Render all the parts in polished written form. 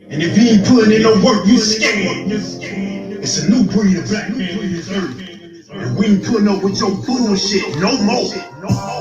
And if you ain't putting in no work, you scared. It's a new breed of black man in this earth. And we ain't putting up with your bullshit no more.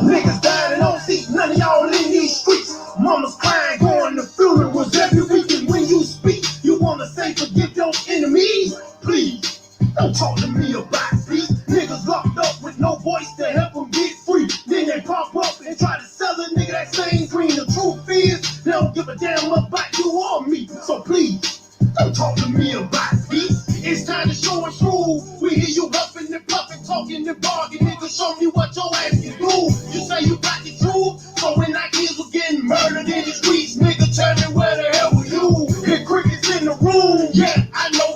Niggas dying and don't see none of y'all in these streets. Mama's crying, going to funerals every weekend. When you speak, you wanna say forgive your enemies? Please, don't talk to me about peace. Niggas locked up with no voice to help them get free. Then they pop up and try to sell a nigga that same dream. The truth is, they don't give a damn about you or me. So please, don't talk to me about peace. It's time to show and prove. We hear you huffing and puffing, talking and bargaining. Nigga, show me what your ass can do. You say you got the truth, so when our kids were getting murdered in the streets, nigga, tell me where the hell were you? Hit crickets in the room. Yeah, I know,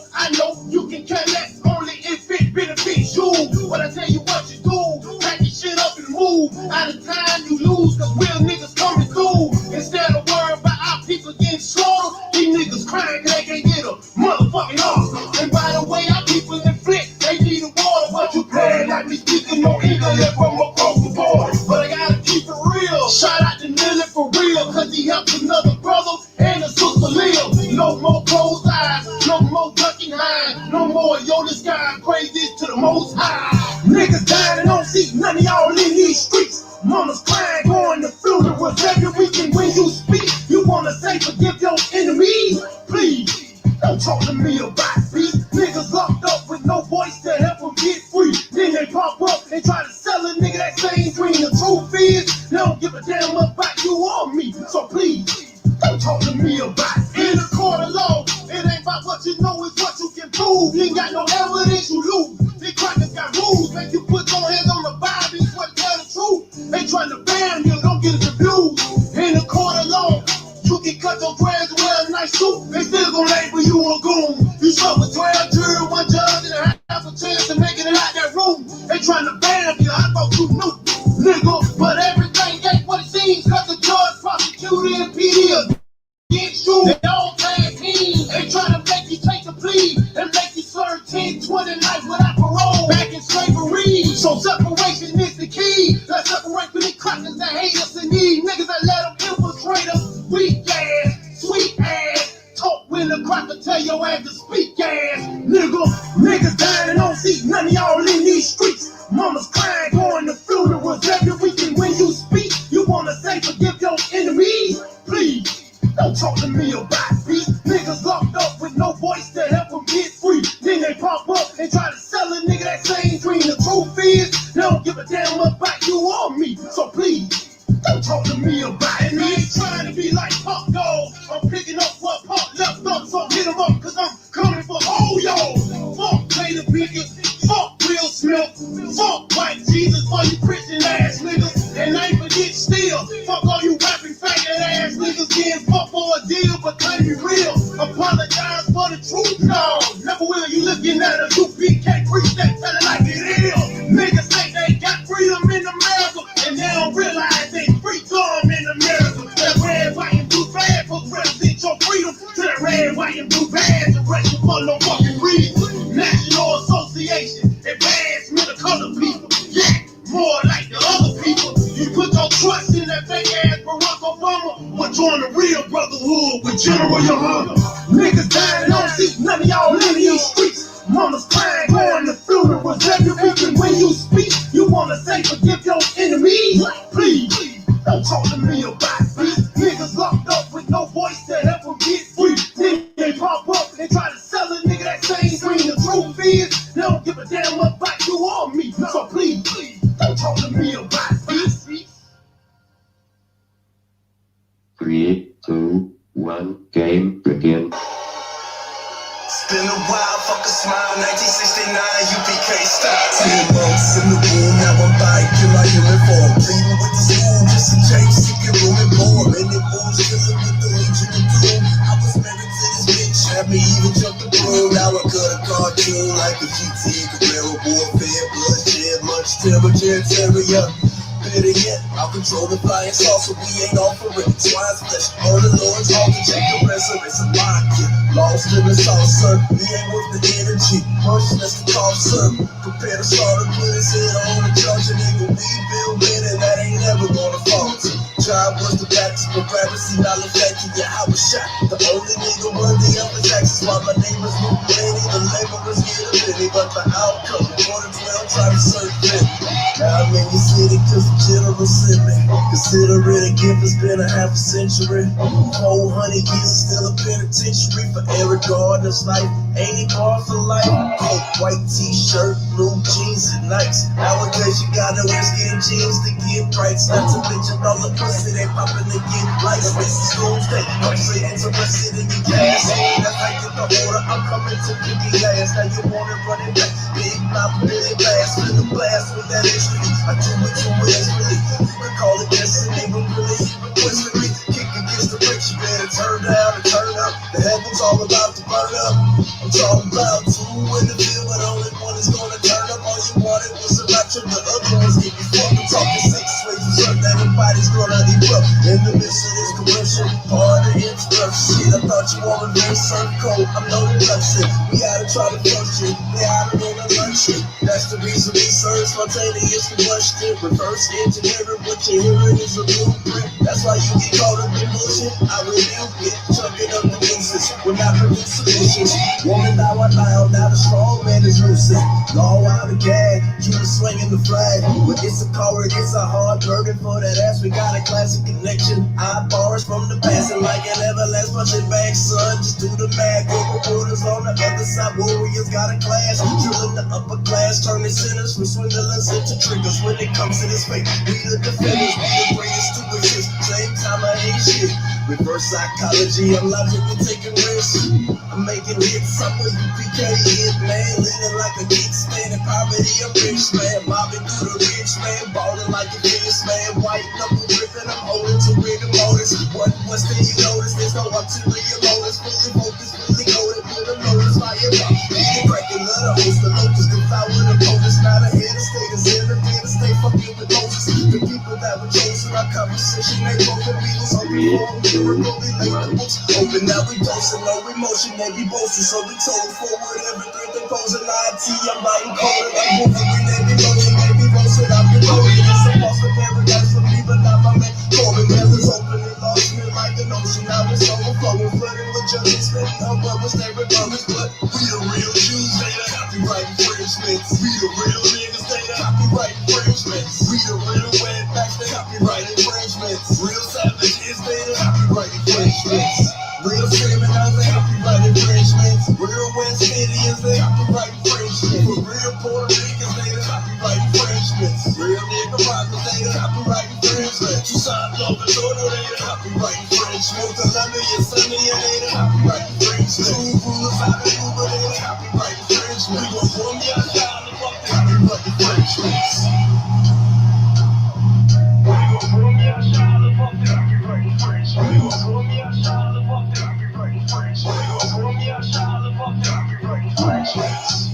you can care less only if it benefits you. But I tell you what you do, pack your shit up and move. Out of time you lose, cause real niggas coming through. Instead of worrying about our people getting slaughtered, these niggas crying cause they can't get a motherfucking Oscar. And by the way, our people inflict, they need a water, but you playing like we speaking no English from across the border. But I gotta keep it real, shout out to Nilly for real, cause he helped another brother and a sister live. No more closed eyes, no more ducking high, no more yo this guy praises to the most high. Niggas dying and don't see none of y'all in these streets. Mama's crying, going to funerals every weekend. When you speak, you wanna say forgive your enemies? Please, don't talk to me about peace. Niggas locked up with no voice to help them get free. Then they pop up and try to sell a nigga that same dream. The truth is, they don't give a damn about you or me. So please, don't talk to me about it. In the court of law, it ain't about what you know, it's what you can prove. You ain't got no evidence, you lose. These crackers got rules, make you put your hands on the Bible, you swear to tell the truth. They trying to ban you, don't get it confused. In the court of law, you can cut your dreads, wear a nice suit, they still gon' label you a goon. You suffer 12 jury, one judge, and half a chance of making it out that room. They trying to ban you, I thought you knew, nigga. But everything ain't what it seems, cause the judge, prosecutor, and PD against you. They all tag team. They trying to make you take a plea and make you serve 10, 20 life without parole. Back in slavery. So separation is the key. Let's separate from the crackers that hate us and these niggas that let them infiltrate us. Weak ass, sweet ass. Talk when the cracker tell your ass to speak ass. Niggas dying and don't see none of y'all in these streets. Mama's crying, going to funerals every weekend. When you speak, you wanna say forgive your enemies? Please, don't talk to me about peace. Niggas locked up with no voice to help them get free. Then they pop up and try to sell a nigga that same dream. The truth is, they don't give a damn about you or me. So please, don't talk to me about it. And I ain't trying to be like Pop Dog. I'm picking up what Pop left up, so hit him up, cause I'm coming for all y'all. Fuck Jada Pinkett, fuck Will Smith, fuck White Jesus for you Christian ass niggas. And I ain't forget still, fuck all you rapping faggot ass niggas getting fucked for a deal, but can't be real. Apologize for the truth, no, never will. You looking at a I.S.U.P.K preach that, tell it like it is. Niggas think they got freedom in America, and they don't realize they free time in America. That red, white, and blue flag for represent your freedom. To that red, white, and blue badge, the rest for no fucking reason. National Association, advancement of colored people. Yeah, more like the other people. You put your trust in that fake ass Barack Obama, but join the real brotherhood with General YAHANNA. Niggas dying and don't see none of y'all in these streets. Mama's crying, going to funerals every weekend. When you speak, you wanna say forgive your enemies? Please, don't talk to me about peace. Niggas locked up with no voice to help them get free. Then they pop up and try to sell a nigga that same dream. The truth is, they don't give a damn about you or me. So please, don't talk to me about peace. 3, 2, 1, game begin. It's been a while, fuck a smile, 1969, I.S.U.P.K style. 10 months in the room, now I'm back in my uniform. Pleading with the school, just a change, seeking room and board. Many fools chilling with the Legion of Doom. I was married to this bitch, had me even jump the broom. Now I cut a cartoon like a GT, Guerrero warfare, bloodshed, much temperature, terrier. Better yet, I'll control the flying saucer, we ain't offering swine's flesh. On the Lord's altar, check the resurrection market. Lost in the saucer, we ain't worth the energy. Much less the cough, sir. Prepare to start to put his head on the charge, and nigga, we build in, and that ain't never gonna falter. job was to practice, but privacy not affected. Yeah, I was shot. The only nigga worthy of his actions while my neighbors knew plenty. The laborers get a penny, but the outcome, 412 try to serve it. Now I'm in your city cause the general sent me. Consider it a gift, it's been a half a century. 400 years is still a penitentiary for Eric Gardner's life. 80 bars for life. Coat, white t-shirt, blue jeans and nights. Nowadays you gotta wear skin jeans to get rights. Not to mention all the pussy they poppin' to get lights. Mrs. Doomsday, I'm so interested in your gas. That's like get the order, I'm coming to kick your ass. Now you want it running back. Big mouth, Billy Bass, with the blast with that history. I do what you wish, really. You can call it destiny, but really even questioning me. Kick against the bricks, you better turn down and turn up. The heaven's all about to burn up. I'm talking about two in the field, but only one is gonna turn up. All you wanted was a rapture, the other ones get you fucked. I'm talking 6 ways to certain that everybody's gonna erupt. In the midst of this commercial, hard to interrupt shit. I thought you wanted to surf cold, I'm no reduction. We gotta try to function, they out of the luncheon. That's the reason we serve spontaneous combustion. Reverse engineering, what you're hearing is a blueprint. That's why you get caught up in bullshit. I rebuke it, chucking up the deuces when I produce solutions. Woman, now I lie, now the strong man is losing. Law out of gag, you were swinging the flag. But it's a car, it's a hard burden for that ass. We got a classic connection. I borrows from the past and like an everlast punching back, son. Just do the math. Go reporters on the other side, warriors got a clash. Drilling the upper class, turning sinners from swindlers into triggers. When it comes to this fate, we the defenders, we the greatest to exist. Same time I ain't shit. Reverse psychology, I'm logically taking risks. I'm making hits, I'm a U.P.K hit man. Living like a geek man, in poverty a rich man. Mobbing through the rich man, balling like a fierce man. White knuckle gripping, I'm holding to rigor mortis. What's the you notice? There's no ulterior motives. Fully focused, fully loaded, put a notice, fire up. Eating cracking letter host, the locust, devour the opponents. Not a head of state, is in the day to stay fucking with Moses. The people that were chosen, our conversation, they both and we was hoping for a miracle, we laid the books open. Now we dosing, no emotion, they be boasting. So we told forward everything they posing. IT, I'm writing code, like Wolverine, they be loading, they be roasted. I'm reloading, it's a lost of paradise for me, but not my man. Corbin, there was open and lost me like an ocean. Now it's overflowing, flooding with justice, spending her brothers, they regardless. But we the real Jews, they the copyright infringements. We the real niggas, they the copyright infringements. We the real wetbacks, they copyright infringements. Real savages, they the copyright infringements. Real criminals, they copyright infringements. Real West Indians, they copyright infringements. For real Puerto Ricans, they the copyright infringements. Real Nicaraguans, they the copyright infringements. Tucson, Nova Soto, they the copyright infringements. Colombia, Sunday, they the copyright infringements. True rulers out of Cuba, they the copyright infringements. We gon' form the SHALAM, fuck the copyright infringements. We gon' form the SHALAM, fuck the copyright infringements. We gon' form the SHALAM, fuck the copyright infringements. We gon' form the SHALAM, fuck the copyright infringements.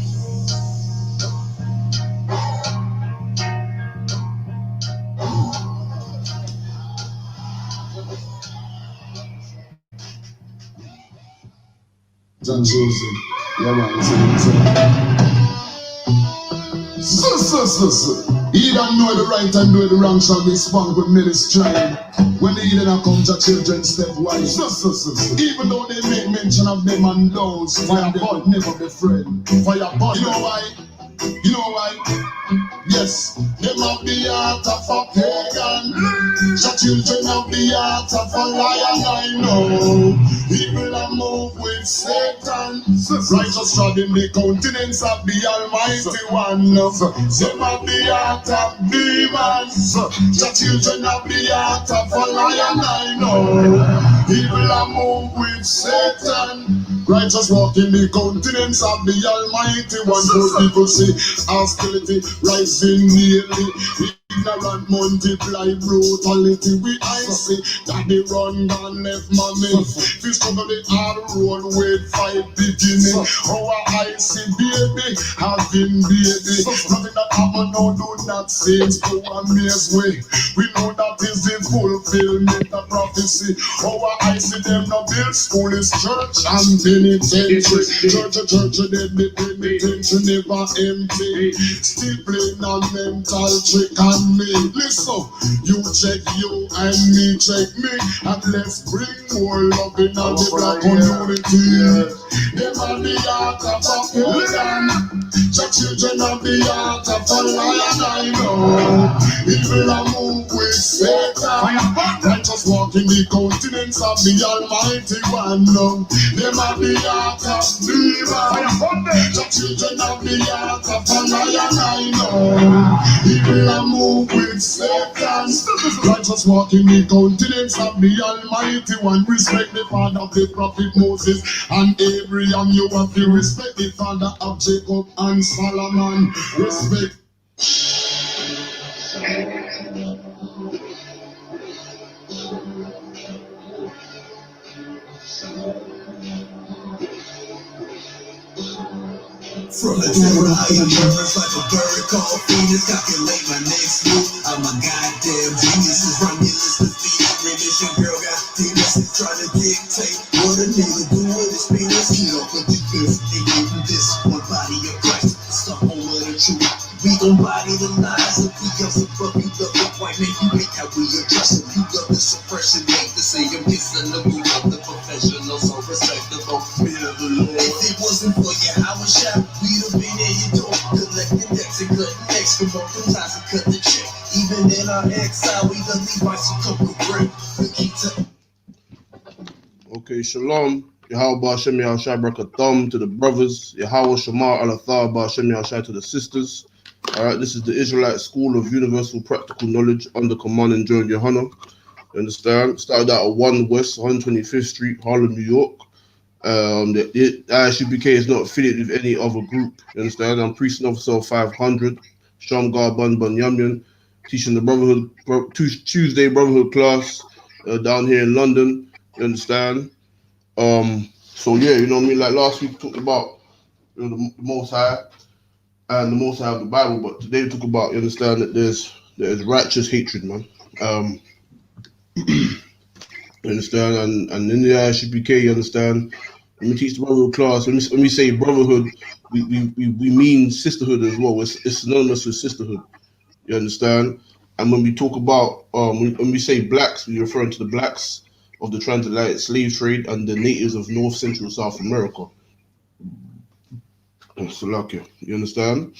John Joseph, yeah man, so. He don't know the right and know the wrong shall be spun with ministry. When the heathen come to children stepwise. Even though they make mention of them and those, fire but never be friend. Fire but, you know why? You know why? Yes, them have the heart of a pagan. The children have the heart of a lion, I know. People are moved with Satan. Righteous trod in the countenance of the Almighty One. Them have the heart of demons. The children have the heart of a lion, I know. People are moved with Satan. Righteous walk in the countenance of the Almighty One. Those people say hostility rising nearly. Ignorant multiply brutality. We I see that they run down left mommy. Fish cover the hard road with fight beginning. Our I.S.U.P.K baby having baby. Nothing that happen now do not seem to amaze way. We know that is the fulfillment of prophecy. Our I see them no build school is church and penitentiary. Church, they be penitentiary never empty. Still playing on mental trick on me. Listen, you check you and me check me, and let's bring more love in on the black community. Them are the heart of a pagan, the children of the heart of a lion. I know evil a move with Satan, righteous walk in the countenance of the Almighty One. No, them are the heart of demon, the children of the heart of a lion. I know evil a move with Satan, righteous walk in the countenance of the Almighty One. Respect the father of the prophet Moses and Abraham. You have to respect the father of Jacob and Solomon. Respect. From the terror I emerge like a bird called Phoenix. Calculate my next move. I'm a goddamn genius. Is Romulus defeated. Remission girl got demons trying to dictate what a nigga do with his penis. You don't put your fist in you this one body of Christ. Stuck on what the truth. We gon' body the lies of the else above. You love the white man, you hate how we address him. You love the suppression, hate to say I'm kissing the boot of the professional, so respectable. Fear of the Lord. If it wasn't for YAHANNA, we'd have been at your door, collecting debts and cutting necks, promoting ties and cut the check. Even in our exile, we the Levites who come with bread. We keep to. Okay, shalom. Yahweh Hashem Yahushai Barakatham to the brothers. Yahweh Shamar Alathar Hashem Yahushai to the sisters. Alright, this is the Israelite School of Universal Practical Knowledge under command and join YAHANNA. You understand? Started out at 1 West 125th Street, Harlem, New York. The I.S.U.P.K is not affiliated with any other group. You understand? I'm Priest Officer 500, Shamgar Bun Yamyan, teaching the Brotherhood Tuesday Brotherhood class down here in London. You understand? So yeah, you know what I mean? Like last week we talked about the Most High and the Most High of the Bible, but today we talk about, you understand, that there's righteous hatred, man. You understand? And in the I.S.U.P.K, you understand, when we teach the brotherhood class, when we say brotherhood, we mean sisterhood as well. It's synonymous with sisterhood. You understand? And when we talk about when we say blacks, we're referring to the blacks of the transatlantic slave trade and the natives of North, Central, South America. Salakia, you understand?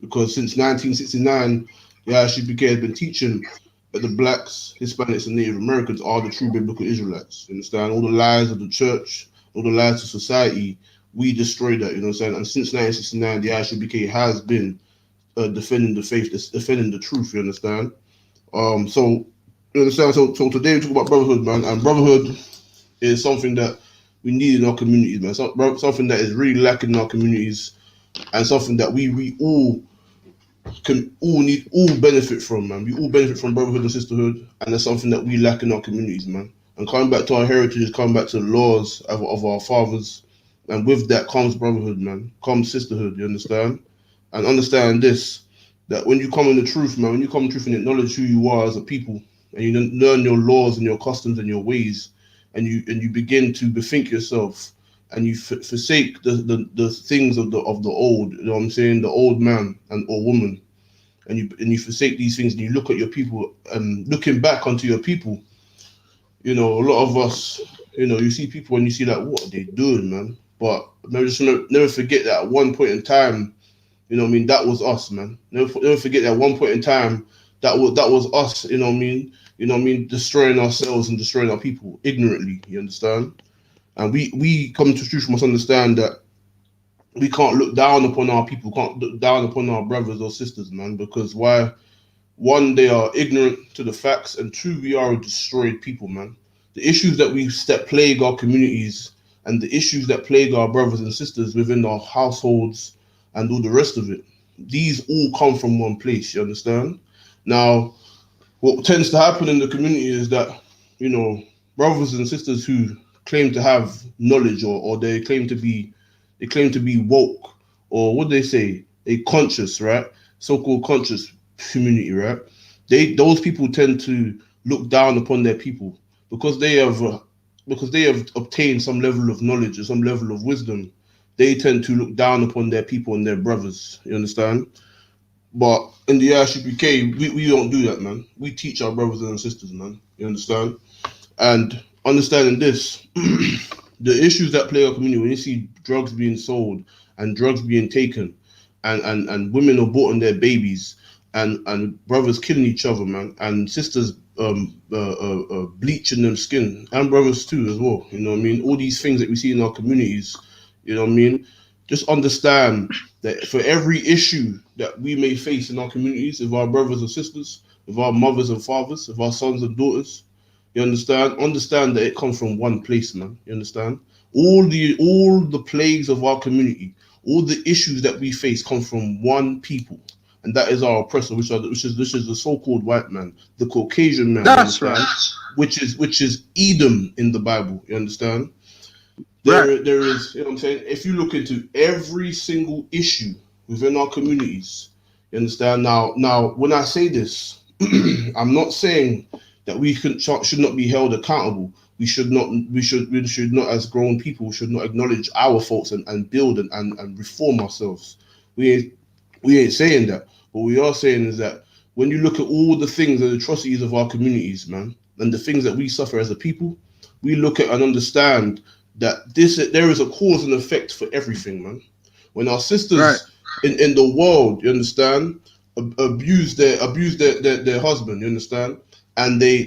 Because since 1969, the I.S.U.P.K has been teaching that the blacks, Hispanics, and Native Americans are the true biblical Israelites. You understand? All the lies of the church, all the lies of society, we destroy that. You know what I'm saying? And since 1969, the I.S.U.P.K has been defending the faith, defending the truth. You understand? So you understand? So today we talk about brotherhood, man, and brotherhood is something that we need in our communities, man. Something that is really lacking in our communities, and something that we all benefit from, man. We all benefit from brotherhood and sisterhood, and that's something that we lack in our communities, man. And coming back to our heritage, coming back to the laws of our fathers, and with that comes brotherhood, man. Comes sisterhood, you understand? And understand this, that when you come in the truth, man, when you come in the truth and acknowledge who you are as a people, and you learn your laws and your customs and your ways, and you begin to bethink yourself, and you forsake the things of the old, you know what I'm saying, the old man or woman, and you forsake these things, and you look at your people, and looking back onto your people, you know, a lot of us, you know, you see people and you see like, what are they doing, man? But never forget that at one point in time, you know what I mean, that was us, man. Never forget that at one point in time, that was us, you know what I mean, destroying ourselves and destroying our people ignorantly, you understand? And we come to truth, must understand that we can't look down upon our people, can't look down upon our brothers or sisters, man, because why? One, they are ignorant to the facts, and two, we are a destroyed people, man. The issues that plague our communities and the issues that plague our brothers and sisters within our households and all the rest of it, these all come from one place, you understand? Now, what tends to happen in the community is that, you know, brothers and sisters who claim to have knowledge or they claim to be woke, or what they say, a conscious, right? So-called conscious community, right? Those people tend to look down upon their people because they have obtained some level of knowledge or some level of wisdom. They tend to look down upon their people and their brothers. You understand? But in the I.S.U.P.K, we don't do that, man. We teach our brothers and sisters, man. You understand? And understanding this, the issues that play our community, when you see drugs being sold and drugs being taken, and women are aborting their babies, and brothers killing each other, man, and sisters bleaching them skin, and brothers too as well. You know what I mean? All these things that we see in our communities, you know what I mean? Just understand that for every issue that we may face in our communities, with our brothers and sisters, with our mothers and fathers, with our sons and daughters, you understand? Understand that it comes from one place, man. You understand? All the plagues of our community, all the issues that we face come from one people, and that is our oppressor, which is the so-called white man, the Caucasian man. That's you understand? right. Which is Edom in the Bible. You understand? Right. There is, you know what I'm saying? If you look into every single issue within our communities, you understand? Now, when I say this, I'm not saying that we should not be held accountable. We should not, as grown people, should not acknowledge our faults and build and reform ourselves. We ain't saying that. What we are saying is that when you look at all the things and atrocities of our communities, man, and the things that we suffer as a people, we look at and understand that there is a cause and effect for everything, man. When our sisters in the world, you understand, abuse their husband, you understand, and they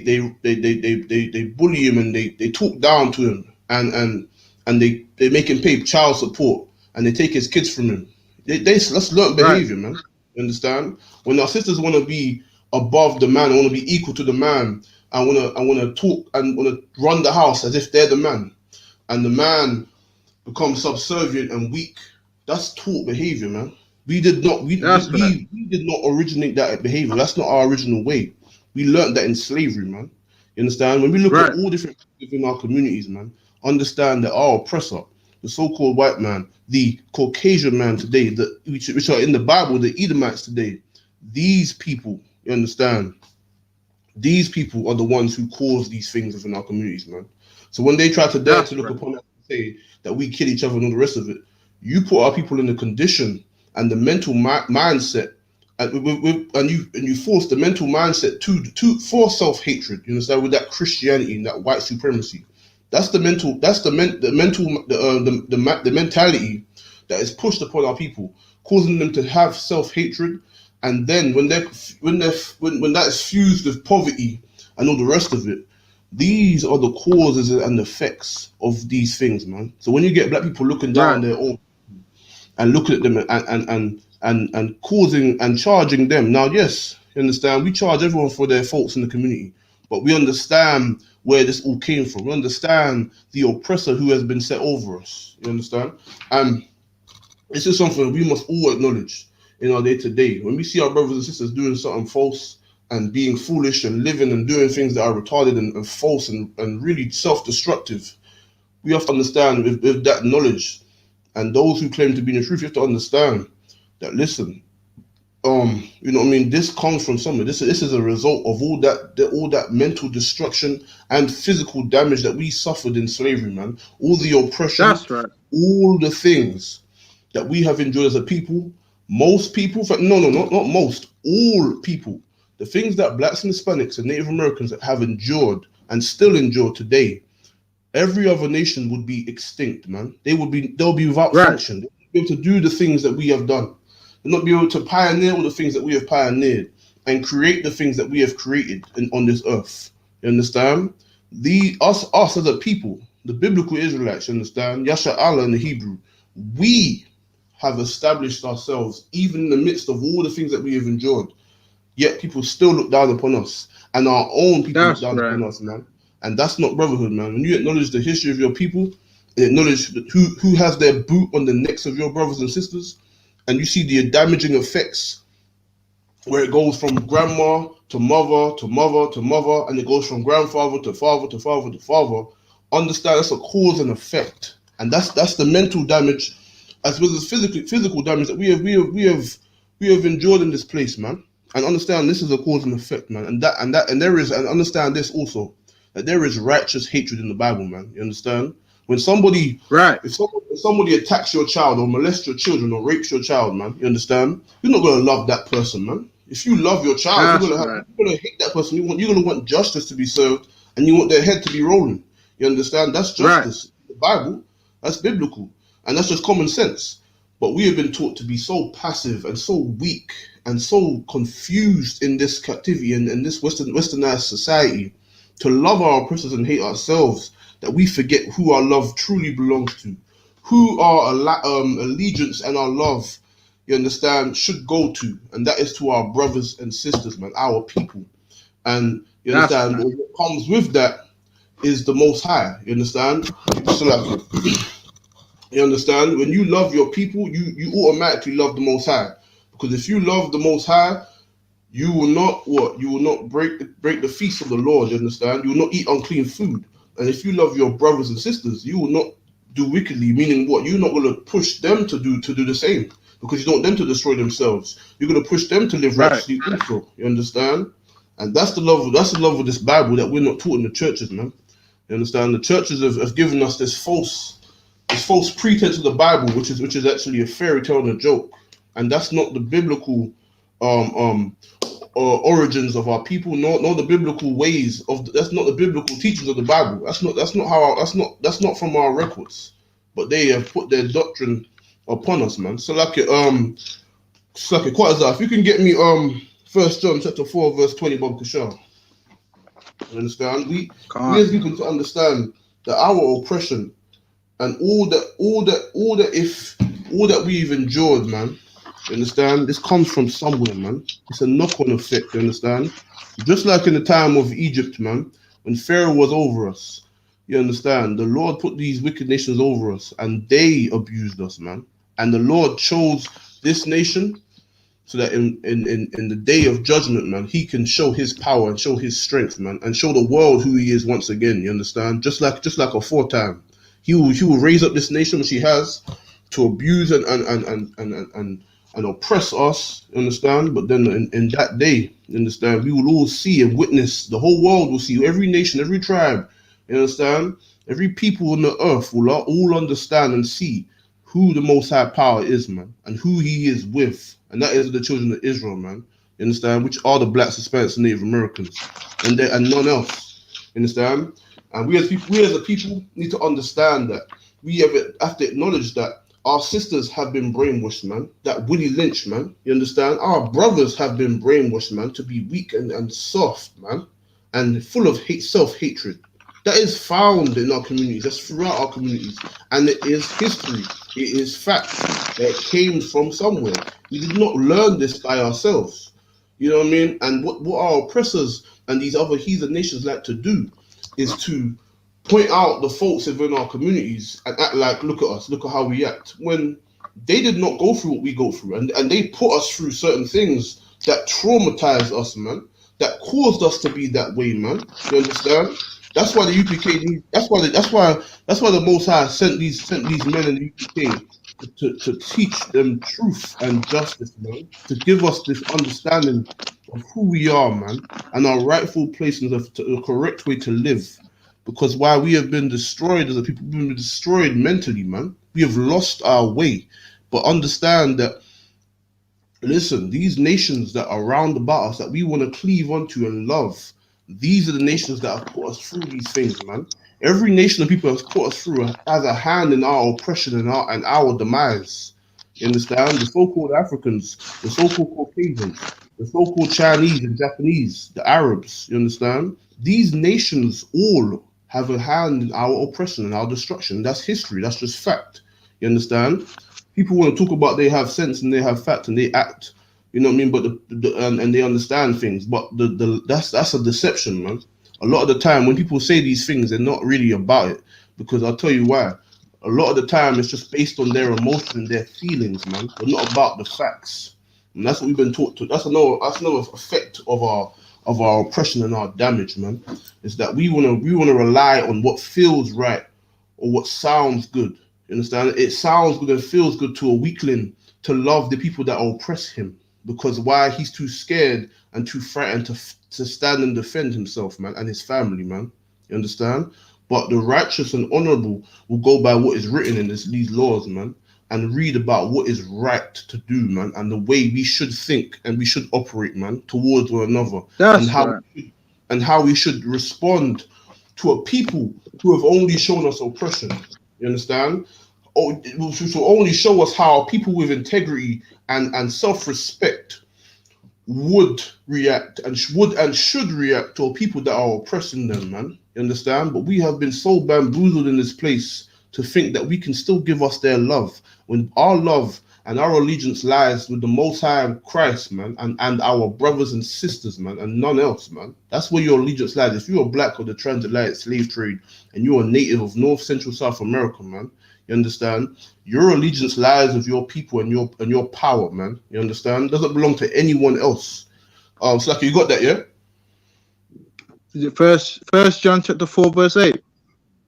bully him and they talk down to him and they make him pay child support and they take his kids from him. That's learned behavior, man. You understand? When our sisters want to be above the man, want to be equal to the man, I want to talk and want to run the house as if they're the man, and the man becomes subservient and weak. That's taught behavior, man. We did not originate that behavior. That's not our original way. We learned that in slavery, man. You understand? When we look at all different people in our communities, man, understand that our oppressor, the so-called white man, the Caucasian man today, which are in the Bible, the Edomites today, these people, you understand? These people are the ones who cause these things within our communities, man. So when they try to dare to look upon us and say that we kill each other and all the rest of it, you put our people in the condition and the mental mindset, and you force the mental mindset for self-hatred. You understand? With that Christianity and that white supremacy, that's the mentality that is pushed upon our people, causing them to have self-hatred. And then when that is fused with poverty and all the rest of it, these are the causes and effects of these things, man. So when you get black people looking down their own and looking at them and causing and charging them. Now, yes, you understand, we charge everyone for their faults in the community, but we understand where this all came from. We understand the oppressor who has been set over us. You understand? And this is something we must all acknowledge in our day-to-day. When we see our brothers and sisters doing something false and being foolish and living and doing things that are retarded and false and really self-destructive, we have to understand with that knowledge, and those who claim to be in the truth, you have to understand that, listen, you know what I mean, this comes from somewhere. This is a result of all that mental destruction and physical damage that we suffered in slavery, man. All the oppression, all the things that we have endured as a people. Most people, not most, all people, the things that blacks and Hispanics and Native Americans have endured and still endure today, every other nation would be extinct, man. They'll be without function. They won't be able to do the things that we have done. They'll not be able to pioneer all the things that we have pioneered and create the things that we have created on this earth. You understand? Us as a people, the biblical Israelites, you understand? Yasha Allah in the Hebrew, we have established ourselves even in the midst of all the things that we have endured. Yet people still look down upon us, and our own people look down upon us, man. And that's not brotherhood, man. When you acknowledge the history of your people, and acknowledge who has their boot on the necks of your brothers and sisters, and you see the damaging effects where it goes from grandma to mother to mother to mother, and it goes from grandfather to father to father to father, understand that's a cause and effect. And that's the mental damage as well as physical damage that we have endured in this place, man. And understand this is a cause and effect, man. And there is, and understand this also, that there is righteous hatred in the Bible, man. You understand? When somebody, Right. if somebody attacks your child or molests your children or rapes your child, man, you understand? You're not gonna love that person, man. If you love your child, That's you're right. gonna hate that person. You're gonna want justice to be served, and you want their head to be rolling. You understand? That's Right. justice. The Bible, that's biblical, and that's just common sense. But we have been taught to be so passive and so weak and so confused in this captivity and in this westernized society to love our oppressors and hate ourselves that we forget who our love truly belongs to, who our allegiance and our love, you understand, should go to, and that is to our brothers and sisters, man, our people. And you That's understand, right. what comes with that is the Most High. You understand? So like, you understand? When you love your people, you automatically love the Most High. Because if you love the Most High, you will not what? You will not break the feast of the Lord. You understand? You will not eat unclean food. And if you love your brothers and sisters, you will not do wickedly. Meaning what? You're not going to push them to do the same because you don't want them to destroy themselves. You're going to push them to live Right. righteously also. You understand? And that's the love. That's the love of this Bible that we're not taught in the churches, man. You understand? The churches have given us this false pretense of the Bible, which is actually a fairy tale and a joke, and that's not the biblical origins of our people, nor the biblical ways of. That's not the biblical teachings of the Bible. That's not how. That's not from our records, but they have put their doctrine upon us, man. So like it, quite as if you can get me 1 John chapter 4 verse 20, Bob Kashar. You understand? We as people to understand that our oppression and all that we've endured, man. You understand? This comes from somewhere, man. It's a knock-on effect, you understand? Just like in the time of Egypt, man, when Pharaoh was over us, you understand? The Lord put these wicked nations over us and they abused us, man. And the Lord chose this nation so that in the day of judgment, man, he can show his power and show his strength, man, and show the world who he is once again, you understand? Just like aforetime. He will raise up this nation which he has to abuse and oppress us, you understand? But then in that day, you understand, we will all see and witness, the whole world will see, every nation, every tribe, you understand? Every people on the earth will all understand and see who the Most High Power is, man, and who he is with. And that is the children of Israel, man. You understand? Which are the blacks, Hispanics, and Native Americans. And none else. You understand? And we as a people need to understand that we have to acknowledge that our sisters have been brainwashed, man. That Willie Lynch, man. You understand? Our brothers have been brainwashed, man, to be weak and soft, man. And full of self-hatred. That is found in our communities. That's throughout our communities. And it is history. It is fact that it came from somewhere. We did not learn this by ourselves. You know what I mean? And what our oppressors and these other heathen nations like to do is to point out the faults within our communities and act like, look at us, look at how we act. When they did not go through what we go through. And they put us through certain things that traumatized us, man. That caused us to be that way, man. You understand? That's why the UPK need. That's why the Most High sent these men in the UPK to teach them truth and justice, man. To give us this understanding of who we are, man, and our rightful place in the correct way to live. Because while we have been destroyed as a people, we've been destroyed mentally, man. We have lost our way. But understand that. Listen, these nations that are round about us that we want to cleave onto and love, these are the nations that have put us through these things, man. Every nation of people has put us through has a hand in our oppression and our demise. You understand? The so-called Africans, the so-called Caucasians, the so-called Chinese and Japanese, the Arabs, you understand? These nations all have a hand in our oppression and our destruction. That's history. That's just fact. You understand? People want to talk about they have sense and they have fact and they act, you know what I mean? But and they understand things, but that's a deception, man. A lot of the time when people say these things, they're not really about it, because I'll tell you why. A lot of the time it's just based on their emotion and their feelings, man. They're not about the facts, and that's what we've been taught to. That's another effect of our oppression and our damage, man. Is that we wanna rely on what feels right or what sounds good. You understand? It sounds good and feels good to a weakling to love the people that oppress him. because why? He's too scared and too frightened to stand and defend himself, man, and his family, man. You understand? But the righteous and honorable will go by what is written in these laws, man, and read about what is right to do, man, and the way we should think and we should operate, man, towards one another, and That's right. how we should respond to a people who have only shown us oppression. You understand? Which will only show us how people with integrity and self-respect would react and should react to people that are oppressing them, man. You understand? But we have been so bamboozled in this place to think that we can still give us their love when our love and our allegiance lies with the Most High Christ, man, and our brothers and sisters, man, and none else, man. That's where your allegiance lies. If you're black of the transatlantic slave trade and you're a native of North Central South America, man, you understand? Your allegiance lies with your people and your power, man. You understand? It doesn't belong to anyone else. Slacker, you got that, yeah? Is it First John chapter 4 verse 8?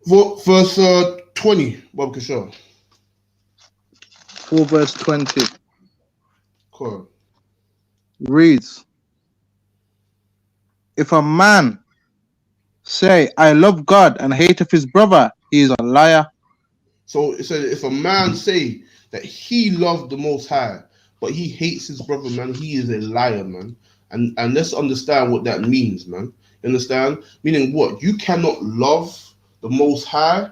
Verse 20, Bob Kishar. 4 verse 20 Cool. reads, if a man say, I love God and hateth his brother, he is a liar. So it said, if a man say that he loved the Most High, but he hates his brother, man, he is a liar, man. And let's understand what that means, man. You understand? Meaning what? You cannot love the Most High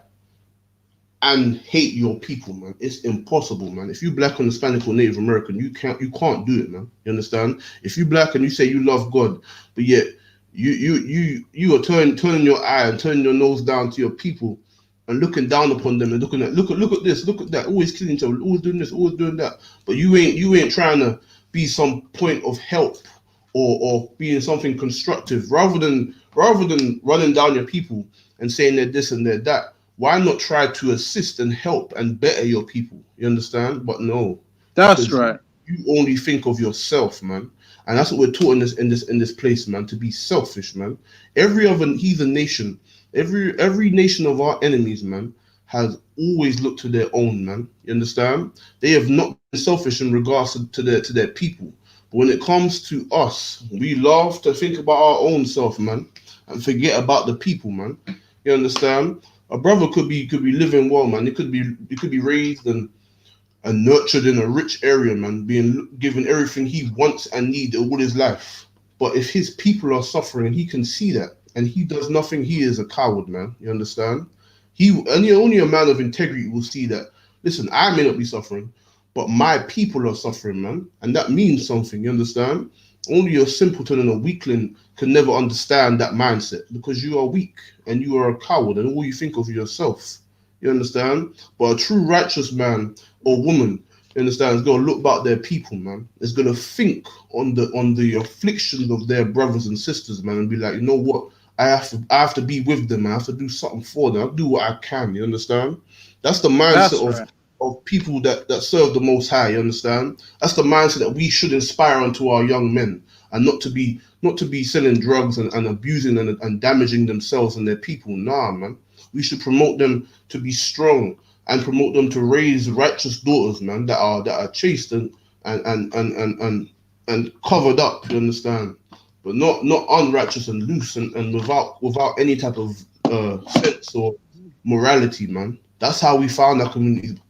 and hate your people, man. It's impossible, man. If you black and Hispanic or Native American, you can't do it, man. You understand? If you black and you say you love God, but yet you are turning your eye and turning your nose down to your people and looking down upon them and looking at look at this, look at that, always killing each other, always doing this, always doing that. But you ain't trying to be some point of help or being something constructive, rather than running down your people and saying they're this and they're that. Why not try to assist and help and better your people? You understand? But no, that's right. You only think of yourself, man, and that's what we're taught in this place, man. To be selfish, man. Every other heathen nation, every nation of our enemies, man, has always looked to their own, man. You understand? They have not been selfish in regards to their people. But when it comes to us, we love to think about our own self, man, and forget about the people, man. You understand? A brother could be living well, man. He could be raised and nurtured in a rich area, man, being given everything he wants and needs all his life. But if his people are suffering and he can see that and he does nothing, he is a coward, man. You understand? Only a man of integrity will see that. Listen, I may not be suffering, but my people are suffering, man, and that means something. You understand? Only a simpleton and a weakling can never understand that mindset, because you are weak and you are a coward and all you think of yourself. You understand? But a true righteous man or woman, you understand, is going to look about their people, man. Is going to think on the afflictions of their brothers and sisters, man, and be like, you know what? I have to be with them. I have to do something for them. I'll do what I can. You understand? That's the mindset of people that serve the Most High. You understand? That's the mindset that we should inspire onto our young men, and not to be selling drugs and abusing and damaging themselves and their people. Nah, man. We should promote them to be strong and promote them to raise righteous daughters, man, that are chaste and covered up. You understand? But not unrighteous and loose and without any type of sense or morality, man. That's how we found our community.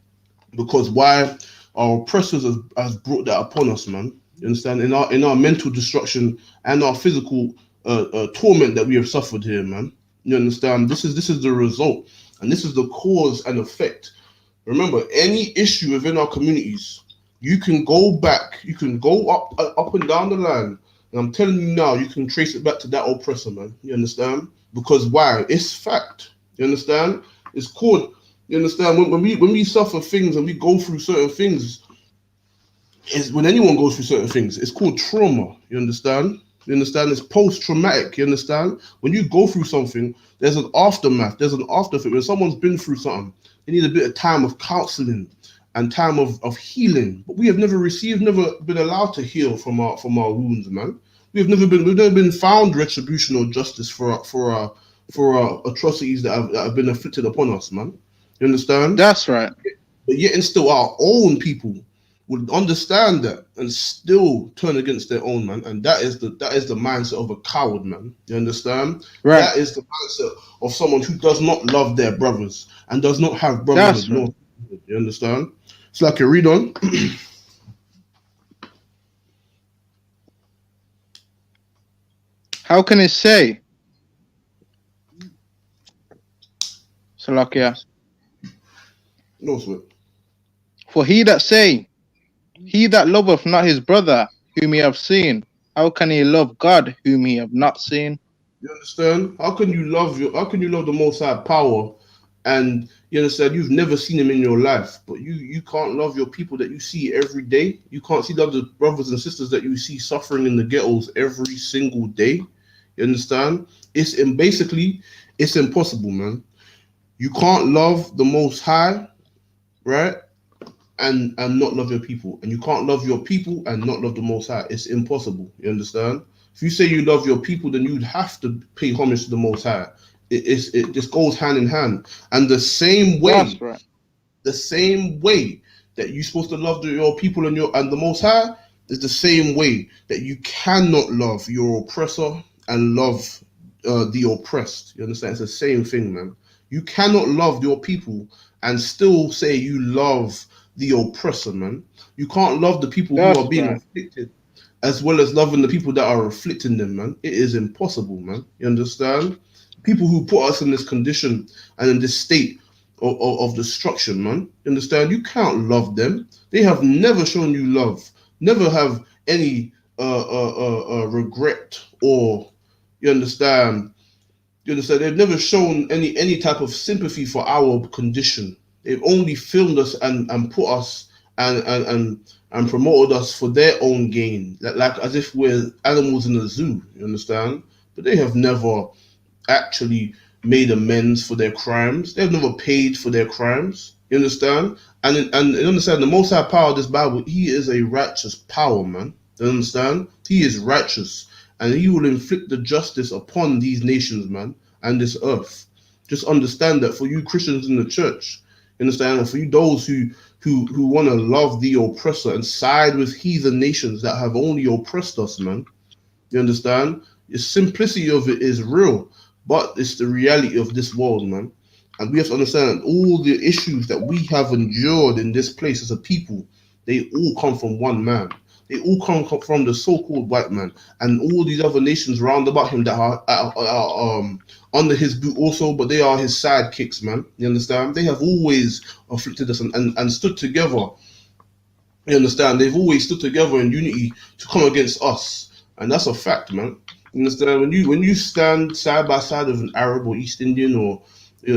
Because why? Our oppressors has brought that upon us, man. You understand? In our mental destruction and our physical torment that we have suffered here, man. You understand? This is the result, and this is the cause and effect. Remember, any issue within our communities, you can go back, you can go up and down the line, and I'm telling you now, you can trace it back to that oppressor, man. You understand? Because why? It's fact. You understand? It's called. You understand? When we suffer things and we go through certain things, is when anyone goes through certain things, it's called trauma. You understand? You understand? It's post-traumatic. You understand? When you go through something, there's an aftermath. There's an aftereffect. When someone's been through something, they need a bit of time of counseling and time of healing. But we have never been allowed to heal from our wounds, man. We've never been found retribution or justice for our atrocities that have been inflicted upon us, man. You understand? That's right. But yet and still our own people would understand that and still turn against their own, man. And that is the mindset of a coward, man. You understand? Right. That is the mindset of someone who does not love their brothers and does not have That's brotherhood. right. No, you understand? It's like a read on. How can it say? Salakia. No sweat. For he that say, he that loveth not his brother whom he have seen, how can he love God whom he have not seen? You understand? How can you love the Most High power, and you understand you've never seen him in your life, but you can't love your people that you see every day. You can't see the other brothers and sisters that you see suffering in the ghettos every single day. You understand? Basically it's impossible, man. You can't love the Most High, right? And not love your people, and you can't love your people and not love the Most High. It's impossible. You understand? If you say you love your people, then you'd have to pay homage to the Most High. It just goes hand in hand. And the same That's way, right. that you're supposed to love your people and the Most High is the same way that you cannot love your oppressor and love the oppressed. You understand? It's the same thing, man. You cannot love your people and still say you love the oppressor, man. You can't love the people who are That's being right. afflicted as well as loving the people that are afflicting them, man. It is impossible, man. You understand? People who put us in this condition and in this state of destruction, man. You understand? You can't love them. They have never shown you love, never have any regret or, you understand? You understand? They've never shown any type of sympathy for our condition. They've only filmed us and put us and promoted us for their own gain, like as if we're animals in a zoo. You understand? But they have never actually made amends for their crimes. They've never paid for their crimes. You understand? And you understand the Most High power of this Bible. He is a righteous power, man. You understand? He is righteous, and he will inflict the justice upon these nations, man, and this earth. Just understand that for you Christians in the church, you understand, and for you those who want to love the oppressor and side with heathen nations that have only oppressed us, man. You understand? The simplicity of it is real, but it's the reality of this world, man. And we have to understand that all the issues that we have endured in this place as a people, they all come from one man. They all come from the so-called white man, and all these other nations round about him that are under his boot also, but they are his sidekicks, man. You understand? They have always afflicted us and stood together. You understand? They've always stood together in unity to come against us, and that's a fact, man. You understand? When you stand side by side with an Arab or East Indian or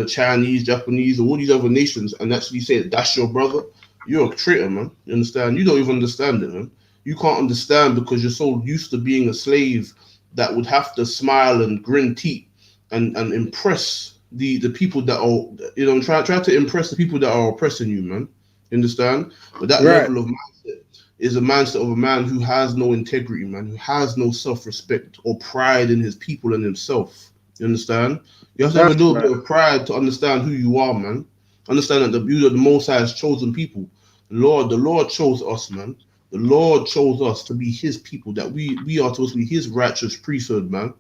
Chinese, Japanese, or all these other nations, and actually say that that's your brother, you're a traitor, man. You understand? You don't even understand it, man. You can't understand because you're so used to being a slave that would have to smile and grin teeth and impress the people that are try to impress the people that are oppressing you, man. You understand? But that Right. level of mindset is a mindset of a man who has no integrity, man, who has no self-respect or pride in his people and himself. You understand? You have to have a That's little bit right. of pride to understand who you are, man. Understand that you are the Most High's chosen people. The Lord chose us, man. The Lord chose us to be His people. That we are supposed to be His righteous priesthood, man.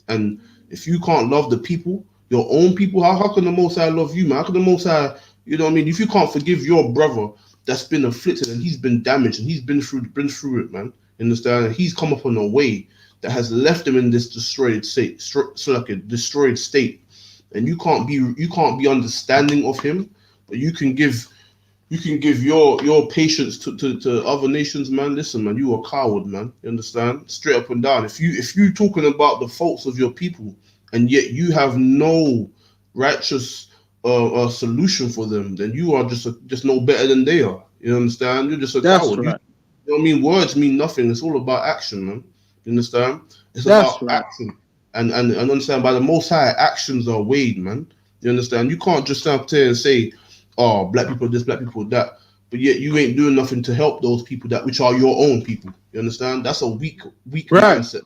And if you can't love the people, your own people, how can the Most High love you, man? How can the Most High, you know what I mean? If you can't forgive your brother that's been afflicted and he's been damaged and he's been through it, man. You understand? And he's come up on a way that has left him in this destroyed state, and you can't be understanding of him, but you can give your patience to other nations, man. Listen, man, you are a coward, man. You understand? Straight up and down. If you talking about the faults of your people, and yet you have no righteous solution for them, then you are just no better than they are. You understand? You're just a That's coward. You right. know what I mean? Words mean nothing. It's all about action, man. You understand? It's That's about right. action. And understand by the Most High, actions are weighed, man. You understand? You can't just stand up there and say, "Oh, black people this, black people that," but yet you ain't doing nothing to help those people that which are your own people. You understand? That's a weak Right. mindset,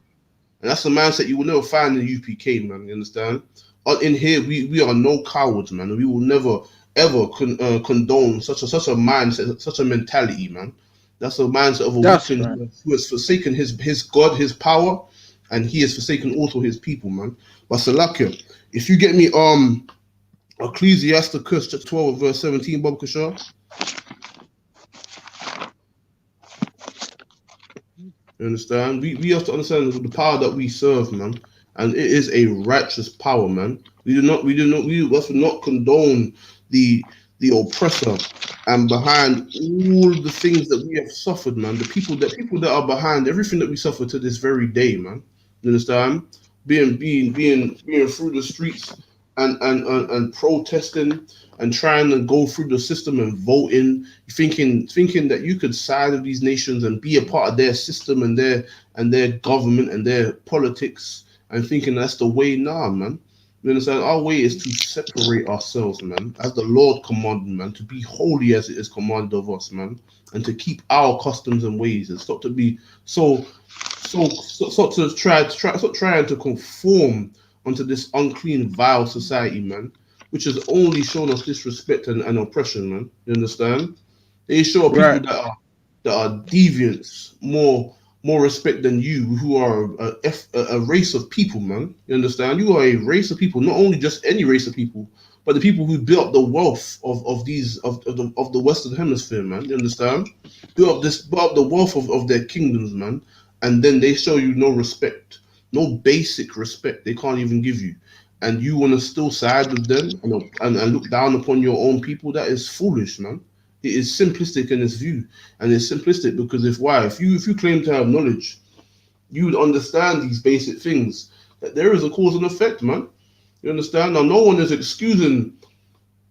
and that's a mindset you will never find in UPK, man. You understand? In here, we are no cowards, man. We will never ever condone such a mindset, such a mentality, man. That's a mindset of a That's wicked right. who has forsaken his God, his power, and he has forsaken also his people, man. But Salakia, if you get me Ecclesiasticus chapter 12 verse 17, Bob Kashar. You understand? We have to understand the power that we serve, man. And it is a righteous power, man. We must not condone the oppressor and behind all the things that we have suffered, man. The people that are behind everything that we suffer to this very day, man. You understand? Being through the streets and protesting and trying to go through the system and voting, thinking that you could side with these nations and be a part of their system and their government and their politics, and thinking that's the way. Nah, man. You understand? Our way is to separate ourselves, man, as the Lord commanded, man, to be holy as it is commanded of us, man, and to keep our customs and ways, and stop to be stop trying to conform onto this unclean, vile society, man, which has only shown us disrespect and oppression, man. You understand? They show people Right. that are deviants more respect than you, who are a race of people, man. You understand? You are a race of people, not only just any race of people, but the people who built up the wealth of the Western Hemisphere, man. You understand? Built up the wealth of their kingdoms, man, and then they show you no respect, no basic respect. They can't even give you, and you want to still side with them and look down upon your own people. That is foolish, man. It is simplistic in its view, and it's simplistic because if you claim to have knowledge, you would understand these basic things, that there is a cause and effect, man. You understand? Now, no one is excusing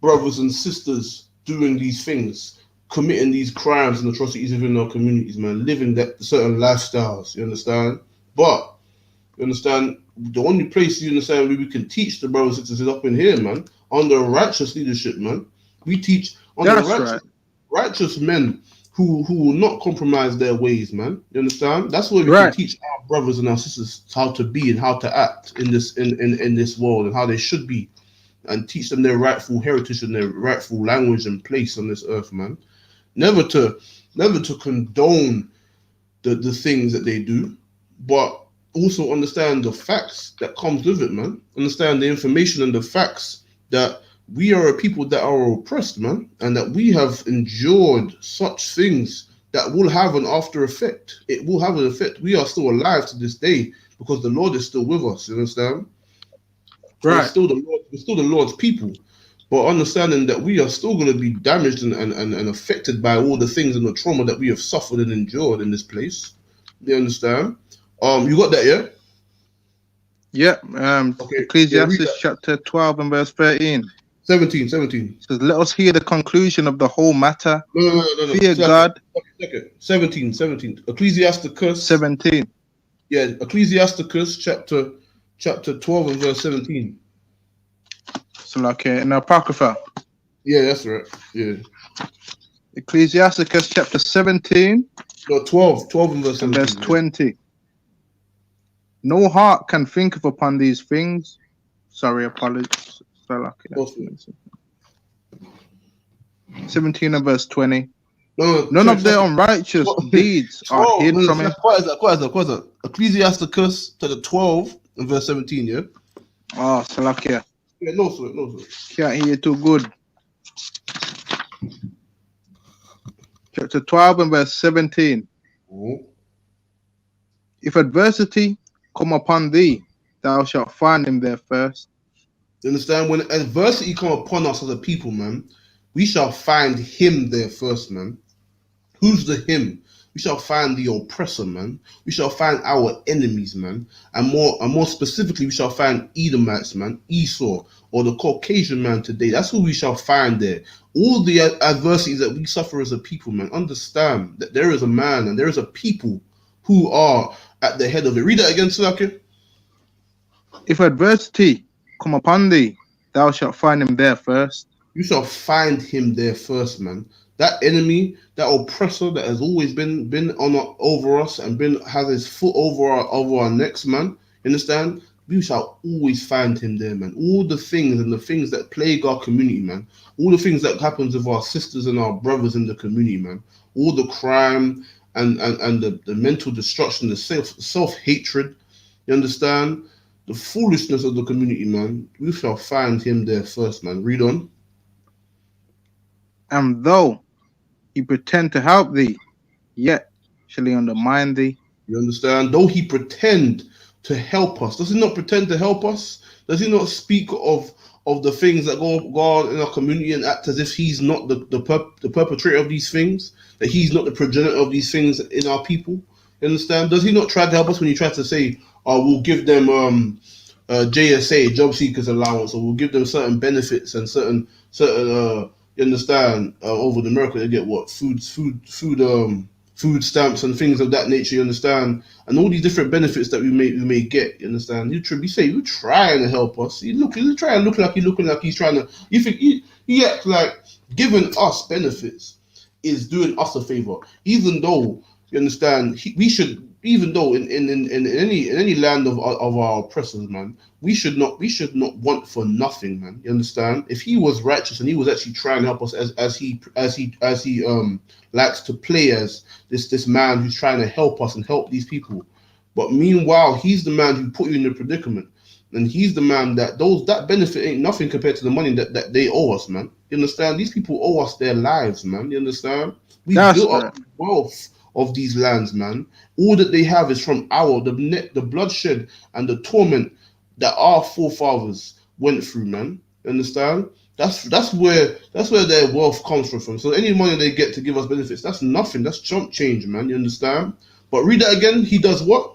brothers and sisters doing these things, committing these crimes and atrocities within our communities, man, living that certain lifestyles. You understand? But you understand, the only place you understand where we can teach the brothers and sisters is up in here, man, under righteous leadership, man. We teach under That's right. righteous men who will not compromise their ways, man. You understand? That's where we can Right. teach our brothers and our sisters how to be and how to act in this world, and how they should be, and teach them their rightful heritage and their rightful language and place on this earth, man. Never to condone the things that they do, but also understand the facts that comes with it, man. Understand the information and the facts that we are a people that are oppressed, man, and that we have endured such things that will have an after effect. It will have an effect. We are still alive to this day because the Lord is still with us. You understand? We're Right. still the Lord. We're still the Lord's people. But understanding that we are still going to be damaged and affected by all the things and the trauma that we have suffered and endured in this place. You understand? You got that, yeah? Yeah. Okay. Yeah, read Ecclesiastes that. chapter 12 and verse 13. 17. It says, let us hear the conclusion of the whole matter. No. Fear God. Second. 17. Ecclesiasticus. 17. Yeah, Ecclesiasticus chapter 12 and verse 17. So like in Apocrypha. Yeah, that's right. Yeah. Ecclesiasticus chapter 17 No, 12 and verse and 17. verse 20. No heart can think of upon these things. Sorry, apologies. So like That's 17 and verse 20. No, None check, of their check. unrighteous deeds are hid from him. What is that? Ecclesiasticus to the 12 and verse 17, yeah? Oh, Salakia. Yeah, no, sir. Can't hear you too good. Chapter 12 and verse 17. Oh. If adversity come upon thee, thou shalt find him there first. You understand? When adversity come upon us as a people, man, we shall find him there first, man. Who's the him? We shall find the oppressor, man. We shall find our enemies, man. And more specifically, we shall find Edomites, man, Esau, or the Caucasian man today. That's who we shall find there. All the adversities that we suffer as a people, man, understand that there is a man and there is a people who are at the head of it. Read that again, Slakia. If adversity come upon thee, thou shalt find him there first. You shall find him there first, man. That enemy, that oppressor that has always been over us and has his foot over our necks, man. You understand? We shall always find him there, man. All the things and the things that plague our community, man. All the things that happens with our sisters and our brothers in the community, man. all the crime and the mental destruction, the self-hatred, you understand? The foolishness of the community, man. We shall find him there first, man. Read on. And though he pretend to help thee, yet shall he undermine thee. You understand? Though he pretend to help us, does he not pretend to help us? Does he not speak of the things that go on in our community and act as if he's not the perpetrator of these things? That he's not the progenitor of these things in our people? You understand? Does he not try to help us when he tries to say, "Oh, we'll give them JSA, job seekers allowance, or we'll give them certain benefits and certain you understand, over in America they get what food stamps and things of that nature, you understand, and all these different benefits that we may get, you understand. You say you're trying to help us. You try and look like you're looking like he's trying to. You think he acts like giving us benefits is doing us a favor, even though you understand we should. Even though in any land of our oppressors, man, we should not want for nothing, man. You understand? If he was righteous and he was actually trying to help us as he likes to play as this man who's trying to help us and help these people, but meanwhile he's the man who put you in the predicament, and he's the man that that benefit ain't nothing compared to the money that they owe us, man. You understand? These people owe us their lives, man. You understand? We built up wealth of these lands, man. All that they have is from the bloodshed and the torment that our forefathers went through, man. You understand? That's where their wealth comes from. So any money they get to give us benefits, that's nothing. That's chump change, man. You understand? But read that again. He does what?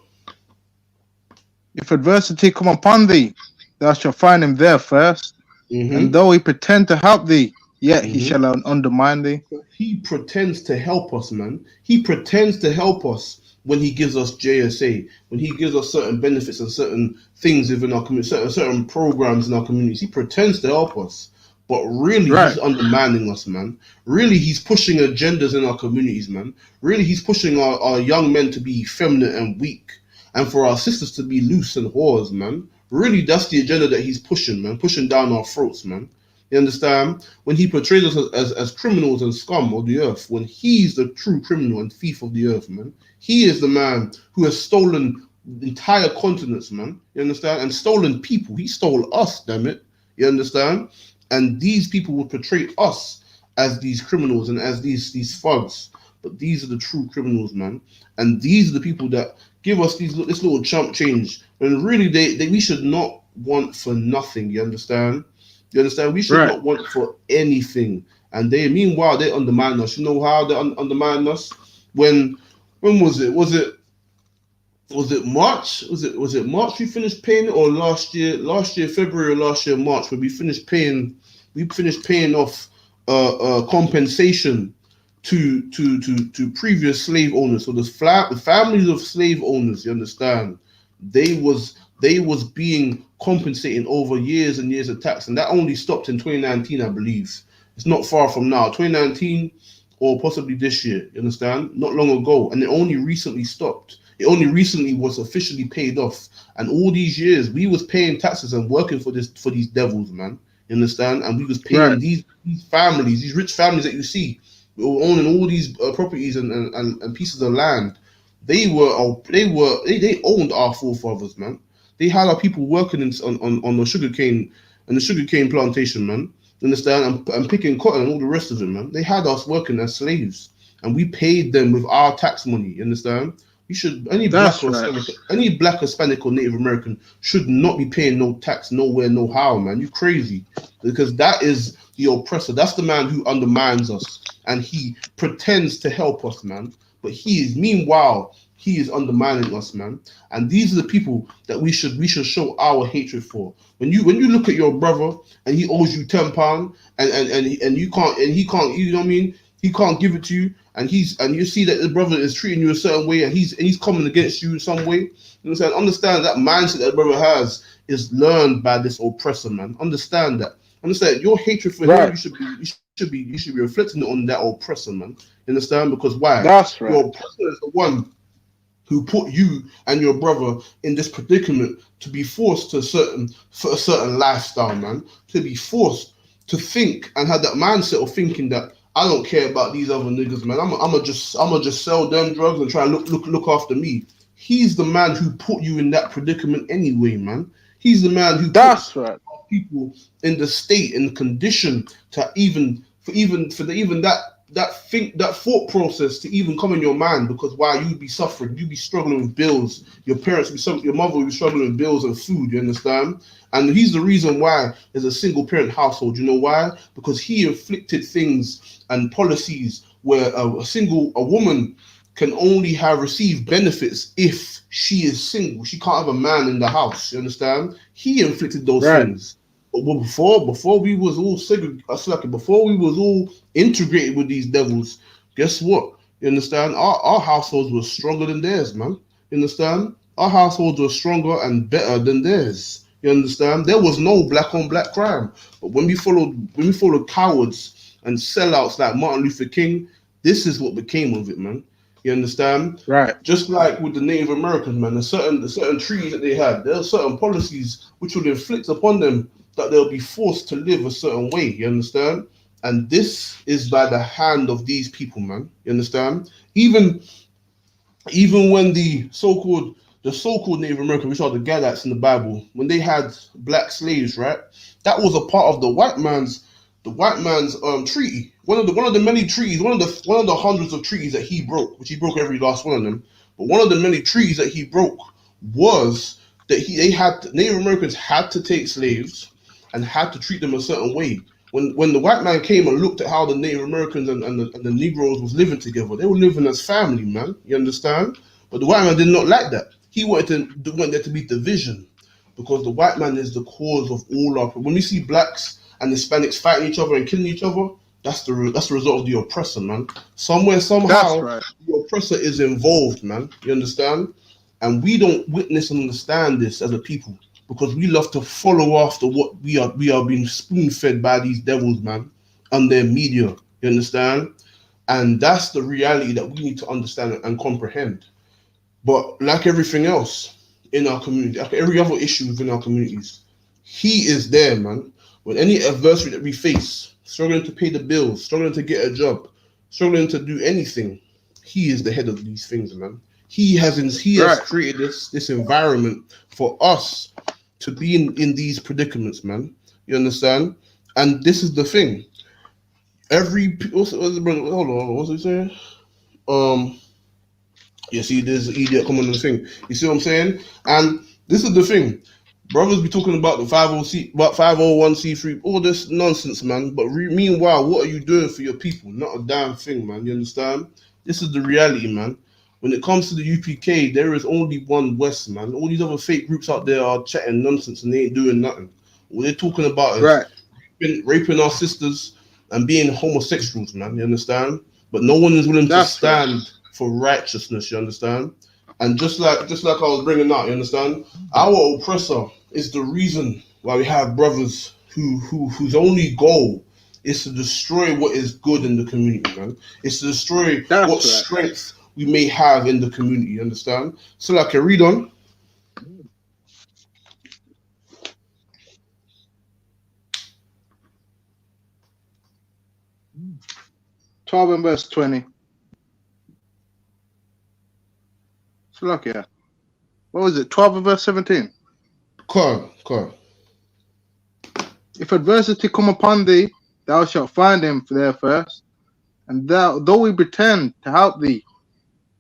If adversity come upon thee, thou shalt find him there first. And though he pretend to help thee, yet he shall undermine thee. He pretends to help us, man. He pretends to help us when he gives us JSA, when he gives us certain benefits and certain things within our community, certain programs in our communities. He pretends to help us, but really he's undermining us, man. Really he's pushing agendas in our communities, man. Really he's pushing our young men to be feminine and weak, and for our sisters to be loose and whores, man. Really that's the agenda that he's pushing, man. Pushing down our throats, man. You understand? When he portrays us as criminals and scum of the earth, when he's the true criminal and thief of the earth, man. He is the man who has stolen entire continents, man. You understand? And stolen people. He stole us, damn it. You understand? And these people will portray us as these criminals and as these thugs. But these are the true criminals, man. And these are the people that give us this little chump change. When really we should not want for nothing, you understand? You understand? We should not want for anything. And meanwhile, they undermine us. You know how they undermine us? When was it? Was it March? Was it March we finished paying, or last year February or last year March, when we finished paying off compensation to previous slave owners. So the families of slave owners, you understand, they was being compensating over years and years of tax, and that only stopped in 2019, I believe. It's not far from now, 2019 or possibly this year, you understand? Not long ago, and it only recently stopped. It only recently was officially paid off, and all these years we was paying taxes and working for these devils, man. You understand? And we was paying these families, these rich families that you see, who were owning all these properties and pieces of land. They owned our forefathers, man. They had our people working on the sugarcane and the sugarcane plantation, man. You understand? And picking cotton and all the rest of it, man. They had us working as slaves, and we paid them with our tax money. You understand? You should any black Hispanic or Native American should not be paying no tax nowhere, no how, man. You crazy? Because that is the oppressor. That's the man who undermines us, and he pretends to help us, man. But meanwhile, he is undermining us, man. And these are the people that we should show our hatred for. When you look at your brother and he owes you £10 and he can't, you know what I mean? He can't give it to you, and you see that the brother is treating you a certain way, and he's coming against you in some way. You know what I'm saying? Understand that mindset that the brother has is learned by this oppressor, man. Understand that. Understand your hatred for him. You should be reflecting it on that oppressor, man. You understand? Because why? That's right. Your oppressor is the one who put you and your brother in this predicament to be forced to a certain lifestyle, man. To be forced to think and have that mindset of thinking that I don't care about these other niggas, man. I'ma just sell them drugs and try and look after me. He's the man who put you in that predicament anyway, man. He's the man who That's puts right. people in the state and condition to even that thought process to even come in your mind, because why you'd be suffering, you'd be struggling with bills, your parents would be struggling, your mother would be struggling with bills and food, you understand? And he's the reason why there's a single parent household. You know why? Because he inflicted things and policies where a woman can only have received benefits if she is single. She can't have a man in the house. You understand? He inflicted those Right. things. But before we was all segregated, before we was all integrated with these devils, guess what? You understand? Our households were stronger than theirs, man. You understand? Our households were stronger and better than theirs. You understand? There was no black on black crime. But when we followed cowards and sellouts like Martin Luther King, this is what became of it, man. You understand? Right. Just like with the Native Americans, man, the certain treaties that they had, there are certain policies which would inflict upon them that they'll be forced to live a certain way. You understand? And this is by the hand of these people, man. You understand? Even when the so-called Native Americans, which are the Gadites in the Bible, when they had black slaves, right? That was a part of the white man's treaty. One of the many treaties, one of the hundreds of treaties that he broke, which he broke every last one of them. But one of the many treaties that he broke was that Native Americans had to take slaves and had to treat them a certain way. When the white man came and looked at how the Native Americans and the Negroes was living together, they were living as family, man. You understand? But the white man did not like that. He wanted there to be division, because the white man is the cause of all our. When we see blacks and Hispanics fighting each other and killing each other, that's the result of the oppressor, man. Somehow, That's right. the oppressor is involved, man. You understand? And we don't witness and understand this as a people, because we love to follow after what we are being spoon fed by these devils, man, and their media. You understand? And that's the reality that we need to understand and comprehend. But like everything else in our community, like every other issue within our communities, he is there, man. When any adversity that we face, struggling to pay the bills, struggling to get a job, struggling to do anything, he is the head of these things, man. He has created this environment for us to be in these predicaments, man. You understand? And this is the thing. What's the brother? Hold on, what's he saying? You see, there's an idiot coming on the thing. You see what I'm saying? And this is the thing. Brothers be talking about the 501c3, all this nonsense, man. But meanwhile, what are you doing for your people? Not a damn thing, man. You understand? This is the reality, man. When it comes to the UPK, there is only one West, man. All these other fake groups out there are chatting nonsense and they ain't doing nothing. What they're talking about is raping our sisters and being homosexuals, man. You understand? But no one is willing to stand for righteousness. You understand? And just like I was bringing out, you understand? Our oppressor is the reason why we have brothers whose only goal is to destroy what is good in the community, man. It's to destroy strength we may have in the community, you understand? So like, I read on. (12) and verse 20. So look here. What was it? 12 and verse 17. Come. If adversity come upon thee, thou shalt find him there first, and though he pretend to help thee,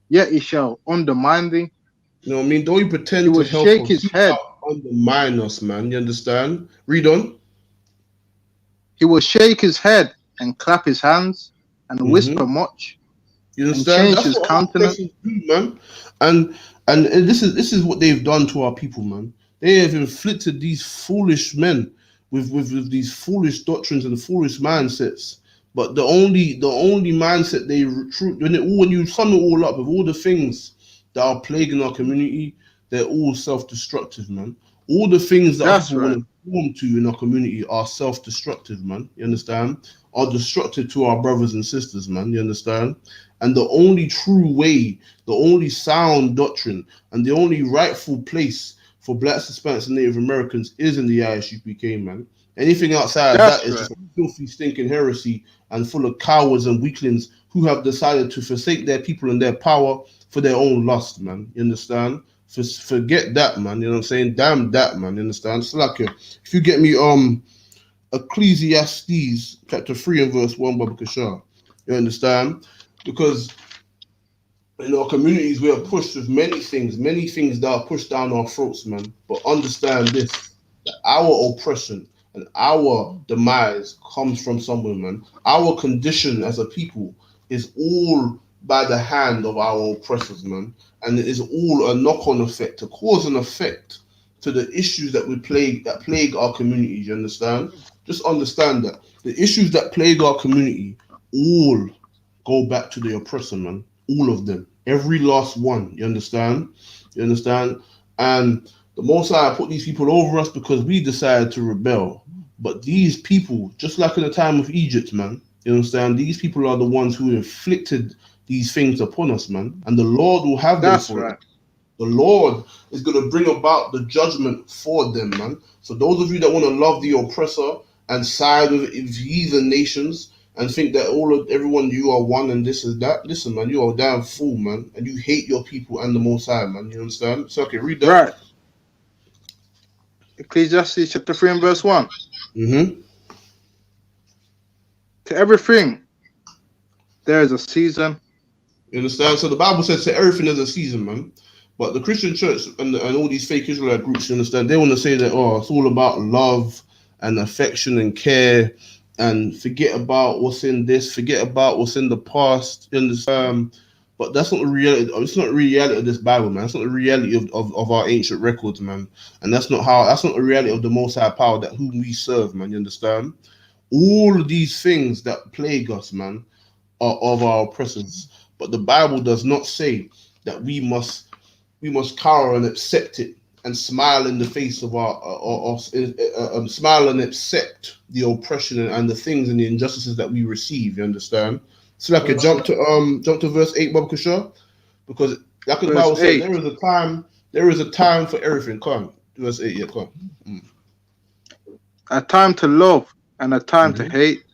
yet he shall undermine thee. You know what I mean? Though he pretend to help shake his head, undermine us, man. You understand? Read on. He will shake his head and clap his hands and whisper much. You understand? That's his countenance, do, man. And this is what they've done to our people, man. They have inflicted these foolish men with these foolish doctrines and foolish mindsets. But the only mindset they recruit, when you sum it all up with all the things that are plaguing our community, they're all self-destructive, man. All the things that people want to conform to in our community are self-destructive, man. You understand? Are destructive to our brothers and sisters, man. You understand? And the only true way, the only sound doctrine, and the only rightful place for blacks, Hispanics, and Native Americans is in the I.S.U.P.K, man. Anything outside of that That's is right. just filthy, stinking heresy and full of cowards and weaklings who have decided to forsake their people and their power for their own lust, man. You understand? Forget that, man. You know what I'm saying? Damn that, man. You understand? It's like if you get me Ecclesiastes chapter 3 and verse 1, Baba Kashar. You understand? Because in our communities we are pushed with many things that are pushed down our throats, man. But understand this, that our oppression and our demise comes from somewhere, man. Our condition as a people is all by the hand of our oppressors, man. And it is all a knock-on effect, a cause and effect to the issues that plague our communities, you understand? Just understand that the issues that plague our community all go back to the oppressor, man. All of them. Every last one. You understand? You understand? And the Most High put these people over us because we decided to rebel. But these people, just like in the time of Egypt, man, you understand? These people are the ones who inflicted these things upon us, man. And the Lord will have them That's for right. us. The Lord is going to bring about the judgment for them, man. So those of you that want to love the oppressor and side with heathen nations and think that everyone you are one and this is that, listen, man, you are a damn fool, man, and you hate your people and the Most High, man. You understand? So okay, read that. Right. Ecclesiastes chapter 3 and verse 1. Mm-hmm. To everything there is a season. You understand? So the Bible says to everything there's a season, man. But the Christian church and all these fake Israelite groups, you understand, they want to say that, oh, it's all about love and affection and care and forget about what's in this, forget about what's in the past. You understand? But that's not the reality. It's not the reality of this Bible, man. It's not the reality of our ancient records, man. And that's not the reality of the Most High power that whom we serve, man. You understand? All of these things that plague us, man, are of our oppressors. But the Bible does not say that we must cower and accept it and smile in the face of smile and accept the oppression and the things and the injustices that we receive. You understand? So like a jump to verse 8, Bob Kushar, because like the Bible Verse says, 8. there is a time for everything. Come on, verse 8, yeah, come on. A time to love and a time to hate.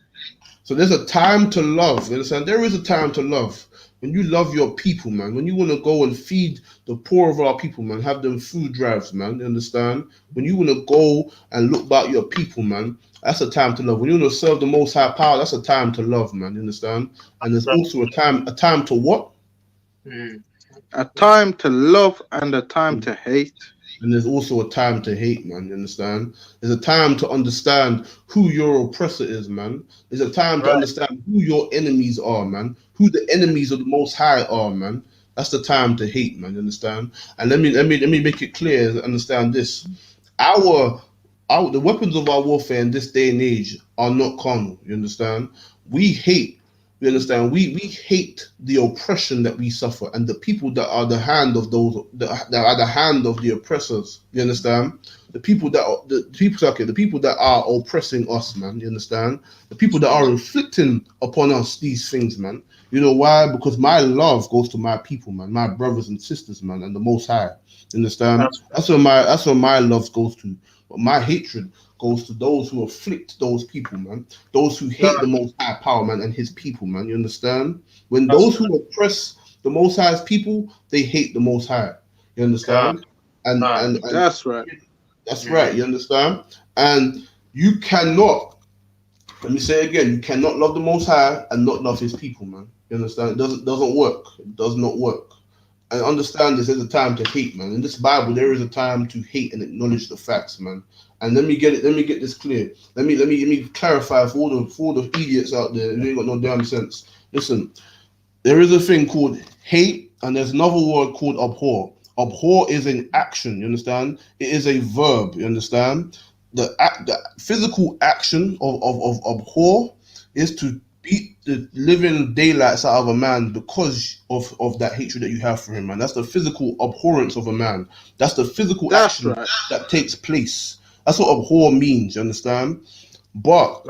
So there's a time to love. You understand? There is a time to love. When you love your people, man, when you want to go and feed the poor of our people, man, have them food drives, man, you understand? When you want to go and look about your people, man, that's a time to love. When you want to serve the Most High power, that's a time to love, man, you understand? And there's also a time to what? A time to love and a time to hate. And there's also a time to hate, man, you understand? There's a time to understand who your oppressor is, man. There's a time to understand who your enemies are, man. Who the enemies of the Most High are, man. That's the time to hate, man, you understand? And let me make it clear, understand this. The weapons of our warfare in this day and age are not carnal, you understand? We hate. You understand? We hate the oppression that we suffer and the people that are the hand of those that are the hand of the oppressors. You understand? The people that are oppressing us, man. You understand? The people that are inflicting upon us these things, man. You know why? Because my love goes to my people, man, my brothers and sisters, man, and the Most High. You understand? That's where my love goes to. But my hatred goes to those who afflict those people, man. Those who hate the Most High power, man, and his people, man. You understand? When those who oppress the Most High's people, they hate the Most High. You understand? And That's right. that's right. You understand? And you cannot. Let me say it again. You cannot love the Most High and not love his people, man. You understand? It doesn't work. It does not work. And understand this, there's a time to hate, man. In this Bible, there is a time to hate and acknowledge the facts, man. And let me get this clear. Let me clarify for all the idiots out there who ain't got no damn sense. Listen, there is a thing called hate, and there's another word called abhor. Abhor is an action, you understand? It is a verb, you understand? The physical action of abhor is to beat the living daylights out of a man because of that hatred that you have for him, man. That's the physical abhorrence of a man. That's the physical action that takes place. That's what abhor means, you understand? But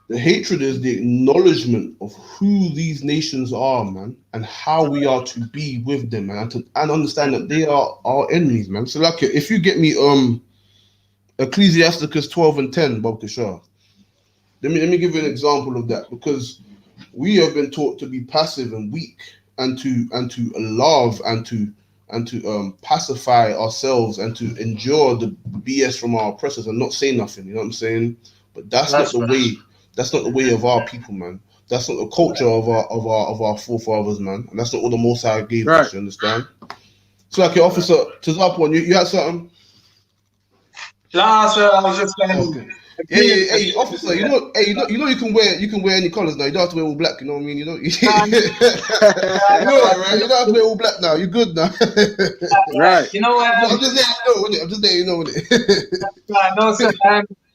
The hatred is the acknowledgement of who these nations are, man, and how we are to be with them, man, and understand that they are our enemies, man. So, like, if you get me Ecclesiasticus 12:10, Bob Kishar, let me give you an example of that, because we have been taught to be passive and weak, and to love and to pacify ourselves and to endure the BS from our oppressors and not say nothing. You know what I'm saying? But that's not the way. That's not the way of our people, man. That's not the culture of our forefathers, man. And that's not what the Most High gave us. You understand? So, like, your officer, to up one, you had something. Last, I was just saying. Okay. Yeah, hey, officer, you know you can wear any colors now. You don't have to wear all black. You know what I mean? You know, you know that, right? You don't have to wear all black now. You're good now. Right. You know, I'm just letting you know, innit? I'm just letting you know, innit? no, sir,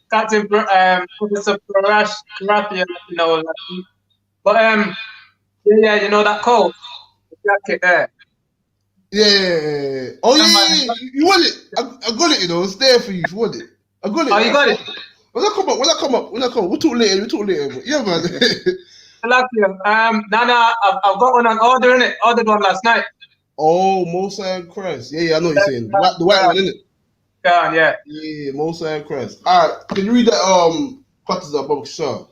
Captain Professor Karafia, you know, like, but yeah, you know that coat, the jacket there. Yeah. Oh yeah. You want it? I got it. You know, it's there for you. You want it? I got it. Oh, you got it. When I come up, we'll talk later. But yeah, man. I've got one on order, innit? Ordered one last night. Oh, Mosaic Crest. Yeah, I know what you're saying. The white one, innit? Yeah. Yeah, Mosaic Crest. All right, can you read that passages of Bob Kishar?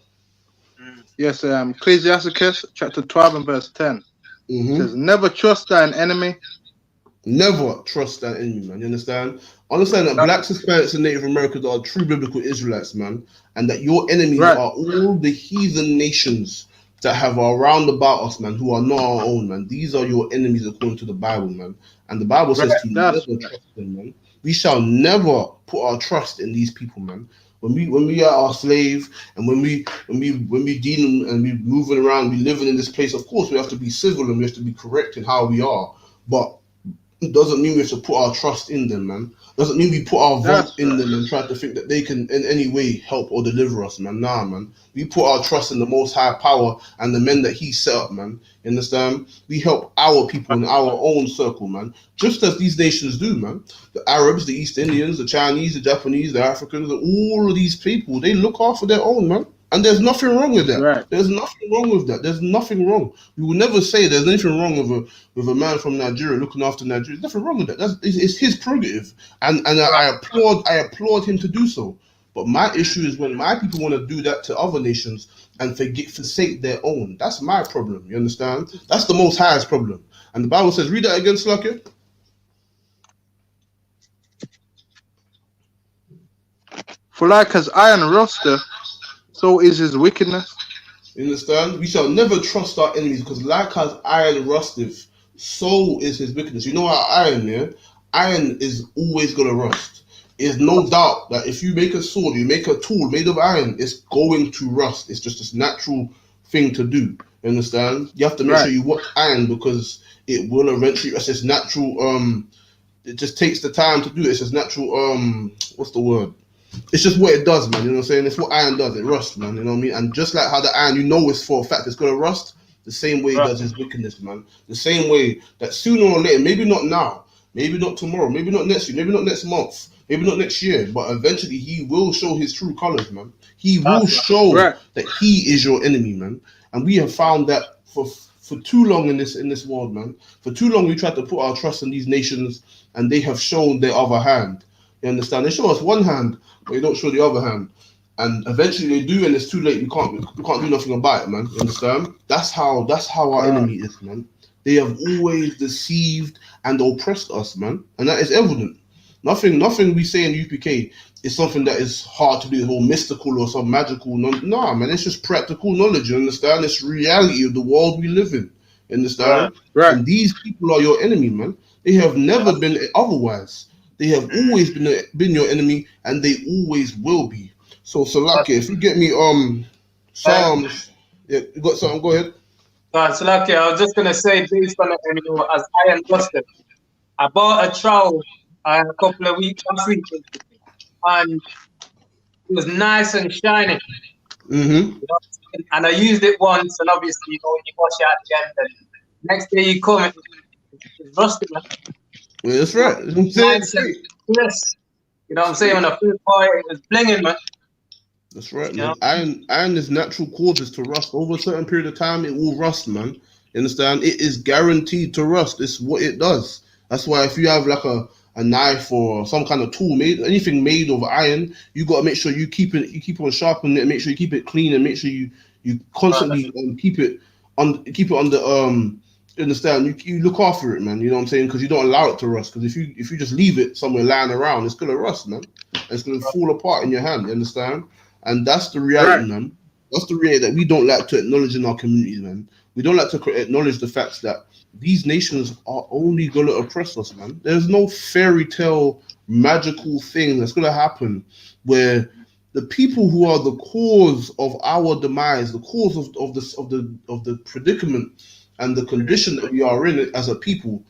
Yes, Ecclesiasticus chapter 12 and verse 10. Mm-hmm. It says, never trust thine enemy. Never trust that enemy, man. You understand? Understand that blacks, Hispanics, and Native Americans are true biblical Israelites, man, and that your enemies are all the heathen nations that have around about us, man, who are not our own, man. These are your enemies according to the Bible, man. And the Bible says to never trust them, man. We shall never put our trust in these people, man. When we are our slave, and when we dealing and we moving around, we living in this place, of course we have to be civil and we have to be correct in how we are, but it doesn't mean we have to put our trust in them, man. Doesn't mean we put our vote in them and try to think that they can in any way help or deliver us, man. Nah, man. We put our trust in the Most High Power and the men that He set up, man. You understand? We help our people in our own circle, man. Just as these nations do, man. The Arabs, the East Indians, the Chinese, the Japanese, the Africans, all of these people, they look after their own, man. And there's nothing wrong with that. Right. There's nothing wrong with that. There's nothing wrong. We will never say there's anything wrong with a man from Nigeria looking after Nigeria. There's nothing wrong with that. It's his prerogative, and I applaud him to do so. But my issue is when my people want to do that to other nations and forsake their own. That's my problem. You understand? That's the Most High's problem. And the Bible says, read that again, Slakia. For like as iron rusteth, so is his wickedness. You understand? We shall never trust our enemies, because like as iron rusteth, so is his wickedness. You know how iron, yeah? Iron is always going to rust. There's no doubt that if you make a sword, you make a tool made of iron, it's going to rust. It's just this natural thing to do. You understand? You have to make sure you watch iron, because it will eventually, it's just natural, it just takes the time to do it. It's just natural, what's the word? It's just what it does, man. You know what I'm saying? It's what iron does. It rusts, man. You know what I mean? And just like how the iron, you know, it's for a fact it's gonna rust. The same way it does his wickedness, man. The same way that sooner or later, maybe not now, maybe not tomorrow, maybe not next week, maybe not next month, maybe not next year, but eventually he will show his true colors, man. He will show that he is your enemy, man. And we have found that for too long in this world, man. For too long we tried to put our trust in these nations, and they have shown their other hand. You understand? They show us one hand, but they don't show the other hand. And eventually they do, and it's too late. We can't do nothing about it, man. You understand? That's how our enemy is, man. They have always deceived and oppressed us, man. And that is evident. Nothing we say in UPK is something that is hard to do, or mystical or some magical. Nah, man. It's just practical knowledge. You understand? It's reality of the world we live in. You understand? Right. And these people are your enemy, man. They have never been otherwise. They have always been your enemy, and they always will be. So, Salakia, if you get me Psalms, yeah, you got something? Go ahead. Salakia, I was just gonna say, based on it, you know, as iron rusted, I bought a trowel a couple of weeks last week, and it was nice and shiny. Mm-hmm. You know, and I used it once, and obviously, you know, you wash it out again, and next day you come, it's rusty, man. Yeah, that's right. I'm saying, Nice and yes. You know what I'm saying? When I first bought it, it was blinging, man. That's right, You know? man. Iron is natural causes to rust. Over a certain period of time, it will rust, man. You understand? It is guaranteed to rust. It's what it does. That's why if you have like a knife or some kind of tool made, anything made of iron, you gotta make sure you keep on sharpening it, make sure you keep it clean, and make sure you constantly keep it on the you understand? You look after it, man. You know what I'm saying? Because you don't allow it to rust. Because if you just leave it somewhere lying around, it's gonna rust, man. It's gonna fall apart in your hand. You understand? And that's the reality, Right. man. That's the reality that we don't like to acknowledge in our communities, man. We don't like to acknowledge the facts that these nations are only going to oppress us, man. There's no fairy tale magical thing that's going to happen where the people who are the cause of our demise, the cause of the predicament and the condition that we are in as a people,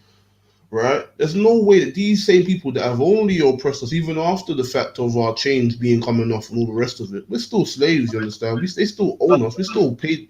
right? There's no way that these same people that have only oppressed us, even after the fact of our chains being coming off and all the rest of it, we're still slaves. You understand? They still own us. We still pay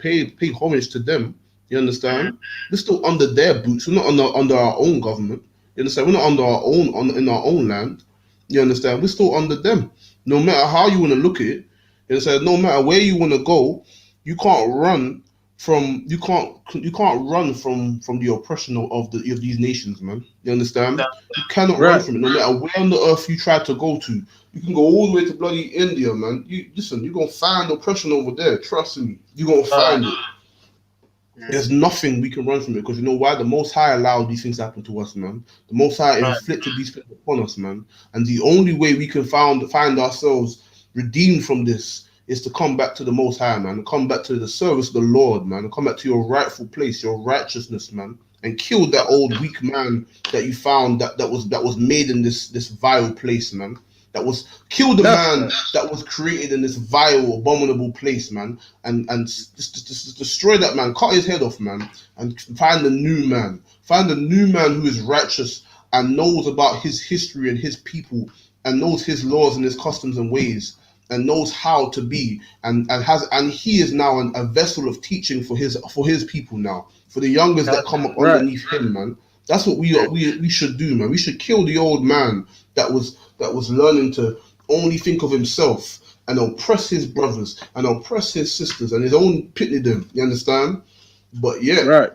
homage to them. You understand? We're still under their boots. We're not under our own government. You understand? We're not under our own in our own land. You understand? We're still under them. No matter how you want to look at it, you understand? No matter where you want to go, you can't run you can't run from the oppression of these nations, man. You understand? You cannot run Right. from it, no matter where on the earth you try to go to. You can go all the way to bloody India, man. You're gonna find oppression over there. Trust me, you're gonna find it. There's nothing we can run from it because you know why? The Most High allowed these things to happen to us, man. The Most High inflicted these things upon us, man. And the only way we can find ourselves redeemed from this is to come back to the Most High, man. And come back to the service of the Lord, man. And come back to your rightful place, your righteousness, man. And kill that old weak man that you found that was made in this vile place, man. That was kill the That's man right. that was created in this vile, abominable place, man, and just destroy that man, cut his head off, man, and find a new man. Find a new man who is righteous and knows about his history and his people and knows his laws and his customs and ways and knows how to be and he is now a vessel of teaching for his people now, for the youngers that come up Right. underneath him, man. That's what we should do, man. We should kill the old man that was learning to only think of himself and oppress his brothers and oppress his sisters and his own pitney. You understand? But yeah, Right.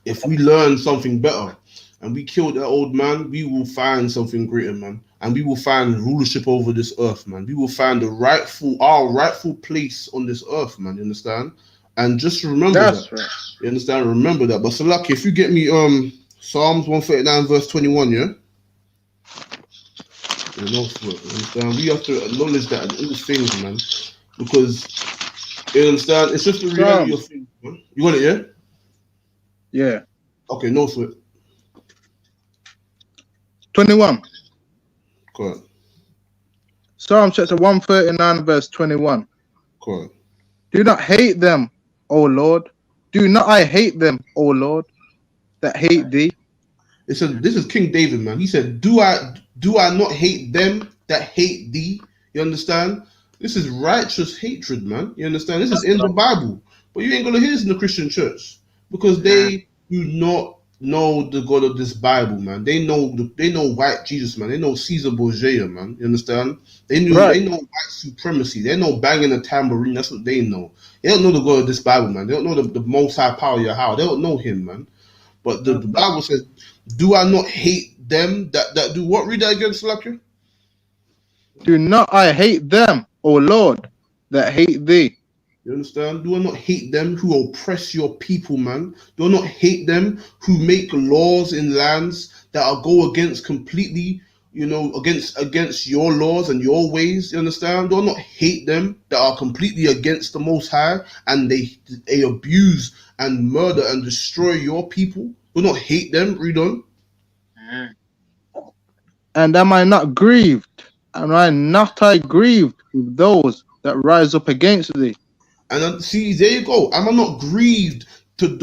if we learn something better and we kill that old man, we will find something greater, man. And we will find rulership over this earth, man. We will find our rightful place on this earth, man. You understand? And just remember That's that. right. You understand? Remember that. But Salaki, if you get me Psalms 139 verse 21, yeah? No sweat. You understand? We have to acknowledge that in all things, man. Because you understand, it's just the reality of things, man. You want it, yeah? Yeah. Okay, no sweat. 21. Correct. Psalm chapter 139, verse 21. Correct. Do not hate them, O Lord. Do not I hate them, O Lord, that hate thee. It said, this is King David, man. He said, do I not hate them that hate thee? You understand? This is righteous hatred, man. You understand? This is in the Bible. But you ain't going to hear this in the Christian church because they do not know the God of this Bible, man. They know white Jesus, man. They know Caesar Borgia, man. You understand? They know white supremacy. They know banging a tambourine. That's what they know. They don't know the God of this Bible, man. They don't know the Most High power of Yahweh. They don't know him, man. But the Bible says, do I not hate them that do what? Read that again, Slacker. Do not I hate them, O Lord, that hate thee. You understand? Do I not hate them who oppress your people, man? Do I not hate them who make laws in lands that are go against completely, against your laws and your ways? You understand? Do I not hate them that are completely against the Most High and they abuse and murder and destroy your people? Do I not hate them? Read on. And am I not grieved? Am I not grieved with those that rise up against thee? And see, there you go. Am I not grieved at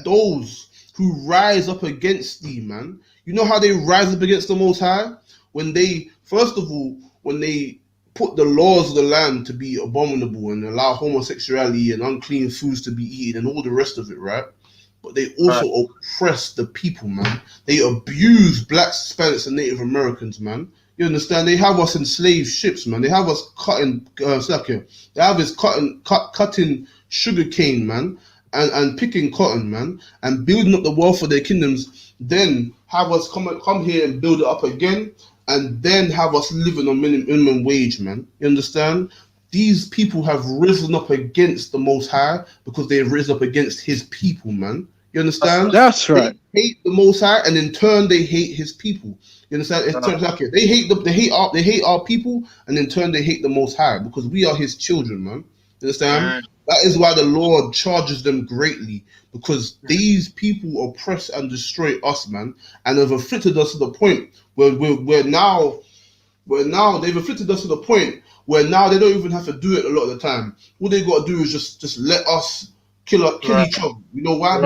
those who rise up against thee, man? You know how they rise up against the Most High? When they, first of all, when they put the laws of the land to be abominable and allow homosexuality and unclean foods to be eaten and all the rest of it, right? But they also oppress the people, man. They abuse blacks, Hispanics, and Native Americans, man. You understand? They have us in slave ships, man. They have us cutting, they have us cutting sugar cane, man, and picking cotton, man, and building up the wealth of their kingdoms. Then have us come here and build it up again, and then have us living on minimum wage, man. You understand? These people have risen up against the Most High because they have risen up against His people, man. You understand? That's right. They hate the Most High, and in turn they hate His people. You understand? It's like it. They hate our people, and in turn they hate the Most High because we are His children, man. You understand? That is why the Lord charges them greatly, because these people oppress and destroy us, man, and have afflicted us to the point where we're now they've afflicted us to the point where now they don't even have to do it a lot of the time. All they got to do is just let us kill each other. You know why?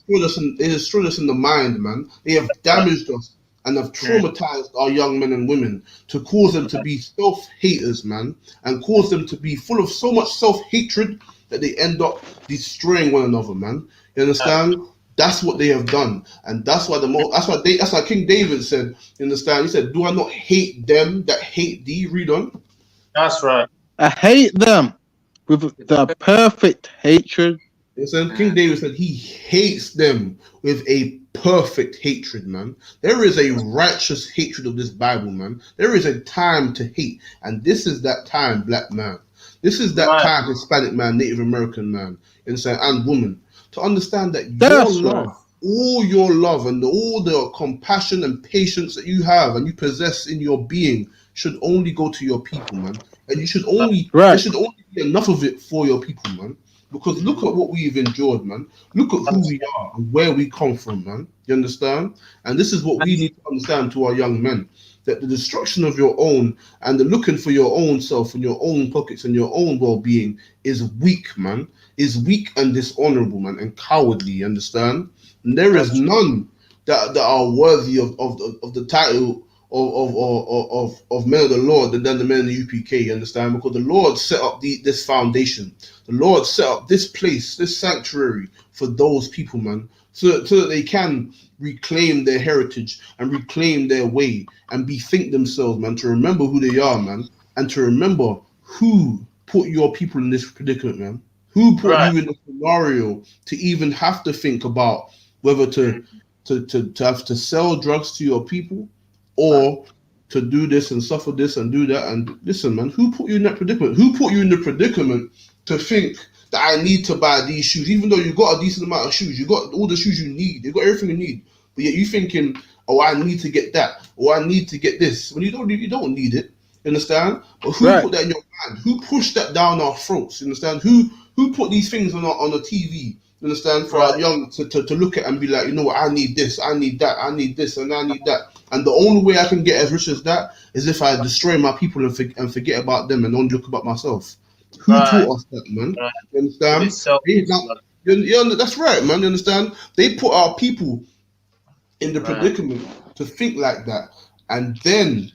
Because they destroyed us in the mind, man. They have damaged us and have traumatized our young men and women to cause them to be self-haters, man, and cause them to be full of so much self-hatred that they end up destroying one another, man. You understand? That's what they have done, and that's why that's why King David said, you understand? He said, "Do I not hate them that hate thee?" Read on. That's right. I hate them with the perfect hatred. Listen, King David said he hates them with a perfect hatred, man. There is a righteous hatred of this Bible, man. There is a time to hate, and this is that time, black man. This is that time, Hispanic man, Native American man, and woman, to understand that all your love and all the compassion and patience that you have and you possess in your being should only go to your people, man. And you should only there should only be enough of it for your people, man. Because look at what we've endured, man. Look at who we are and where we come from, man. You understand? And this is what we need to understand to our young men. That the destruction of your own and the looking for your own self and your own pockets and your own well-being is weak, man. Is weak and dishonorable, man, and cowardly, you understand? And there is none that are worthy of the title of men of the Lord than the men of the UPK, you understand? Because the Lord set up this foundation. The Lord set up this place, this sanctuary for those people, man, so that they can reclaim their heritage and reclaim their way and bethink themselves, man, to remember who they are, man, and to remember who put your people in this predicament, man. Who put you in the scenario to even have to think about whether to have to sell drugs to your people or to do this and suffer this and do that? And listen, man, who put you in that predicament? Who put you in the predicament to think that I need to buy these shoes, even though you got a decent amount of shoes, you got all the shoes you need, you got everything you need, but yet you thinking, oh, I need to get that, or I need to get this, when you don't need it. You understand? But who put that in your mind? Who pushed that down our throats? You understand? Who put these things on the TV? You understand? For our young to look at and be like, you know what? I need this, I need that, I need this, and I need that. And the only way I can get as rich as that is if I destroy my people and forget about them and only look about myself. Who taught us that, man? You understand? That's right, man. You understand? They put our people in the predicament to think like that, and then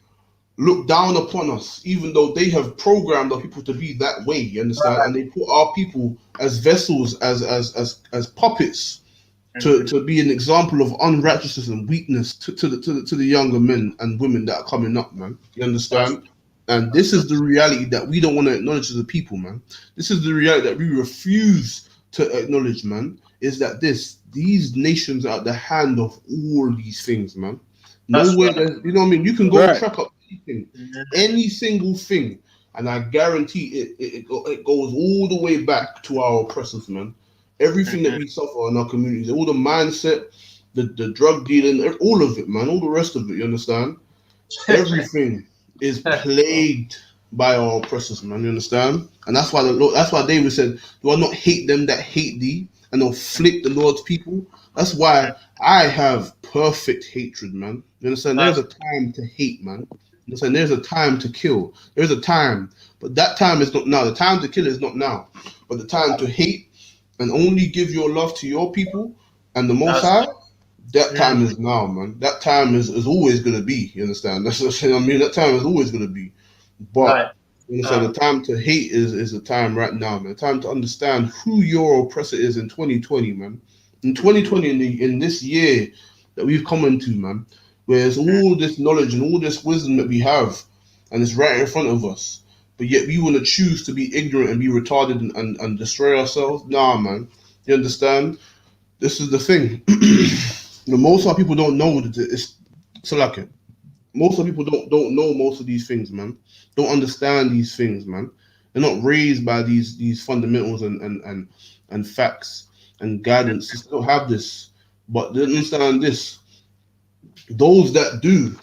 look down upon us, even though they have programmed our people to be that way. You understand? And they put our people as vessels, as puppets, to be an example of unrighteousness and weakness to the younger men and women that are coming up, man. You understand? And this is the reality that we don't want to acknowledge as a people, man. This is the reality that we refuse to acknowledge, man. Is that these nations are at the hand of all these things, man. Nowhere, you know what I mean? You can go track up anything, any single thing, and I guarantee it goes all the way back to our oppressors, man. Everything that we suffer in our communities, all the mindset, the drug dealing, all of it, man, all the rest of it, you understand? Everything is plagued by our oppressors, man, you understand? And that's why David said, do I not hate them that hate thee and afflict the Lord's people? That's why I have perfect hatred, man. You understand? There's a time to hate, man. You understand? There's a time to kill. There's a time, but that time is not now. The time to kill is not now, but the time to hate and only give your love to your people and the Most High, that time is now, man. That time is always going to be, you understand? That's what I mean. That time is always going to be. But you understand, the time to hate is the time right now, man. The time to understand who your oppressor is in 2020, man. In 2020, in this year that we've come into, man, where it's all this knowledge and all this wisdom that we have, and it's right in front of us. But yet we want to choose to be ignorant and be retarded and destroy ourselves. Nah, man. You understand? This is the thing. Most of our people don't know that it's Salaka. Most of people don't know most of these things, man. Don't understand these things, man. They're not raised by these fundamentals and facts and guidance. They don't have this. But they understand this. Those that do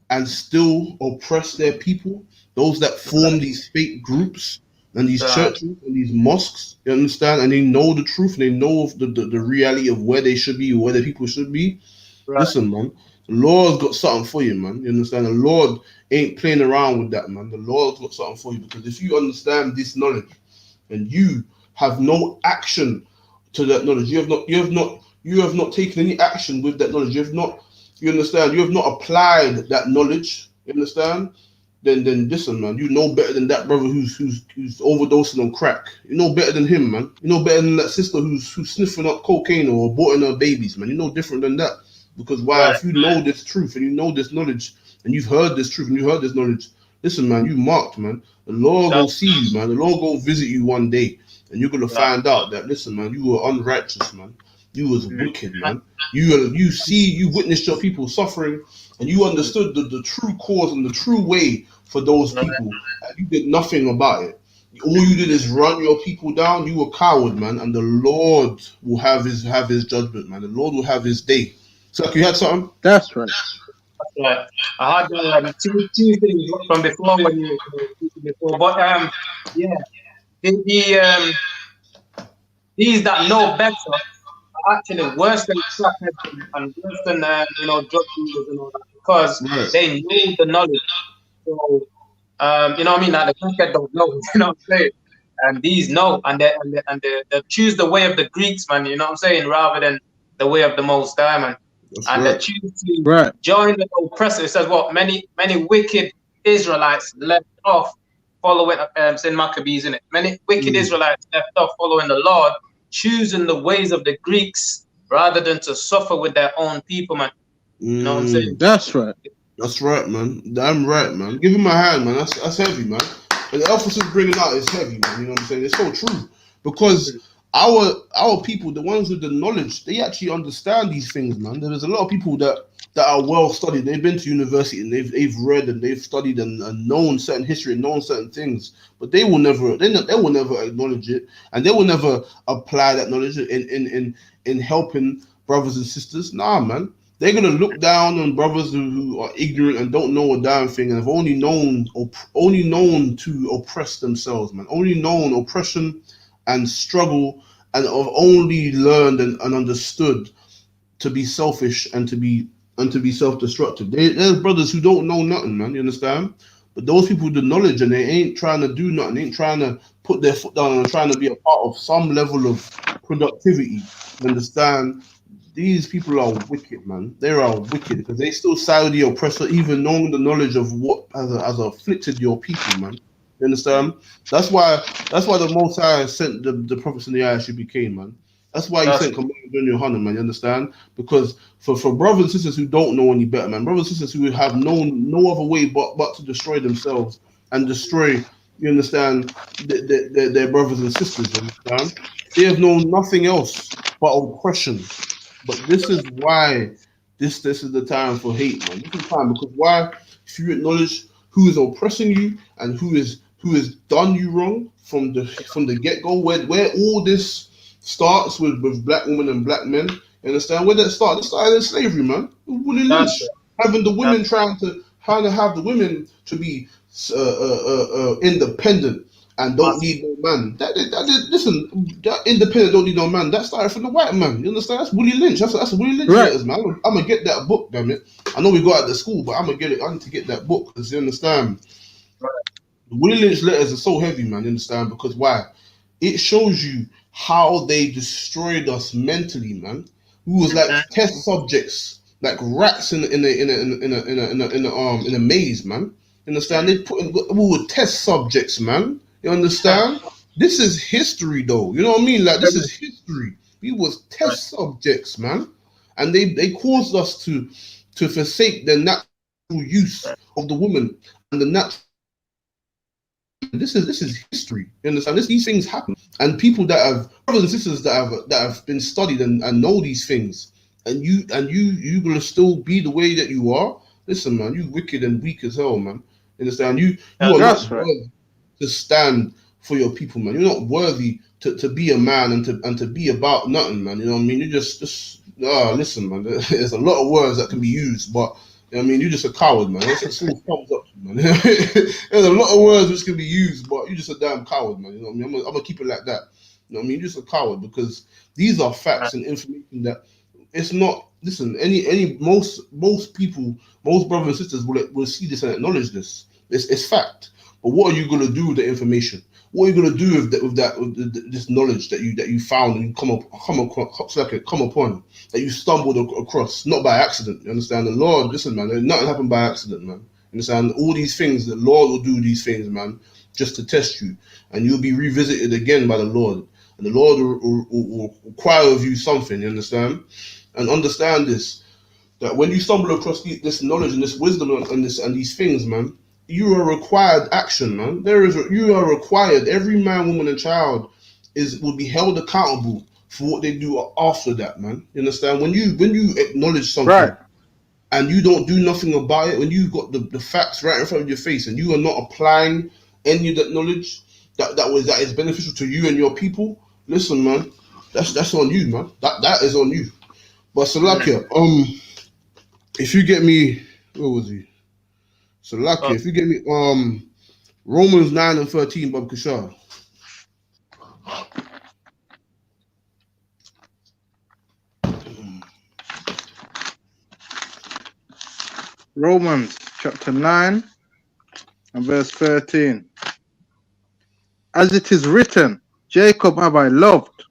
and still oppress their people, those that form these fake groups and these churches and these mosques, you understand? And they know the truth and they know of the reality of where they should be, where their people should be. Right. Listen, man, the Lord's got something for you, man. You understand? The Lord ain't playing around with that, man. The Lord's got something for you, because if you understand this knowledge and you have no action to that knowledge, you have not taken any action with that knowledge. You understand? You have not applied that knowledge. You understand? Then listen, man. You know better than that brother who's overdosing on crack. You know better than him, man. You know better than that sister who's sniffing up cocaine or aborting her babies, man. You know different than that. Because why? Right. If you know this truth and you know this knowledge and you've heard this truth and you heard this knowledge, listen, man. You marked, man. The Lord will see you, man. The Lord will visit you one day, and you're gonna find out that, listen, man, you were unrighteous, man. You was wicked, man. You witnessed your people suffering, and you understood the true cause and the true way for those people, and you did nothing about it. All you did is run your people down. You were coward, man, and the Lord will have his judgment, man. The Lord will have his day. So, you had something? That's right. Yeah, I had two things from before when you were speaking before, but yeah, these that know better are actually worse than crackheads and worse than drug dealers and all that, because they know the knowledge. So you know what I mean? Like the crackhead don't know, you know what I'm saying? And these know, and they choose the way of the Greeks, man. You know what I'm saying? Rather than the way of the Most High, man. And they choose to join the oppressor. It says what many wicked Israelites left off following Saint Maccabees, in it. Many wicked Israelites left off following the Lord, choosing the ways of the Greeks rather than to suffer with their own people, man. You know what I'm saying? That's right. That's right, man. Damn right, man. Give him a hand, man. That's heavy, man. And the officers bringing out is heavy, man. You know what I'm saying? It's so true, because our people, the ones with the knowledge, they actually understand these things, man. There's a lot of people that are well studied. They've been to university and they've read and they've studied and known certain history and known certain things, but they will never acknowledge it, and they will never apply that knowledge in helping brothers and sisters. Nah, man. They're gonna look down on brothers who are ignorant and don't know a damn thing and have only known to oppress themselves, man. Only known oppression and struggle, and have only learned and understood to be selfish and to be self-destructive. There's brothers who don't know nothing, man. You understand? But those people with the knowledge, and they ain't trying to do nothing, they ain't trying to put their foot down and trying to be a part of some level of productivity. You understand? These people are wicked, man. They are wicked because they still side with the oppressor, even knowing the knowledge of what has afflicted your people, man. You understand? That's why the Most High sent the prophets in the I.S.U.P.K, man. That's why he sent Commander YAHANNA, man. You understand? Because for brothers and sisters who don't know any better, man, brothers and sisters who have known no other way but to destroy themselves and destroy, you understand, their brothers and sisters, you understand? They have known nothing else but oppression. But this is why this is the time for hate, man. This is the time, because why? If you acknowledge who is oppressing you and who has done you wrong from the get-go, where all this starts with black women and black men. You understand? Where that started? It started in slavery, man. Willie Lynch having the women trying to have the women to be independent and don't need no man. Listen, that independent don't need no man. That started from the white man. You understand? That's Willie Lynch. That's Willie Lynch letters, man. I'm gonna get that book, damn it. I know we got it at the school, but I'm gonna get it. I need to get that book, because you understand. The Willie Lynch letters are so heavy, man. You understand? Because why? It shows you how they destroyed us mentally, man. We was like test subjects, like rats in a maze, man. You understand? We were test subjects, man. You understand? This is history, though. You know what I mean? Like, this is history. We was test subjects, man, and they caused us to to forsake the natural use of the woman and the natural. This is history. You understand? These things happen, and people that have brothers and sisters that have been studied and know these things, and you gonna still be the way that you are. Listen, man, you wicked and weak as hell, man. You understand? You are not That's right. worthy to stand for your people, man. You're not worthy to be a man and to be about nothing, man. You know what I mean? You just listen, man. There's a lot of words that can be used, but you know what I mean, you're just a coward, man. That's a small thumbs up, man. There's a lot of words which can be used, but you're just a damn coward, man. You know what I mean? I'm gonna keep it like that. You know what I mean? You're just a coward because these are facts and information that it's not. Listen, most people, most brothers and sisters will see this and acknowledge this. It's fact. But what are you gonna do with the information? What are you gonna do with this knowledge that you found and you come upon, that you stumbled across, not by accident? You understand? The Lord, listen, man, nothing happened by accident, man. You understand? All these things, the Lord will do these things, man, just to test you, and you'll be revisited again by the Lord, and the Lord will require of you something. You understand? And understand this, that when you stumble across this knowledge and this wisdom and these things, man, you are required action, man. You are required. Every man, woman, and child will be held accountable for what they do after that, man. You understand? When you acknowledge something, Right. and you don't do nothing about it, when you've got the facts right in front of your face and you are not applying any of that knowledge that is beneficial to you and your people, listen, man, that's on you, man. That is on you. But Salakia, if you get me, where was he? Salakia, if you get me Romans 9 and 13, Bob Kashar. Romans chapter 9 and verse 13. As it is written, Jacob have I loved,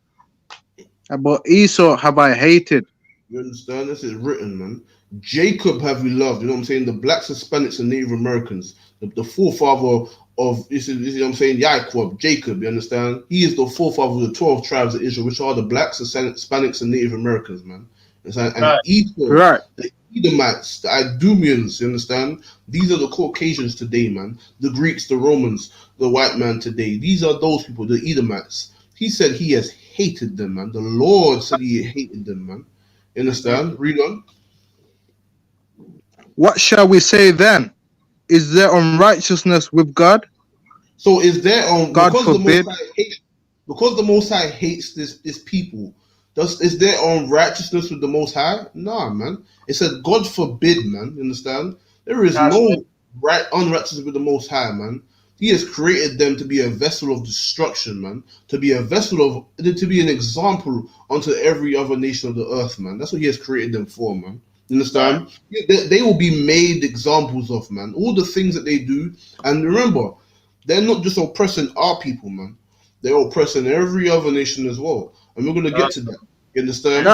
but Esau have I hated. You understand? This is written, man. Jacob have we loved. You know what I'm saying? The blacks, Hispanics, and Native Americans. The forefather of this is you know what I'm saying? Yaakov, Jacob. You understand? He is the forefather of the 12 tribes of Israel, which are the blacks, Hispanics, and Native Americans, man. And Esau, Right. the Edomites, the Idumeans. You understand? These are the Caucasians today, man. The Greeks, the Romans, the white man today. These are those people, the Edomites. He said he has hated them, man. The Lord said he hated them, man. You understand? Read on. What shall we say then? Is there unrighteousness with God? So is there God forbid. Because the Most High hates this people? Is there unrighteousness with the Most High? Nah, man. It said God forbid, man. You understand? There is no unrighteousness with the Most High, man. He has created them to be a vessel of destruction, man. To be an example unto every other nation of the earth, man. That's what he has created them for, man. You understand? They will be made examples of, man. All the things that they do. And remember, they're not just oppressing our people, man. They're oppressing every other nation as well. And we're going to get to that. You understand?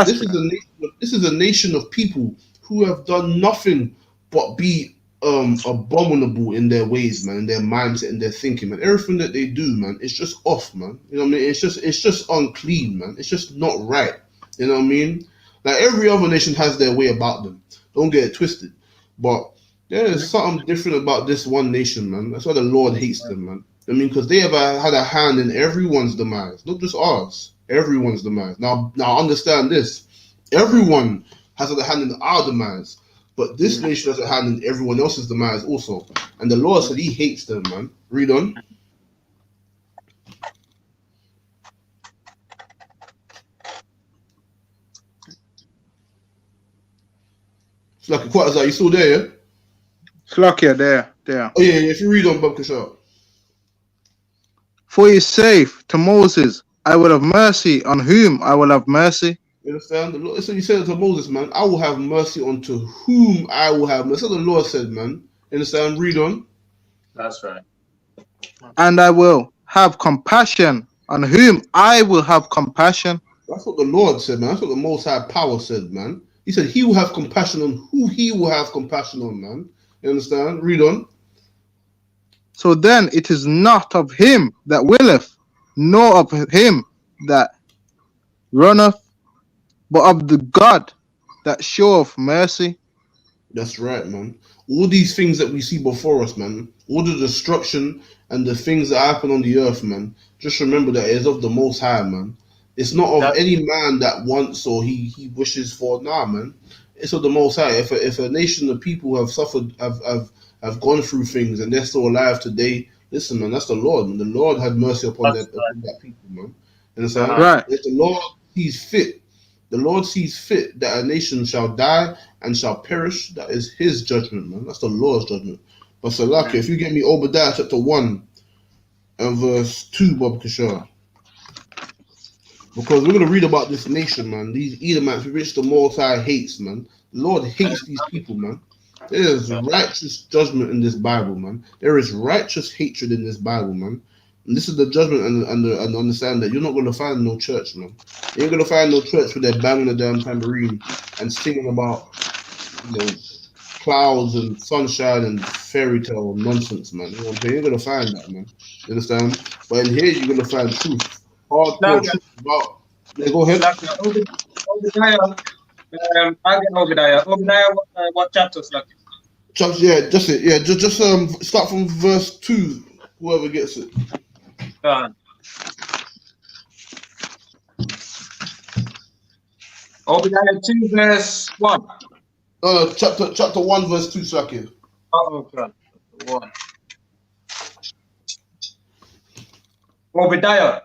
This is a nation of people who have done nothing but be abominable in their ways, man, in their mindset, in their thinking, man. Everything that they do, man, it's just off, man. You know what I mean? It's just unclean, man. It's just not right. You know what I mean? Like every other nation has their way about them. Don't get it twisted. But there is something different about this one nation, man. That's why the Lord hates them, man. I mean, because they have had a hand in everyone's demise, not just ours. Everyone's demise. Now understand this. Everyone has a hand in our demise. But this nation has a hand in everyone else's demise also. And the Lord said he hates them, man. Read on. It's like a quarter. You still there, yeah? Slakia, there. Oh, yeah. If you read on, Bob Kashar. For he saith to Moses, I will have mercy on whom I will have mercy. You understand? The Lord, so you said to Moses, man, I will have mercy unto whom I will have mercy. That's what the Lord said, man. You understand? Read on. That's right. And I will have compassion on whom I will have compassion. That's what the Lord said, man. That's what the Most High Power said, man. He said he will have compassion on who he will have compassion on, man. You understand? Read on. So then it is not of him that willeth, nor of him that runneth, but of the God that showeth mercy. That's right, man. All these things that we see before us, man, all the destruction and the things that happen on the earth, man, just remember that it is of the Most High, man. It's not of That, any man that wants or he wishes for. Nah, man. It's of the Most High. If a nation of people have suffered, have gone through things and they're still alive today, listen, man, that's the Lord. Man. The Lord had mercy that's upon that people, man. You understand? uh-huh. Right. If the Lord sees fit, the Lord sees fit that a nation shall die and shall perish. That is his judgment, man. That's the Lord's judgment. But Salaki, if you get me Obadiah chapter 1 and verse 2, Bob Kishar. Because we're going to read about this nation, man. These Edomites, which the Most High hates, man. The Lord hates these people, man. There is righteous judgment in this Bible, man. There is righteous hatred in this Bible, man. And this is the judgment and the understanding that you're not going to find no church, man. You ain't going to find no church where they're banging the damn tambourine and singing about, you know, clouds and sunshine and fairy tale nonsense, man. You know what I'm saying? You're going to find that, man. You understand? But in here, you're going to find truth. Hardcore Slack, truth about. Yeah, go ahead. slack, Obadiah, I get Obadiah. Obadiah, what chapter, Slack? Just, yeah, just it. Yeah, just start from verse 2. Whoever gets it. Obadiah 2, verse 1. Chapter 1, verse 2, Shaki. Oh, God. 1. Obadiah,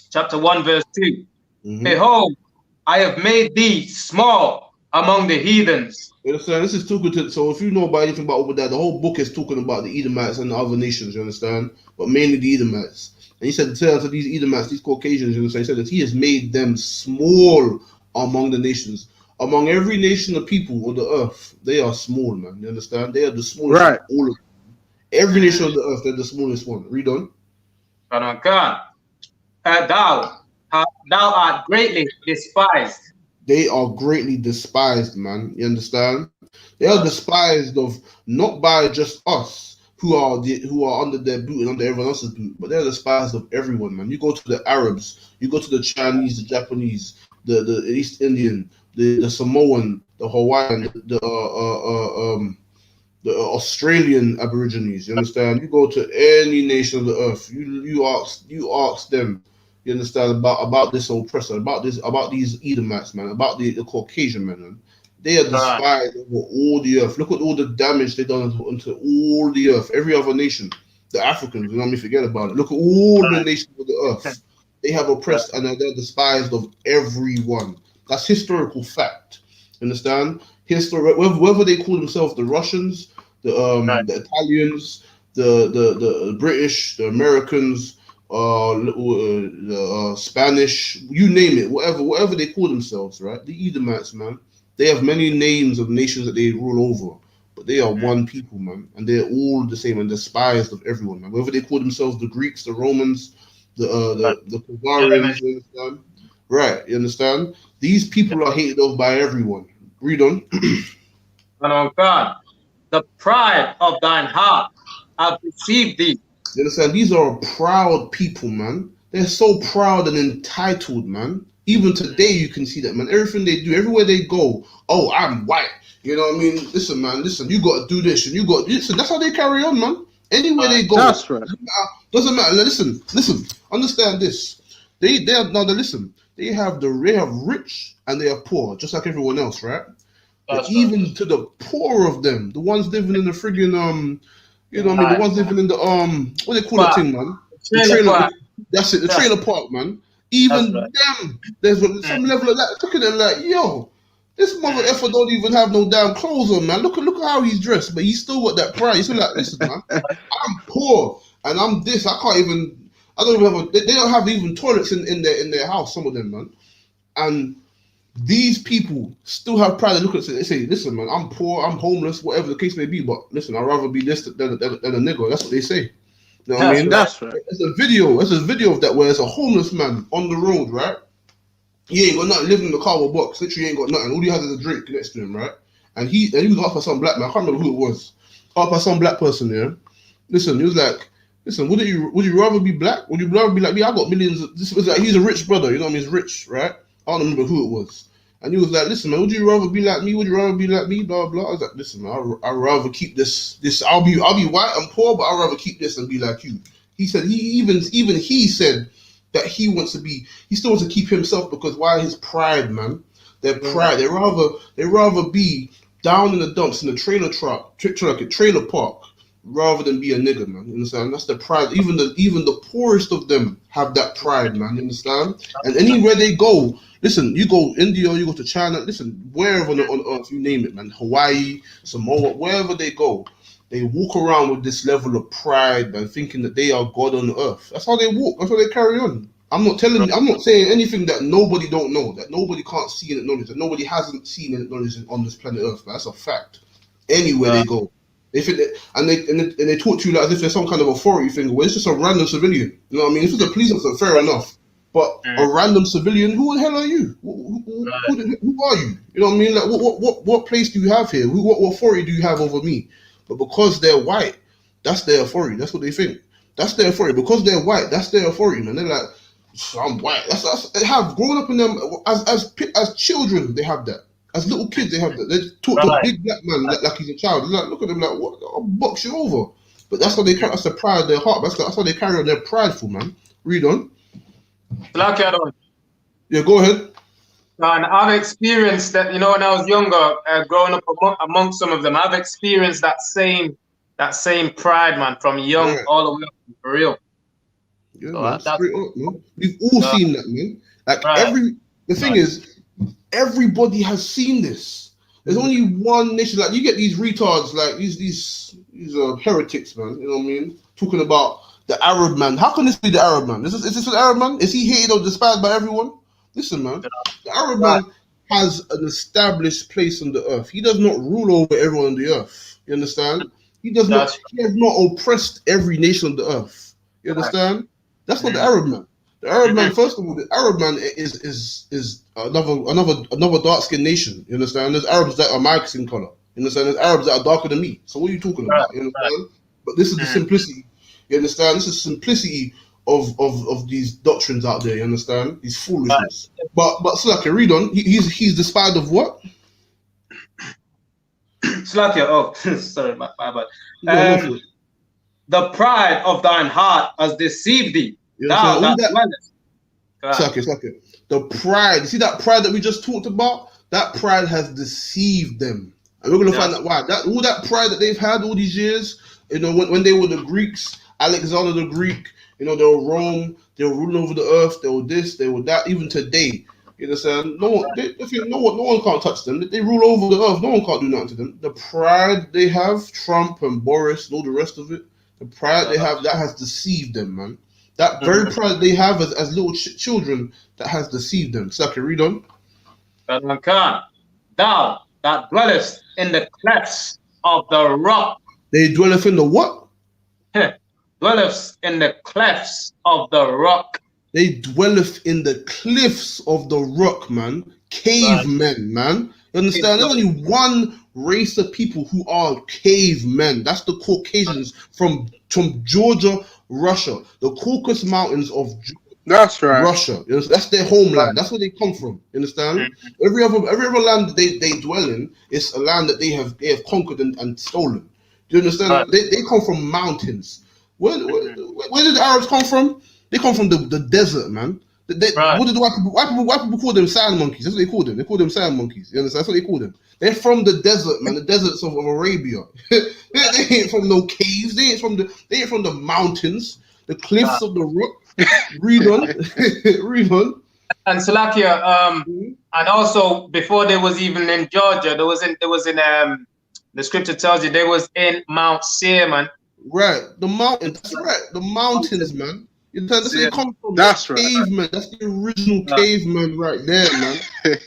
chapter 1, verse 2. Mm-hmm. Behold, I have made thee small among the heathens. You understand? This is talking to. So if you know about anything about Obadiah, the whole book is talking about the Edomites and the other nations. You understand? But mainly the Edomites. And he said, tell to these Edomites, these Caucasians, you understand? He said that he has made them small among the nations. Among every nation of people on the earth, they are small, man. You understand? They are the smallest Right. of all of them. Every nation on the earth, they're the smallest one. Read on. Oh, God. Thou art greatly despised. They are greatly despised, man. You understand? They are despised of not by just us who are under their boot and under everyone else's boot, but they're despised of everyone, man. You go to the Arabs, you go to the Chinese, the Japanese, the East Indian, the Samoan, the Hawaiian, the Australian Aborigines. You understand? You go to any nation of the earth, you ask them. You understand about this oppressor, about these Edomites, man, about the Caucasian man. They are despised over all the earth. Look at all the damage they've done into all the earth. Every other nation, the Africans, you know what I mean? Forget about it. Look at all the nations of the earth. They have oppressed and they're despised of everyone. That's historical fact. Understand? History. Whether they call themselves the Russians, the Italians, the British, the Americans, the Spanish, you name it, whatever they call themselves, right? The Edomites, man, they have many names of nations that they rule over, but they are one people, man, and they're all the same and despised of everyone, man. Whether they call themselves the Greeks, the Romans, the Khazarians, you understand? Right, you understand? These people are hated of by everyone. Read on. Oh, God. The pride of thine heart have deceived thee. You understand? These are proud people, man. They're so proud and entitled, man. Even today, you can see that, man. Everything they do, everywhere they go, oh, I'm white. You know what I mean? Listen, man, listen, you got to do this and you got to listen. That's how they carry on, man. Anywhere they go. That's right. Doesn't matter. Listen. Understand this. Listen. They have rich and they are poor, just like everyone else, right? But even to the poor of them, the ones living in the friggin' you know what I mean? The ones living in the what they call that thing, man? The trailer park. That's it, the trailer park, man. Even them, there's some level of that. Look at them like, yo, this mother effer don't even have no damn clothes on, man. Look at how he's dressed, but he's still got that pride. He's still like, listen, man, I'm poor and I'm this. I don't even have they don't have even toilets in their house, some of them, man. And these people still have pride. They look at it, they say, listen, man, I'm poor, I'm homeless, whatever the case may be, but listen, I'd rather be this than a nigger. That's what they say. You know what I mean? That's right. There's a video of that where there's a homeless man on the road, right? He ain't got nothing, living in the cardboard box, literally ain't got nothing. All he has is a drink next to him, right? And he was asked by some black man, I can't remember who it was. Asked by some black person there. Listen, he was like, listen, would you rather be black? Would you rather be like me? I got millions. This was like, he's a rich brother, you know what I mean? He's rich, right? I don't remember who it was. And he was like, listen, man, would you rather be like me? Would you rather be like me? Blah, blah. I was like, listen, man, I'd rather keep this. I'll be white and poor, but I'd rather keep this and be like you. He said, even he said that he still wants to keep himself because why? His pride, man. Their pride. They rather be down in the dumps in the trailer park rather than be a nigga, man. You understand? That's the pride. Even the poorest of them have that pride, man. You understand? And anywhere they go, listen, you go India, you go to China, listen, wherever on earth, you name it, man. Hawaii, Samoa, wherever they go, they walk around with this level of pride, man, thinking that they are God on earth. That's how they walk. That's how they carry on. I'm not saying anything that nobody don't know, that nobody can't see and acknowledge, that nobody hasn't seen and acknowledged on this planet Earth. Man. That's a fact. Anywhere they go, they think that, and they talk to you like as if there's some kind of authority thing. Well, it's just a random civilian. You know what I mean? If it's a police officer, fair enough. But a random civilian, who the hell are you? Who are you? You know what I mean? Like, what place do you have here? What authority do you have over me? But because they're white, that's their authority. That's what they think. That's their authority. Because they're white, that's their authority, man. They're like, I'm white. That's they have grown up in them as children. They have that. As little kids, they have that. They talk to a big black man like he's a child. They're like, look at them like, what? I'll box you over. But that's how they carry. That's the pride of their heart. That's how they carry on. They're prideful, man. Read on. Black Adam. Yeah, go ahead. And I've experienced that, you know, when I was younger, growing up among some of them, I've experienced that same pride, man, from young all the way up, for real. Yeah, So man, straight up, man. We've all seen that, man. Like the thing is, everybody has seen this. There's only one nation. Like you get these retards, like these heretics, man. You know what I mean? Talking about the Arab man. How can this be the Arab man? Is this an Arab man? Is he hated or despised by everyone? Listen, man. The Arab man has an established place on the earth. He does not rule over everyone on the earth. You understand? He does not. He has not oppressed every nation on the earth. You understand? That's not the Arab man. The Arab man, first of all, the Arab man is another dark skinned nation. You understand? There's Arabs that are my skin color. You understand? There's Arabs that are darker than me. So what are you talking about? You understand? But this is the simplicity. You understand? This is simplicity of these doctrines out there. You understand? These foolishness. But Slacker, read on. He's despised of what? Slacker. Oh, sorry, my bad. The pride of thine heart has deceived thee. Thou that dwellest. Slacker. The pride. You see that pride that we just talked about? That pride has deceived them. And we're going to find out why. All that pride that they've had all these years, you know, when they were the Greeks, Alexander the Greek, you know, they were Rome, they were ruling over the earth, they were this, they were that, even today. You understand? No one can't touch them. They rule over the earth. No one can't do nothing to them. The pride they have, Trump and Boris and all the rest of it, the pride they have, that has deceived them, man. That very pride they have as little children, that has deceived them. So I can read on. Thou that dwellest in the clefts of the rock. They dwelleth in the what? Dwelleth in the clefts of the rock. They dwelleth in the cliffs of the rock, man. Cavemen, man. You understand? There's only one race of people who are cavemen. That's the Caucasians from Georgia, Russia. The Caucasus Mountains of That's right. Russia. You know, that's their homeland. That's where they come from. You understand? Every other land they dwell in is a land that they have conquered and stolen. Do you understand? They come from mountains. Where did the Arabs come from? They come from the desert, man. What did white people call them? Sand monkeys. That's what they call them. They call them sand monkeys. You understand? That's what they call them. They're from the desert, man. The deserts of Arabia. they ain't from no caves. They ain't from the mountains, the cliffs of the rock. Read on. Read on. And Salakia, and also before they was even in Georgia, there was in the scripture tells you they was in Mount Seir, man. Right, the mountains. That's right, the mountains, man. You know, that's where they come from. That's caveman. That's the original caveman right there, man.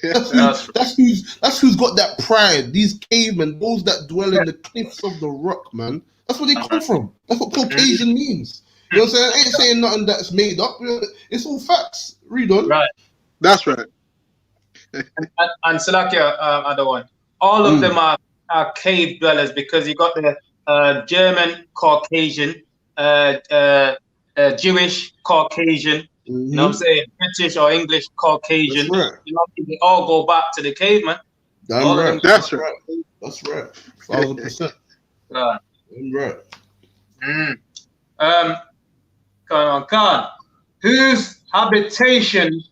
That's who's got that pride. These cavemen, those that dwell in the cliffs of the rock, man. That's where they come from. That's what Caucasian means. You know what I'm saying? I ain't saying nothing that's made up. It's all facts. Read on. Right. That's right. and Salakia, other one. All of them are cave dwellers because you got the German Caucasian, Jewish Caucasian, You know what I'm saying? British or English, Caucasian. That's right. You know, they all go back to the caveman. Damn All of right. them. That's right. That's right. 1,000%. Right. Damn right. Come on, Khan. Whose habitation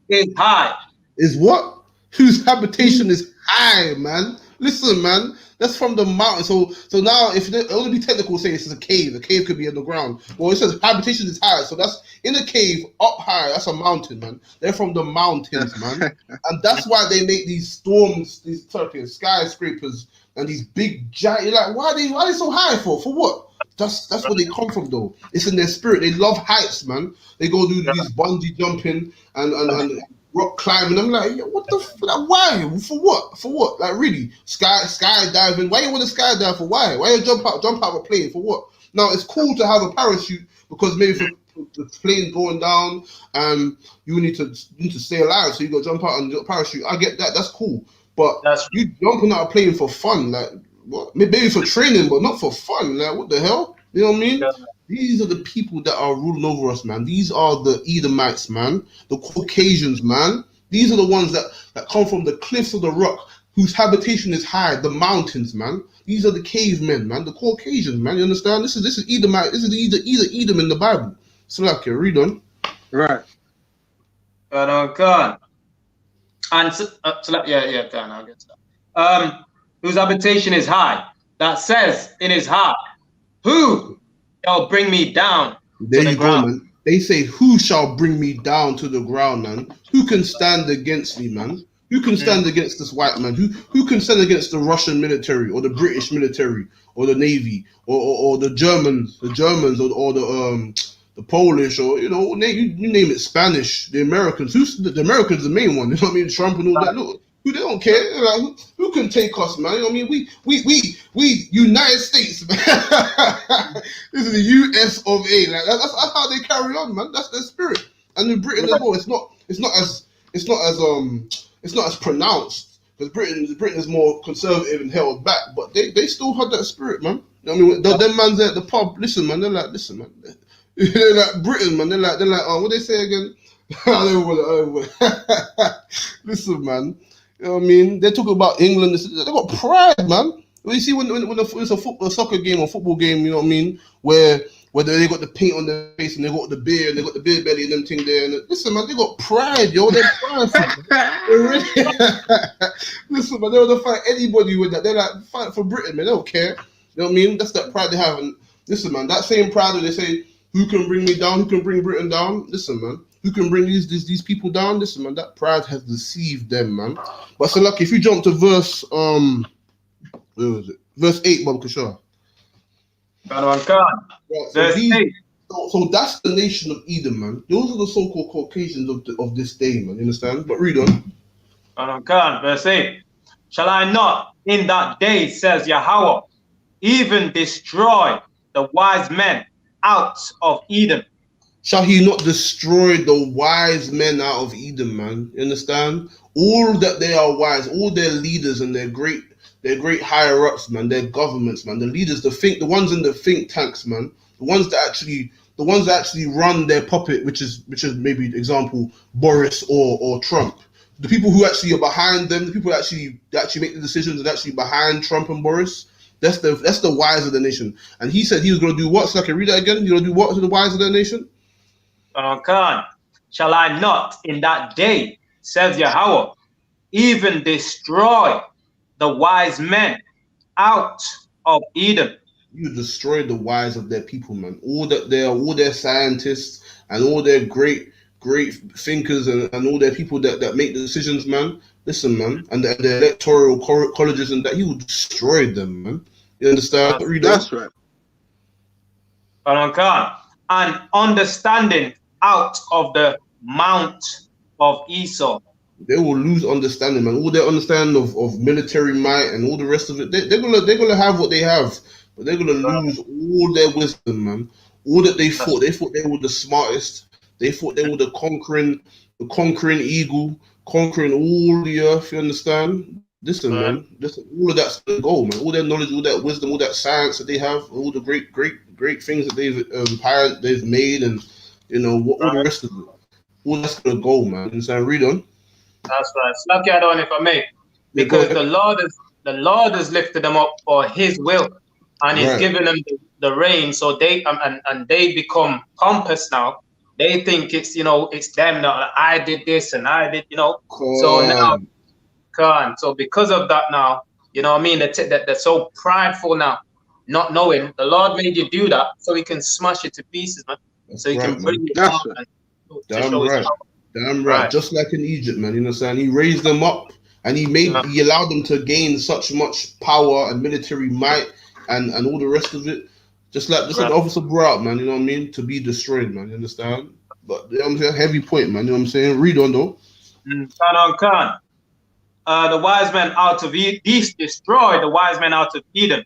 is high? Is what? Whose habitation is high, man. Listen, man. That's from the mountain. So now, if they only be technical, say this is a cave. A cave could be in the ground. Well, it says habitation is high. So that's in a cave up high. That's a mountain, man. They're from the mountains, man. And that's why they make these storms, these skyscrapers, and these big giant. You're like, why are they so high for? For what? That's where they come from, though. It's in their spirit. They love heights, man. They go do these bungee jumping and rock climbing. I'm like, what the like, why? For what? For what? Like, really? Skydiving? Why you want to skydive for? Why you jump out of a plane for what? Now it's cool to have a parachute because maybe for the plane going down and you need to stay alive, so you got to jump out and do a parachute. I get that. That's cool. But you jumping out of a plane for fun, like what? Maybe for training, but not for fun. Like, what the hell? You know what I mean? Yeah. These are the people that are ruling over us, man. These are the Edomites, man. The Caucasians, man. These are the ones that come from the cliffs of the rock, whose habitation is high, the mountains, man. These are the cavemen, man. The Caucasians, man. You understand? This is Edomite. This is Edom in the Bible. So like, read on. Right. God. And God, I'll get to that. Whose habitation is high, that says in his heart, who shall bring me down there to the you ground? Go, man. They say, who shall bring me down to the ground, man? Who can stand against me, man? Who can stand against this white man? Who can stand against the Russian military or the British military or the Navy or the Germans or the Polish or you name it, Spanish, the Americans. The Americans the main one? You know what I mean? Trump and all that. Look, they don't care. Like, who can take us, man? You know what I mean? We United States, man. This is the US of A. Like that's how they carry on, man. That's their spirit. And in Britain as well, it's not as pronounced because Britain is more conservative and held back, but they still had that spirit, man. You know what I mean? Them man's at the pub. Listen, man. They're like, listen, man. They're like Britain, man. They're like, what they say again? Listen, man. You know what I mean? They're talking about England. They got pride, man. When you see when it's a soccer game or football game, you know what I mean? Where they got the paint on their face and they got the beer and they got the beer belly and them thing there. And listen, man, they got pride, yo. They're pride. Listen, man, they want to fight anybody with that. They're like, fight for Britain, man. They don't care. You know what I mean? That's that pride they have. And listen, man, that same pride that they say, who can bring me down? Who can bring Britain down? Listen, man. Who can bring these people down? Listen, man, that pride has deceived them, man. But so lucky, if you jump to verse where was it? Verse 8, Bob Kashar. So that's the nation of Edom, man. Those are the so-called Caucasians of this day, man. You understand? But read on. Verse 8. Shall I not in that day, says Yahweh, even destroy the wise men out of Edom? Shall he not destroy the wise men out of Edom, man? You understand? All that they are wise, all their leaders and their great higher ups, man, their governments, man, the leaders, the ones in the think tanks, man, the ones that actually run their puppet, which is maybe example Boris or Trump. The people who actually are behind them, the people that actually make the decisions and actually behind Trump and Boris. That's the wise of the nation. And he said he was going to do what? So I can read that again. He's going to do what to the wise of the nation? Shall I not in that day, says Yahweh, even destroy the wise men out of Edom? You destroy the wise of their people, man. All their scientists and all their great thinkers and all their people that make the decisions, man. Listen, man, and the electoral colleges and that, he will destroy them, man. You understand? That's right. And understanding out of the mount of Esau. They will lose understanding, man. All their understanding of military might and all the rest of it, they're gonna have what they have, but they're gonna lose all their wisdom, man. All that they thought they were the smartest. They thought they were the conquering eagle, conquering all the earth. You understand? Listen, man. Listen, all of that's the goal, man. All their knowledge, all that wisdom, all that science that they have, all the great things that they've made, and you know all the rest of it. all that's gonna go, man. You understand? Read on. That's right. Slack it on if I may, because the Lord has lifted them up for His will, and He's given them the reign. So they and they become compass now. They think it's it's them that I did this and I did So now, so because of that now, you know what I mean? They're so prideful now, not knowing the Lord made you do that so He can smash it to pieces, man. So He can bring it down and to show His power. Damn right. Just like in Egypt, man. You know what I'm saying? He raised them up and he allowed them to gain such much power and military might and all the rest of it. Just like the officer brought out, man, you know what I mean? To be destroyed, man. You understand? But you know what I'm saying? Heavy point, man. You know what I'm saying? Read on though. Khan. The wise men out of East destroy the wise men out of Eden,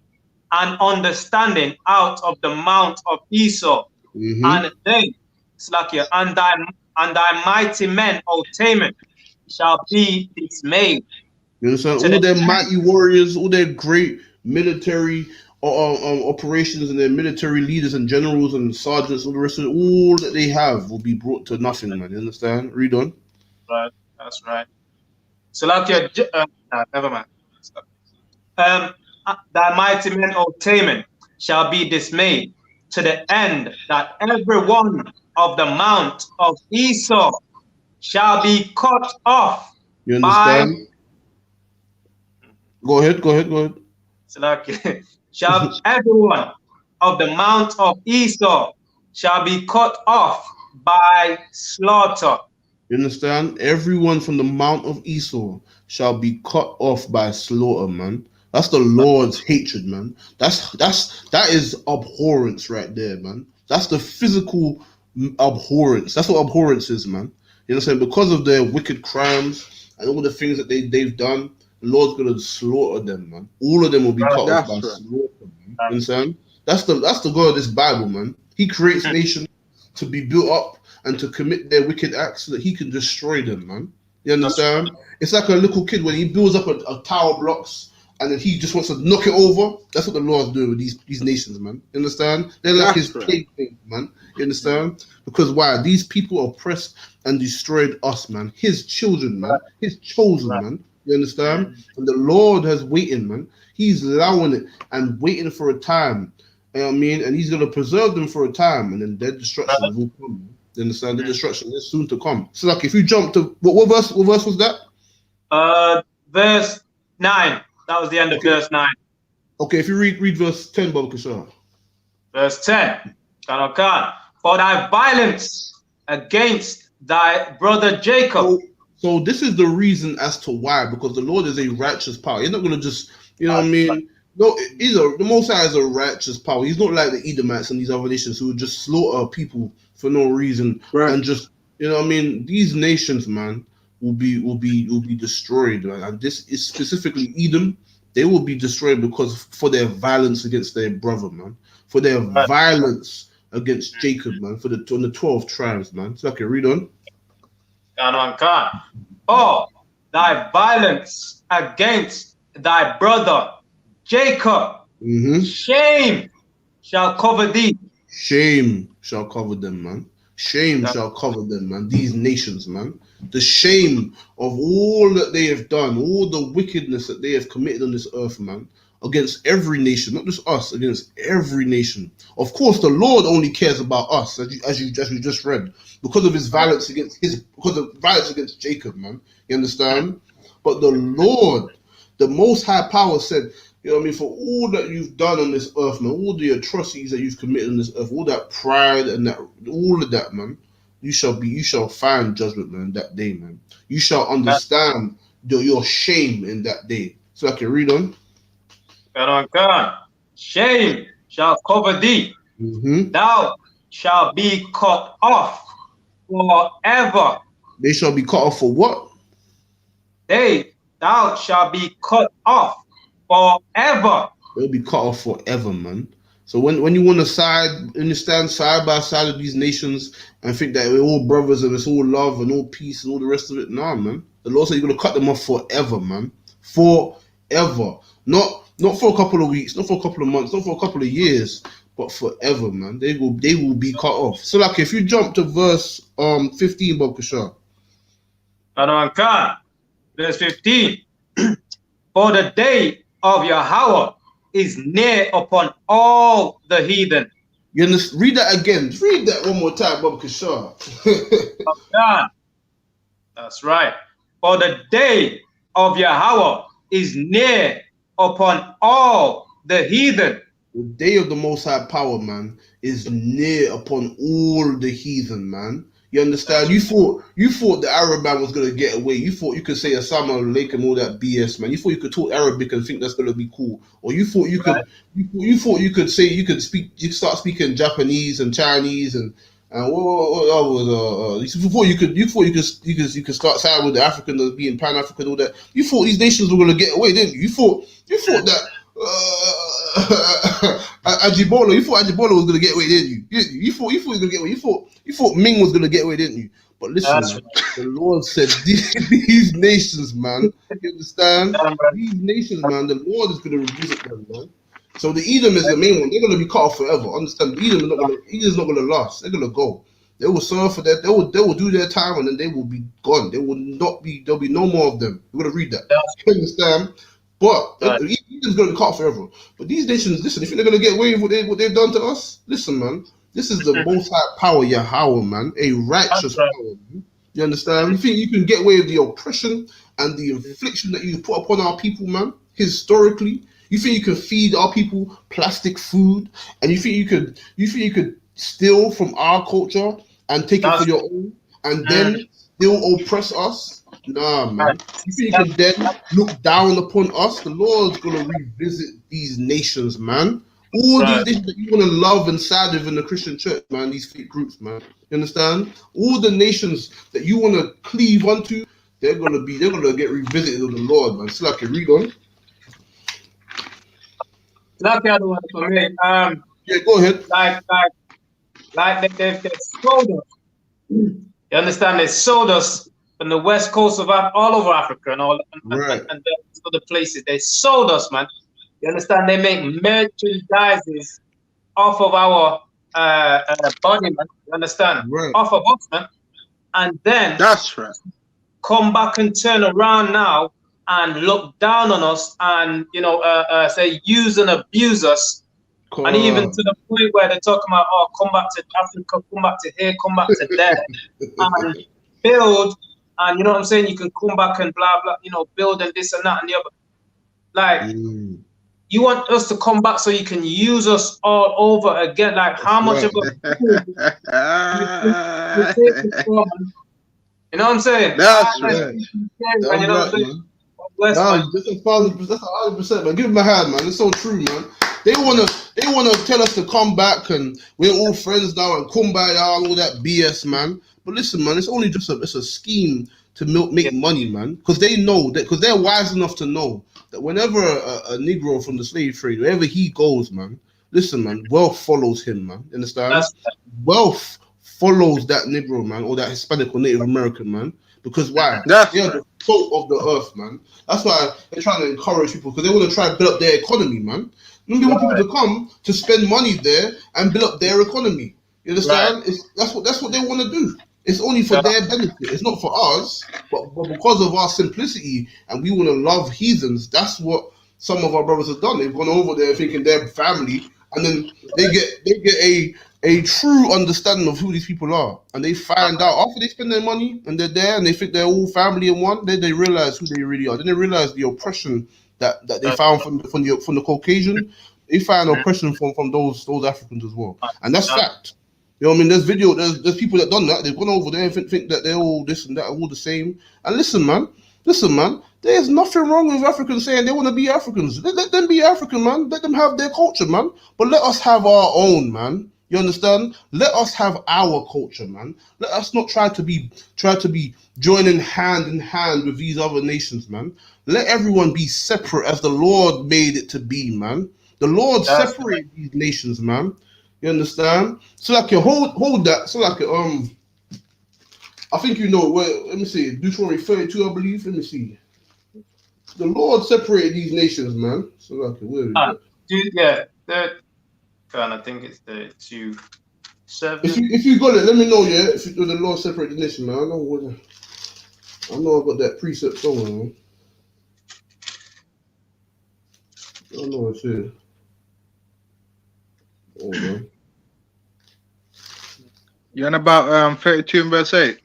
and understanding out of the mount of Esau. And they, Slakia, and thy mighty men, O Taman, shall be dismayed. You understand? All their mighty warriors, all their great military operations and their military leaders and generals and sergeants, all the rest of it, all that they have will be brought to nothing, man. You understand? Read on. Right, that's right. Salakia, never mind. Thy mighty men, O Taman, shall be dismayed, to the end that every one of the mount of Esau shall be cut off. You understand? Go ahead. Salakia, shall everyone of the mount of Esau shall be cut off by slaughter. You understand? Everyone from the Mount of Esau shall be cut off by slaughter, man. That's the Lord's hatred, man. That is abhorrence right there, man. That's the physical abhorrence. That's what abhorrence is, man. You know what I'm saying? Because of their wicked crimes and all the things that they've done, the Lord's gonna slaughter them, man. All of them will be cut off by slaughter, man. You understand? That's the God of this Bible, man. He creates nations to be built up and to commit their wicked acts so that He can destroy them, man. You understand? It's like a little kid when he builds up a tower blocks and then he just wants to knock it over. That's what the Lord's doing with these nations, man. You understand? They're like His plaything, man. You understand? Because why? These people oppressed and destroyed us, man. His children, man. His chosen, man. You understand? And the Lord has waiting, man. He's allowing it and waiting for a time. You know what I mean? And He's going to preserve them for a time, and then their destruction will come, man. You understand? The destruction is soon to come. So, like, if you jump to what verse was that? Verse 9. That was the end of verse 9. Okay, if you read verse 10, Baba Kishar. Verse 10. For thy violence against thy brother Jacob. So this is the reason as to why, because the Lord is a righteous power. You're not going to just, you know what I mean? No, the Most High is a righteous power. He's not like the Edomites and these other nations who would just slaughter people for no reason and just, you know what I mean? These nations, man, will be destroyed, man. And this is specifically Edom. They will be destroyed because for their violence against their brother, man. For their violence against Jacob, man. On the 12 tribes, man. So I can read on. Oh, thy violence against thy brother Jacob, shame shall cover thee. Shame shall cover them, man. Shame shall cover them, man. These nations, man. The shame of all that they have done, all the wickedness that they have committed on this earth, man, against every nation, not just us, against every nation. Of course, the Lord only cares about us, as you just read, because of His violence against Jacob, man. You understand? But the Lord, the Most High Power, said, you know what I mean, for all that you've done on this earth, man, all the atrocities that you've committed on this earth, all that pride and that, all of that, man, you shall find judgment, man, that day, man. You shall understand your shame in that day. So I can read on. Shame shall cover thee. Thou shalt be cut off forever. They shall be cut off for what? Thou shalt be cut off forever. They'll be cut off forever, man. So when you want to stand side by side with these nations and think that we're all brothers and it's all love and all peace and all the rest of it, nah, man. The Lord said you're gonna cut them off forever, man. Forever. Not for a couple of weeks, not for a couple of months, not for a couple of years, but forever, man. They will be cut off. So like if you jump to verse 15, Bob Kashar. Verse 15. For the day of Yahweh is near upon all the heathen. You understand? Read that again. Read that one more time, Bob Kashar. That's right. For the day of Yahweh is near upon all the heathen. The day of the Most High Power, man, is near upon all the heathen, man. You understand? You thought the Arab man was gonna get away. You thought you could say Osama Lake and all that BS, man. You thought you could talk Arabic and think that's gonna be cool, or you thought you could, you thought you could say you could start speaking Japanese and Chinese and what you thought you could start siding with the African as being Pan African, all that. You thought these nations were gonna get away, didn't you? You thought that. Ajibola, you thought Ajibola was gonna get away, didn't you? You thought he was gonna get away. You thought Ming was gonna get away, didn't you? But listen, man, the Lord said these nations, man. You understand? These nations, man. The Lord is gonna revisit them, man. So the Edom is the main one. They're gonna be cut off forever. Understand? Edom is not gonna last. They're gonna go. They will serve for that. They will do their time, and then they will be gone. There will not be. There'll be no more of them. You're gonna read that. You understand? But Edom's gonna be cut off forever. But these nations, listen, if you think they're gonna get away with what they've done to us, listen, man. This is the Most High Power, Yahweh, man. A righteous power, man. You understand? You think you can get away with the oppression and the infliction that you put upon our people, man? Historically, you think you can feed our people plastic food, and you think you could steal from our culture and take it for your own, and then still oppress us? Nah, man. You think you can then look down upon us? The Lord's gonna revisit these nations, man. All these nations that you want to love and side with in the Christian church, man. These fake groups, man. You understand? All the nations that you want to cleave onto, they're gonna get revisited of the Lord, man. So like, read on. Like the other one for me. Yeah, go ahead. Like they've sold us. You understand? They sold us from the west coast of all over Africa and the other places. They sold us, man. You understand? They make merchandises off of our body, man. You understand? Right. Off of us, man. And then that's right. Come back and turn around now and look down on us and say use and abuse us. Cool. And even to the point where they're talking about, oh, come back to Africa, come back to here, come back to there, and build. And you know what I'm saying? You can come back and blah blah, build and this and that and the other. Like, you want us to come back so you can use us all over again? Like, how much of a you know what I'm saying? That's right. That's right, man. That's 100%, man. Give him a hand, man. It's so true, man. They wanna tell us to come back and we're all friends now and kumbaya and all that BS, man. But listen, man, it's only just a scheme to make money, man. Because they know that, because they're wise enough to know that whenever a Negro from the slave trade, wherever he goes, man, listen, man, wealth follows him, man. You understand? Wealth follows that Negro, man, or that Hispanic or Native American, man. Because why? They are the salt of the earth, man. That's why they're trying to encourage people, because they want to try and build up their economy, man. They want people to come to spend money there and build up their economy. You understand? That's what they want to do. It's only for their benefit. It's not for us, but because of our simplicity and we want to love heathens, that's what some of our brothers have done. They've gone over there thinking they're family, and then they get a true understanding of who these people are, and they find out after they spend their money and they're there and they think they're all family in one. Then they realize who they really are. Then they realize the oppression that they found from the Caucasian. They find oppression from those Africans as well, and that's fact. You know what I mean? There's people that done that. They've gone over there and think that they're all this and that, all the same. And listen, man. There's nothing wrong with Africans saying they want to be Africans. Let them be African, man. Let them have their culture, man. But let us have our own, man. You understand? Let us have our culture, man. Let us not try to be joining hand in hand with these other nations, man. Let everyone be separate as the Lord made it to be, man. The Lord separated these nations, man. You understand? So like you hold that. So like I think you know where. Let me see, Deuteronomy 32, I believe. Let me see. The Lord separated these nations, man. So like where is it? And I think it's the 2:7. If you got it, let me know. Yeah, if the Lord separate the nation, man. I know I got that precept somewhere, man. I know it's here. Oh man. You on about 32 and verse 8?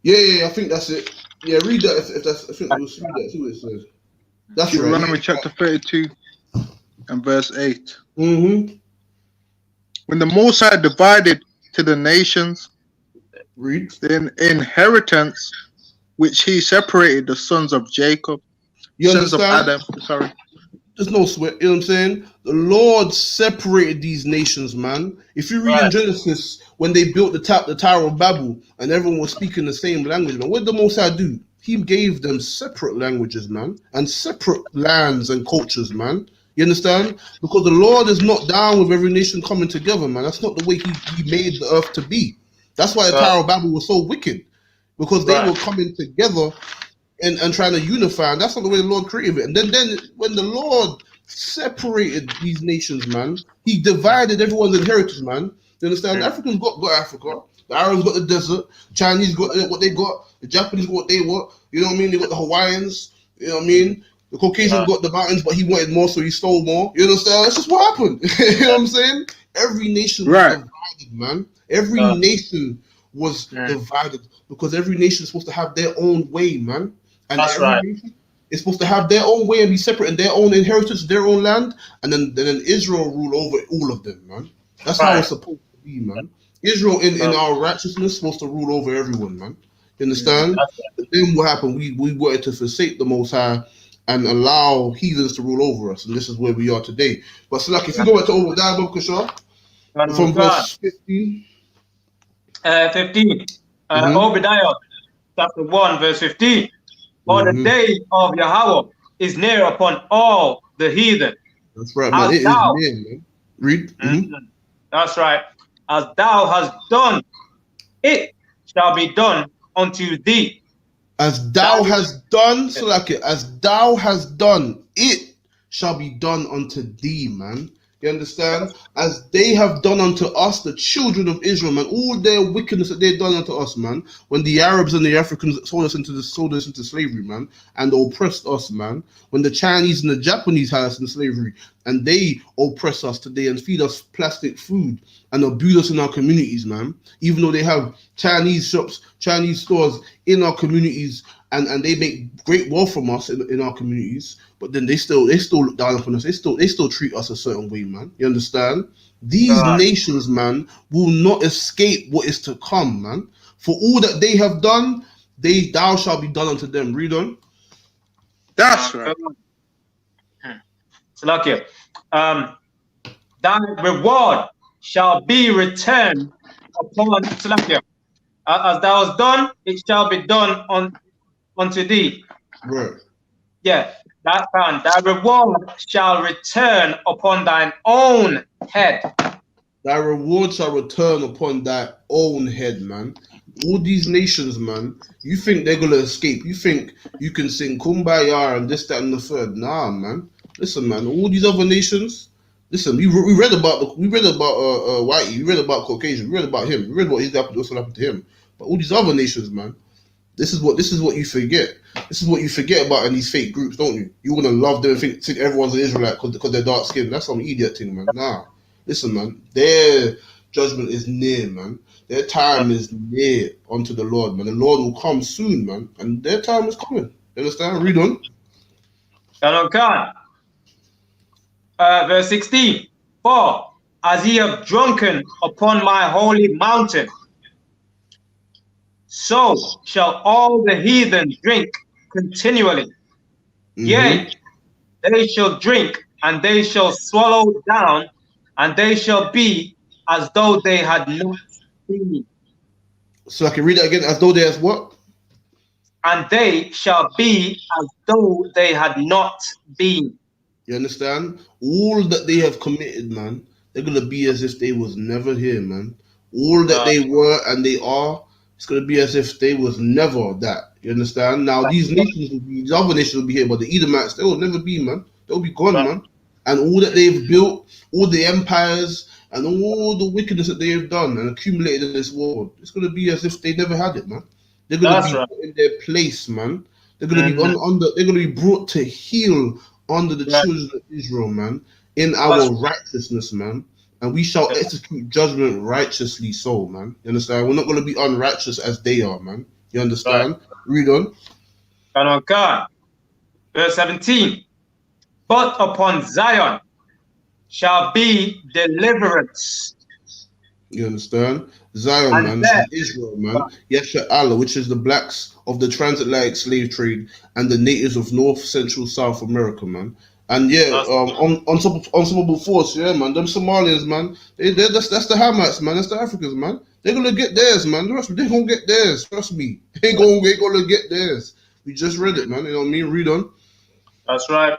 Yeah, I think that's it. Yeah, read that if that's. I think we'll read that. See what it says. That's right. Deuteronomy chapter 32 and verse 8. Mm-hmm. When the Most High divided to the nations the inheritance which he separated the sons of Jacob, you sons understand? of Adam. Sorry. There's no sweat. You know what I'm saying? The Lord separated these nations, man. If you read in Genesis, when they built the Tower of Babel, and everyone was speaking the same language, man, what did the Most High do? He gave them separate languages, man, and separate lands and cultures, man. You understand? Because the Lord is not down with every nation coming together, man. That's not the way he made the earth to be. That's why the Tower of Babel was so wicked, because they were coming together and trying to unify, and that's not the way the Lord created it. And then when the Lord separated these nations, man, he divided everyone's inheritance, man. You understand? The Africans got Africa, the Arabs got the desert, Chinese got what they got, the Japanese got what they want, you know what I mean? They got the Hawaiians, you know what I mean? The Caucasians got the mountains, but he wanted more, so he stole more. You understand? That's just what happened. You know what I'm saying? Every nation was divided, man. Every nation was divided because every nation is supposed to have their own way, man. And every nation is supposed to have their own way and be separate and their own inheritance, their own land, and then Israel rule over all of them, man. That's how it's supposed to be, man. Israel in our righteousness is supposed to rule over everyone, man. You understand? But then what happened? We wanted to forsake the Most High and allow heathens to rule over us, and this is where we are today. But Salak, if you go back to over that, Kashar, from verse 15. 15. Obadiah chapter 1, verse 15. For the day of Yahweh is near upon all the heathen. That's right, man. It is near, man. Read. That's right. As thou hast done, it shall be done unto thee. As thou hast done, so like it, as thou hast done, it shall be done unto thee, man. You understand? As they have done unto us, the children of Israel, man, all their wickedness that they've done unto us, man. When the Arabs and the Africans sold us into slavery, man, and oppressed us, man. When the Chinese and the Japanese had us in slavery, and they oppress us today and feed us plastic food and abuse us in our communities, man. Even though they have Chinese shops, Chinese stores in our communities, and they make great wealth from us in our communities, but then they still look down upon us. They still treat us a certain way, man. You understand? These nations, man, will not escape what is to come, man. For all that they have done, thou shall be done unto them. Read on. That's right. Salakia. Thy reward shall be returned upon Salakia. As thou hast done, it shall be done unto thee. Right. Yeah, that found. Thy reward shall return upon thine own head. Thy reward shall return upon thy own head, man. All these nations, man, you think they're gonna escape? You think you can sing Kumbaya and this, that, and the third? Nah, man. Listen, man. All these other nations. Listen, we read about Whitey. We read about Caucasian. We read about him. We read what happened to him. But all these other nations, man. This is what you forget. This is what you forget about in these fake groups, don't you? You want to love them and think everyone's an Israelite because they're dark skinned. That's some idiot thing, man. Nah. Listen, man. Their judgment is near, man. Their time is near unto the Lord, man. The Lord will come soon, man. And their time is coming. You understand? Read on. Shalom Khan. Verse 16. For as ye have drunken upon my holy mountain, so shall all the heathen drink continually. Yea, they shall drink, and they shall swallow down, and they shall be as though they had not been. So I can read that again. As though they has what? And they shall be as though they had not been. You understand? All that they have committed, man, they're gonna be as if they was never here, man. All that they were and they are, it's gonna be as if they was never that. You understand? Now these other nations will be here, but the Edomites, they will never be, man. They'll be gone, man. And all that they've built, all the empires, and all the wickedness that they have done and accumulated in this world, it's going to be as if they never had it, man. They're going to That's be right. put in their place, man. They're going to be Mhm. they're going to be brought to heel under the Right. children of Israel, man, in That's our righteousness, man. And we shall right. execute judgment righteously so, man. You understand? We're not going to be unrighteous as they are, man. You Right. understand? Read on. And on God. Verse 17. But upon Zion shall be deliverance. You understand? Zion, And man, which there, is Israel, man. Allah, which is the blacks of the transatlantic slave trade and the natives of North, Central, South America, man. And yeah, that's unstoppable force, yeah, man. Them Somalians, man. That's the Hamites, man. That's the Africans, man. They're gonna get theirs, man. Trust me, they're gonna get theirs. Trust me, they gonna get theirs. We just read it, man. You know what I mean? Read on. that's right.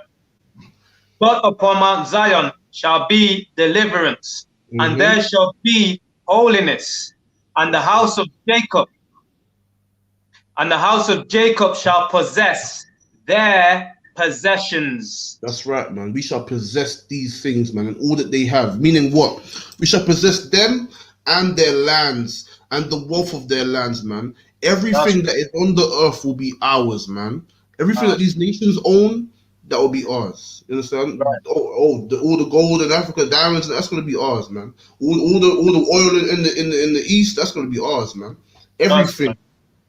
But upon Mount Zion shall be deliverance, and Mm-hmm. there shall be holiness, and the house of Jacob, shall possess their possessions. That's right, man. We shall possess these things, man, and all that they have. Meaning what? We shall possess them and their lands and the wealth of their lands, man. Everything that is on the earth will be ours, man. Everything that these nations own, that will be ours. You understand? Right. All the gold in Africa, diamonds, that's gonna be ours, man. All the oil in the east, that's gonna be ours, man. Everything.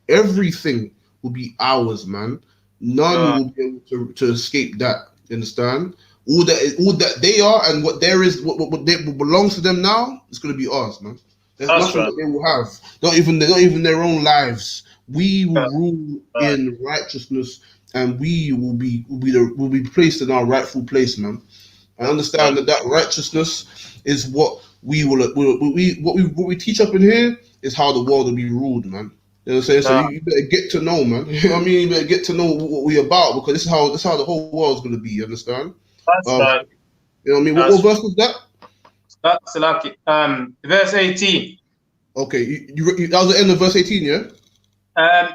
Everything will be ours, man. None will be able to escape that. You understand? All that they are and what there is, what belongs to them now, is going to be ours, man. There's nothing that they will have. Not even their own lives. We will rule in righteousness, and we will be placed in our rightful place, man. I understand that righteousness is what what we teach up in here is how the world will be ruled, man. You know what I'm saying? So you better get to know, man. You know what I mean? You better get to know what we about, because this is how the whole world's gonna be. You understand? That's right. You know what I mean? What verse was that? That's lucky. Verse 18. Okay, that was the end of verse 18, yeah?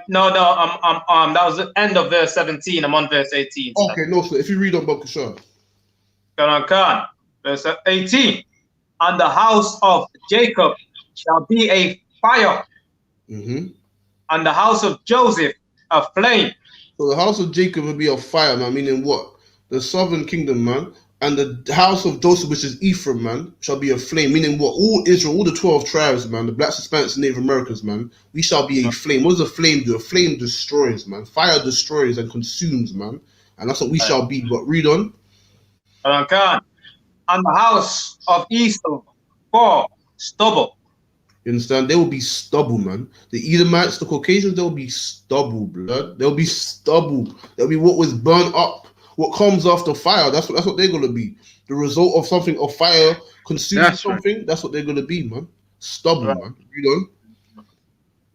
No, that was the end of verse 17. I'm on verse 18. Okay, no, sir. If you read on Book Shah. Verse 18. And the house of Jacob shall be a fire, and the house of Joseph a flame. So the house of Jacob will be a fire, man, meaning what? The southern kingdom, man, and the house of Joseph, which is Ephraim, man, shall be a flame, meaning what? All Israel, all the 12 tribes, man, the blacks, Hispanics, and Native Americans, man, we shall be a flame. What does a flame do? A flame destroys, man. Fire destroys and consumes, man. And that's what we shall be. But read on. And the house of Esau for stubble. You understand? They will be stubble, man. The Edomites, the Caucasians, they'll be stubble, blood. They'll be stubble. They'll be what was burnt up, what comes after fire. That's what they're gonna be. The result of something, of fire consuming something. Right. That's what they're gonna be, man. Stubble, man. You know.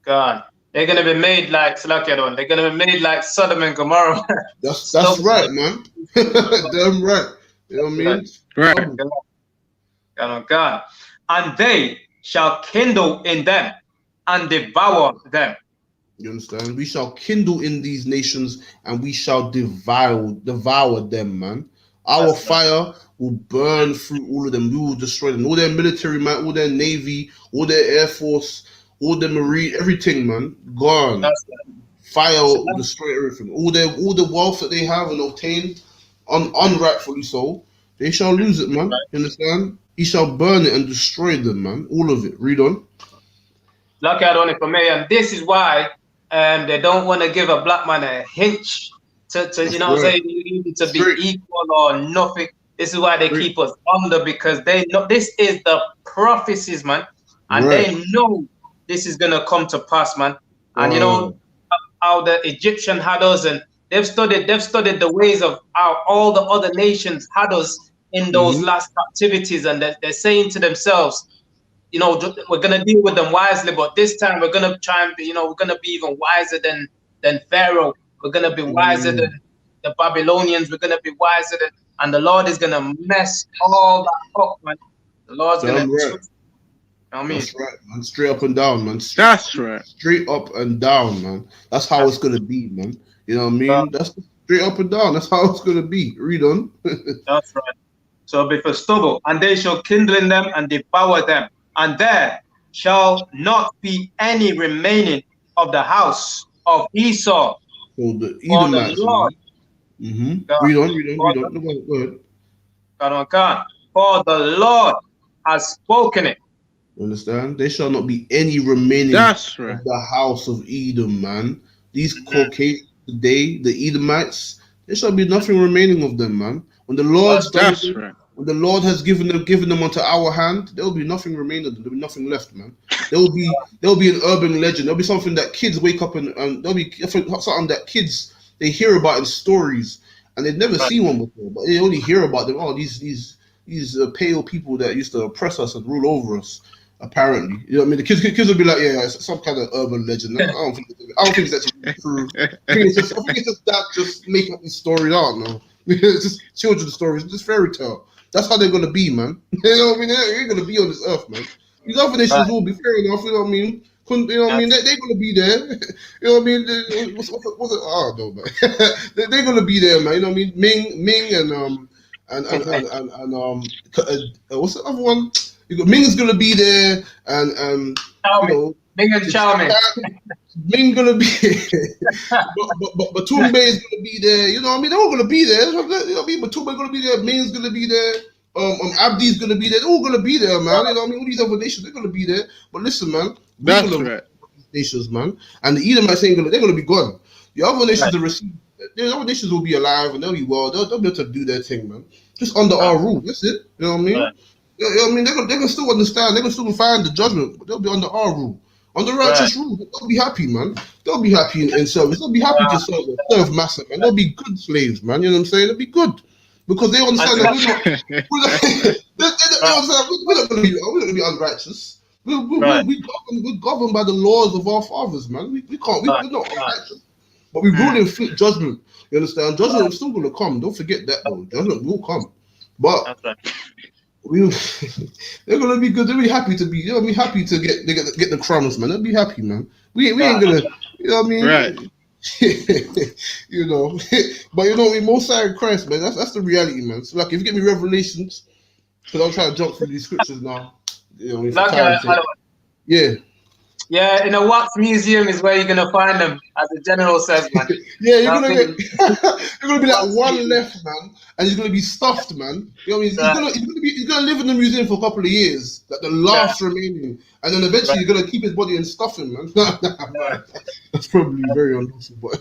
God, they're gonna be made like Slakiadon. They're gonna be made like Sodom and Gomorrah. That's right, man. Damn right. You know what I mean? Right. God. And they shall kindle in them and devour them. You understand? We shall kindle in these nations and we shall devour them, man. Our fire will burn through all of them. We will destroy them. All their military, man, all their navy, all their air force, all their marine, everything, man, gone. Fire will destroy everything. All the wealth that they have and obtained, unrightfully so, they shall lose it, man. You understand? He shall burn it and destroy them, man. All of it. Read on. Lucky I don't know for me, and this is why they don't want to give a black man a hinge to you know what I'm saying, you need to be equal or nothing. This is why they keep us under, because they know this is the prophecies, man, and they know this is gonna come to pass, man. And you know how the Egyptian had us, and they've studied the ways of how all the other nations had us in those last captivities, and they're saying to themselves, you know, we're gonna deal with them wisely, but this time we're gonna try and be, you know, we're gonna be even wiser than Pharaoh. We're gonna be wiser than the Babylonians. We're gonna be wiser than, and the Lord is gonna mess all that up, man. The Lord's gonna. I mean, that's right, man. Straight up and down, man. That's right. Straight up and down, man. That's how it's gonna be, man. You know what I mean? That's straight up and down. That's how it's gonna be. Read on. That's right. shall be for stubble, and they shall kindle in them and devour them, and there shall not be any remaining of the house of Esau. So the For the Edomites, Lord, man. God, Read on, read on, for read on. Go ahead. for the Lord has spoken it. You understand? There shall not be any remaining That's right. of the house of Edom, man. These Caucasians today, the Edomites, there shall be nothing remaining of them, man. When the Lord's done That's it, right. when the Lord has given them unto our hand, there will be nothing remaining of them. There will be nothing left, man. There will be an urban legend. There'll be something that kids wake up and there'll be something that kids they hear about in stories and they've never seen one before, but they only hear about them. Oh, these pale people that used to oppress us and rule over us. Apparently, you know what I mean. The kids will be like, yeah, it's some kind of urban legend. I don't think it's actually true. I think it's just that just making up these stories. I don't know. It's just children's stories, just fairy tale. That's how they're gonna be, man. You know what I mean? They're gonna be on this earth, man. These other nations will be fair enough. You know what I mean? You know what I mean? They're gonna be there. You know what I mean? What's it? I don't know, man. They're gonna be there, man. You know what I mean? Ming and what's the other one? You got Ming's gonna be there, and you know, Ming and Charming. Ming gonna be, but Batumbe is gonna be there. You know what I mean? They're all gonna be there. You know what I mean? Batumbe gonna be there. Ming's gonna be there. Abdi's gonna be there. They're all gonna be there, man. You know what I mean? All these other nations, they're gonna be there. But listen, man, That's right. nations, man, and the Edomites ain't they're gonna be gone. The other nations will receive. The other nations will be alive and they'll be well. They'll be able to do their thing, man. Just under our rule. That's it. You know what I mean? Right. You know what I mean? They can still understand. They can still find the judgment, but they'll be under our rule. Under righteous rule, they'll be happy, man. They'll be happy in service. They'll be happy to serve massa, man. They'll be good slaves, man. You know what I'm saying? They'll be good because they understand that we're not going to be unrighteous. We're governed by the laws of our fathers, man. We're not unrighteous, but we rule in fit judgment. You understand? Judgment is still going to come. Don't forget that, though. Judgment will come, but. They're gonna be good. They'll be happy to be. They'll be happy to get the crumbs, man. They'll be happy, man. We ain't gonna. You know what I mean? Right. You know, but you know what I mean. Most High in Christ, man. That's the reality, man. So like, if you get me Revelations, because I'm trying to jump through these scriptures now. You know, for time's sake. Yeah. Yeah, in a wax museum is where you're gonna find them, as the general says, man. Yeah, you're gonna be like one left, man, and he's gonna be stuffed, man. You know what I mean? He's gonna live in the museum for a couple of years, like the last remaining, and then eventually he's gonna keep his body and stuff him, man. That's probably very unlawful, but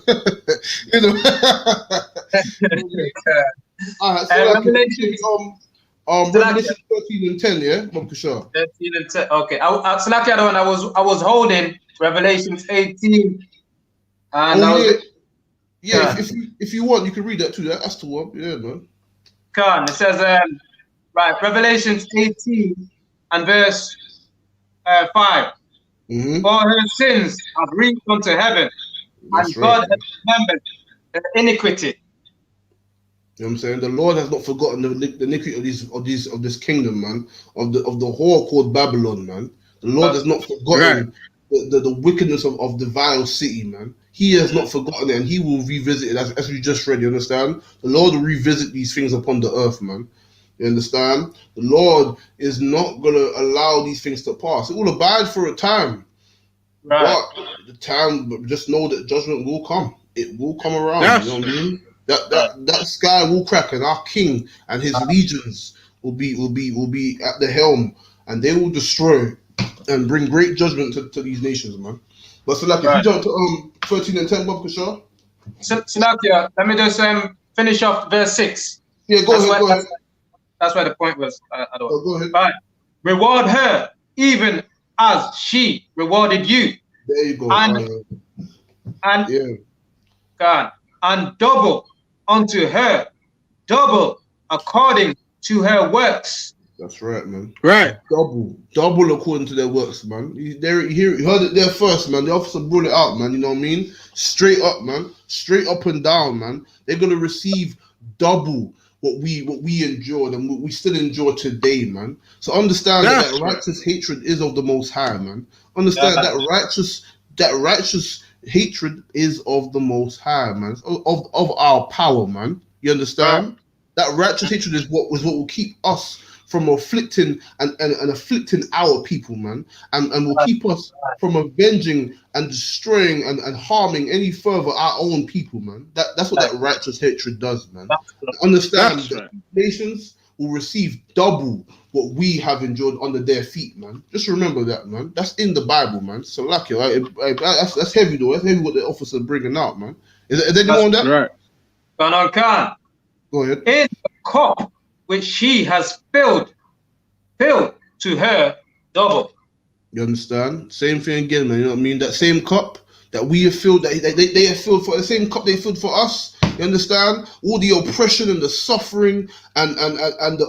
you know. Alright, so Revelation 13 and 10, yeah, Bob Kishar. 13 and 10. Okay, I was holding Revelations 18, and if you want, you can read that too. That's the one, yeah, man. Come on, it says, right, Revelations 18 and verse 5. Mm-hmm. For her sins have reached unto heaven, and God has remembered her iniquity. You know what I'm saying? The Lord has not forgotten the iniquity of this kingdom, man, of the whore called Babylon, man. The Lord has not forgotten the wickedness of the vile city, man. He has not forgotten it, and he will revisit it as we just read. You understand? The Lord will revisit these things upon the earth, man. You understand? The Lord is not gonna allow these things to pass. It will abide for a time, but the time, just know that judgment will come. It will come around. You know what I mean? That sky will crack, and our king and his legions will be at the helm, and they will destroy and bring great judgment to these nations, man. But so like, if you jump to 13 and 10, Bob Kishar. Salakia, let me just finish off verse 6. Yeah, go ahead. That's where the point was. Go ahead. Right. Reward her even as she rewarded you. There you go. And double unto her, double according to her works. That's right, man. Right. Double according to their works, man. You heard it there first, man. The officer brought it out, man. You know what I mean? Straight up, man. Straight up and down, man. They're gonna receive double what we endured and what we still endure today, man. So understand that righteous hatred is of the Most High, man. Understand that righteous hatred is of the Most High, man. Of our power, man. You understand? That righteous hatred is what will keep us from afflicting and afflicting our people, man, and will keep us from avenging and destroying and harming any further our own people, man. That's what that righteous hatred does, man. Understand That's that right. nations will receive double what we have endured under their feet, man. Just remember that, man. That's in the Bible, man. So lucky, right? That's heavy though. That's heavy what the officer bringing out, man. Is there anyone on that? Right. Khan. Go ahead. In the cup which she has filled to her double. You understand? Same thing again, man. You know what I mean? That same cup that we have filled, they have filled for the same cup they filled for us. You understand? All the oppression and the suffering and the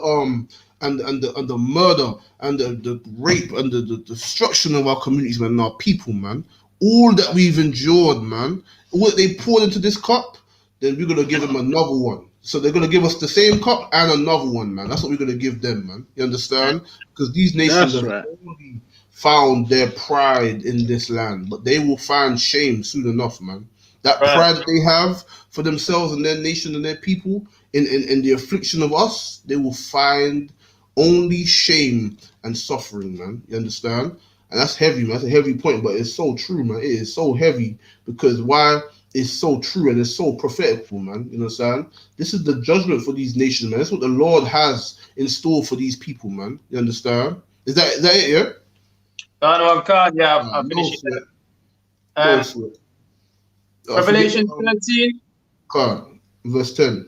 murder and the rape and the destruction of our communities, man, and our people, man. All that we've endured, man. What they poured into this cup, then we're gonna give them another one. So they're gonna give us the same cup and another one, man. That's what we're gonna give them, man. You understand? Because these nations That's have right. only found their pride in this land, but they will find shame soon enough, man. That pride that they have for themselves and their nation and their people in the affliction of us, they will find only shame and suffering, man. You understand? And that's heavy, man. That's a heavy point, but it's so true, man. It is so heavy because why? It's so true and it's so prophetical, man. You know what I'm saying? This is the judgment for these nations, man. That's what the Lord has in store for these people, man. You understand? Is that it, yeah? Khan, yeah, I'll finish it. Revelation 13. God, verse 10.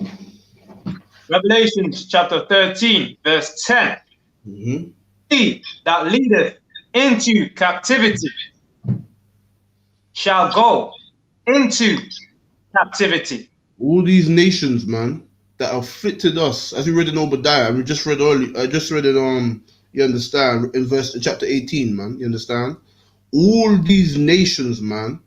Revelation chapter 13, verse 10. Mm-hmm. He that leadeth into captivity shall go into captivity. All these nations, man, that afflicted us, as we read in Obadiah, and we just read earlier. I just read it. You understand? In chapter 18, man. You understand? All these nations, man,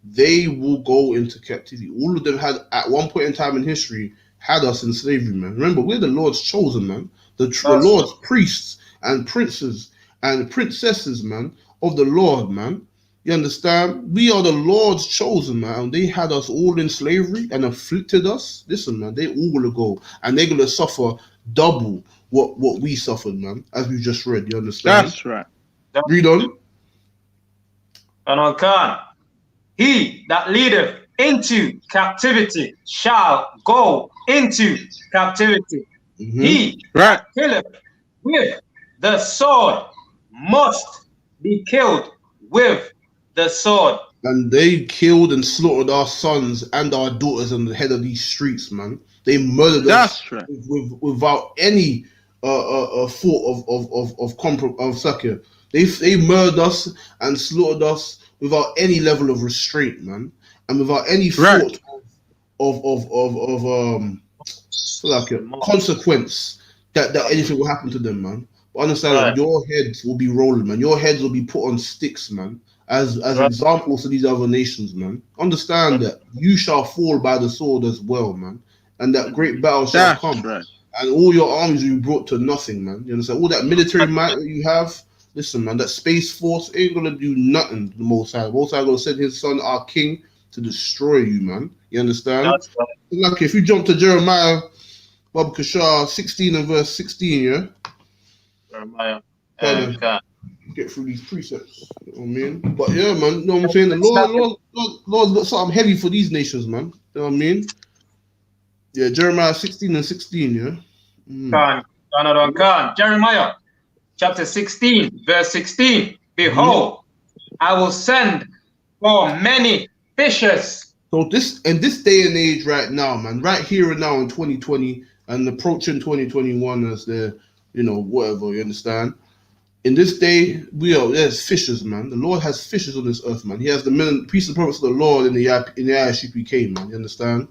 they will go into captivity. All of them had, at one point in time in history, had us in slavery, man. Remember, we're the Lord's chosen, man. The Lord's priests and princes and princesses, man, of the Lord, man. You understand? We are the Lord's chosen, man. They had us all in slavery and afflicted us. Listen, man, they all gonna go and they're gonna suffer double what we suffered, man, as we just read. You understand? That's right. Read on. Khan. He that leadeth into captivity shall go into captivity. Mm-hmm. He Right. that killeth with the sword must be killed with the sword. And they killed and slaughtered our sons and our daughters on the head of these streets, man. They murdered us right. without any thought of succor. They murdered us and slaughtered us without any level of restraint, man, and without any thought of consequence that anything will happen to them, man. But understand that your heads will be rolling, man. Your heads will be put on sticks, man, as examples to these other nations, man. Understand that you shall fall by the sword as well, man, and that great battle shall come, and all your armies will be brought to nothing, man. You understand? All that military might that you have, listen, man, that space force ain't gonna do nothing to the Most High. The Most High gonna send his son, our king, to destroy you, man. You understand? Like if you jump to Jeremiah, Bob Kashar, 16 and verse 16, yeah? Jeremiah. Get through these precepts. You know what I mean? But yeah, man, you know what I'm saying? The Lord's got something heavy for these nations, man. You know what I mean? Yeah, Jeremiah 16 and 16, yeah? Khan. Jeremiah chapter 16, verse 16. Behold, I will send for many fishers. So in this day and age right now, man, right here and now in 2020 and approaching 2021 as the, whatever, you understand? In this day, there's fishers, man. The Lord has fishers on this earth, man. He has the priests and prophets of the Lord in the I.S.U.P.K, man. You understand?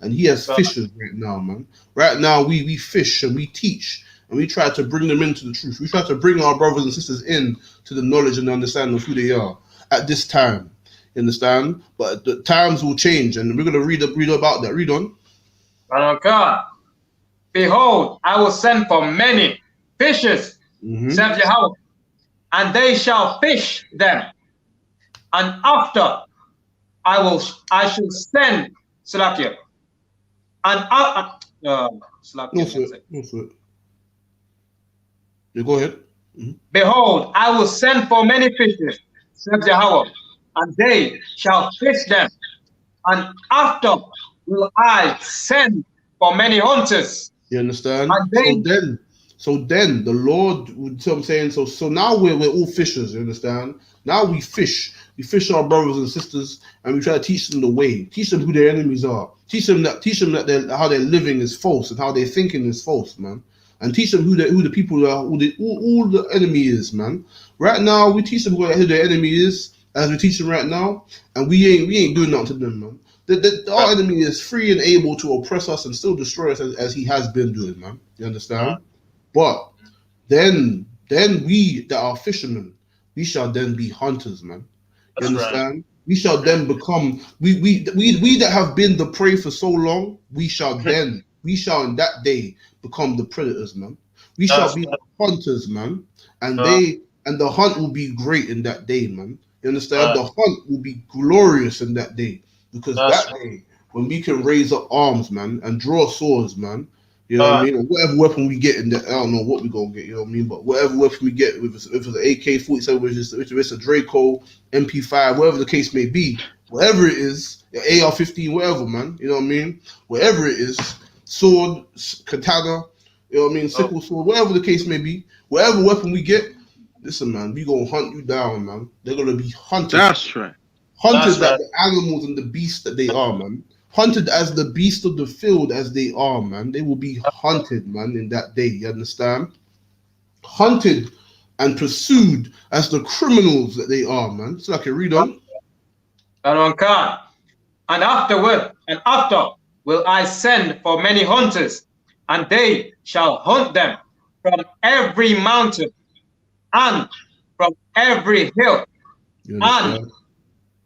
And he has fishers right now, man. Right now, we fish and we teach and we try to bring them into the truth. We try to bring our brothers and sisters in to the knowledge and the understanding of who they are at this time. You understand? But the times will change, and we're going to read about that. Read on. God. Behold, I will send for many fishers, saith Yahweh, and they shall fish them. And after I shall send Salakia. And Slap No you, sweat. Vincent. No sweat. You go ahead. Behold, I will send for many fishes, says Yahweh, and they shall fish them. And after will I send for many hunters, You understand? and they So then the Lord would, see what I'm saying? So now we're all fishers, you understand? Now we fish. We fish our brothers and sisters, and we try to teach them the way, teach them who their enemies are, teach them that how their living is false and how their thinking is false, man. And teach them who the people are, all the enemy is, man. Right now, we teach them who their enemy is, as we teach them right now, and we ain't doing nothing to them, man. Our enemy is free and able to oppress us and still destroy us as he has been doing, man. You understand? But then we that are fishermen, we shall then be hunters, man. You understand? We shall then become we that have been the prey for so long, we shall in that day become the predators, man. We shall be the hunters, man. And the hunt will be great in that day, man. You understand? The hunt will be glorious in that day. Because that day, when we can raise up arms, man, and draw swords, man, you know what I mean? Or whatever weapon we get in there, I don't know what we're going to get, you know what I mean? But whatever weapon we get, if it's an AK-47, if it's a Draco, MP5, whatever the case may be, whatever it is, AR-15, whatever, man, you know what I mean? Whatever it is, sword, katana, you know what I mean? Sickle sword, whatever the case may be, whatever weapon we get, listen, man, we going to hunt you down, man. They're going to be hunted. That's right. Hunted like the animals and the beasts that they are, man. Hunted as the beast of the field as they are, man. They will be hunted, man, in that day. You understand? Hunted and pursued as the criminals that they are, man. So I can read on. And after will I send for many hunters, and they shall hunt them from every mountain and from every hill and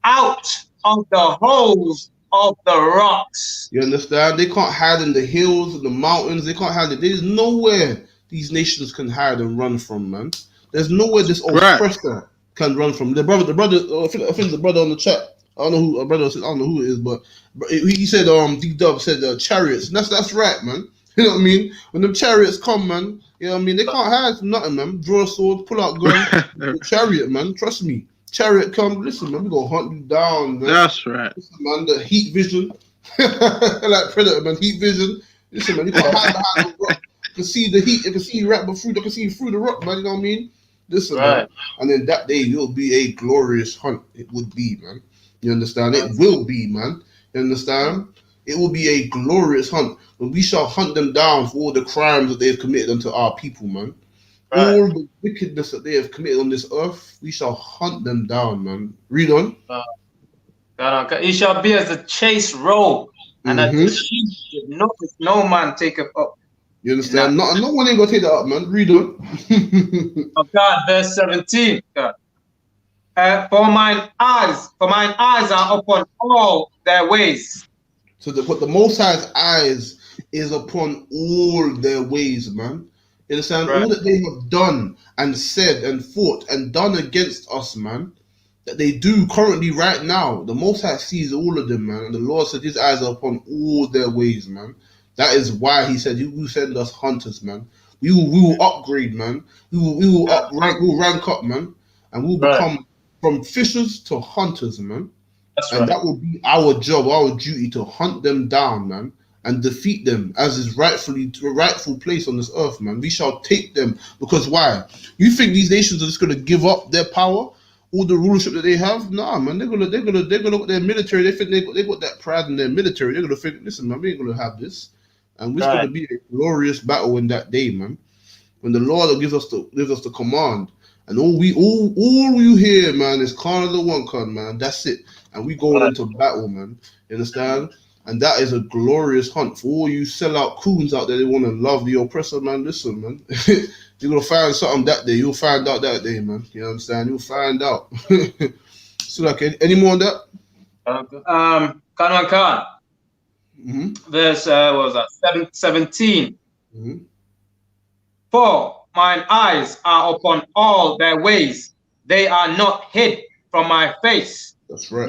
out of the holes of the rocks. You understand? They can't hide in the hills and the mountains. They can't hide it. There's nowhere these nations can hide and run from, man. There's nowhere this oppressor can run from. The brother. I think the brother on the chat. I don't know who. I don't know who it is, but he said D-Dub said chariots. And that's right, man. You know what I mean? When the chariots come, man. You know what I mean? They can't hide from nothing, man. Draw a sword, pull out gun, the chariot, man. Trust me. Chariot come, listen, man, we gonna hunt you down, man. That's right. Listen, man, the heat vision. Like Predator, man, heat vision. Listen, man, you can't hide behind the rock. You can see the heat, you can see right through, you can see through the rock, man, you know what I mean? Listen, man. And then that day it will be a glorious hunt. It would be, man. You understand? It will be, man. You understand? It will be a glorious hunt. When we shall hunt them down for all the crimes that they have committed unto our people, man. All the wickedness that they have committed on this earth, we shall hunt them down, man. Read on. He shall be as a chase robe, and as a sheep no man taketh up. You understand? No one ain't gonna take that up, man. Read on. God, verse 17. God. For mine eyes are upon all their ways. So what the Most High's eyes is upon all their ways, man. You understand? All that they have done and said and fought and done against us, man, that they do currently right now, the Most High sees all of them, man. And the Lord said his eyes are upon all their ways, man. That is why he said, you will send us hunters, man. We will upgrade, man. We will rank up, man. And we'll become from fishers to hunters, man. That will be our job, our duty, to hunt them down, man. And defeat them as is rightful place on this earth, man. We shall take them, because why? You think these nations are just gonna give up their power, all the rulership that they have? Nah, man. They're gonna look at their military. They think they got that pride in their military. They're gonna think, listen, man, we ain't gonna have this, and it's gonna be a glorious battle in that day, man. When the Lord gives us the command, and all you hear, man, is Khan of the one Khan, man. That's it, and we going into battle, man. You understand? And that is a glorious hunt for all you sellout coons out there. They want to love the oppressor, man. Listen, man. You're going to find something that day. You'll find out that day, man. You understand? You'll find out. So, like, any more on that? Khan. Verse, what was that? 17. For mine eyes are upon all their ways. They are not hid from my face. That's right.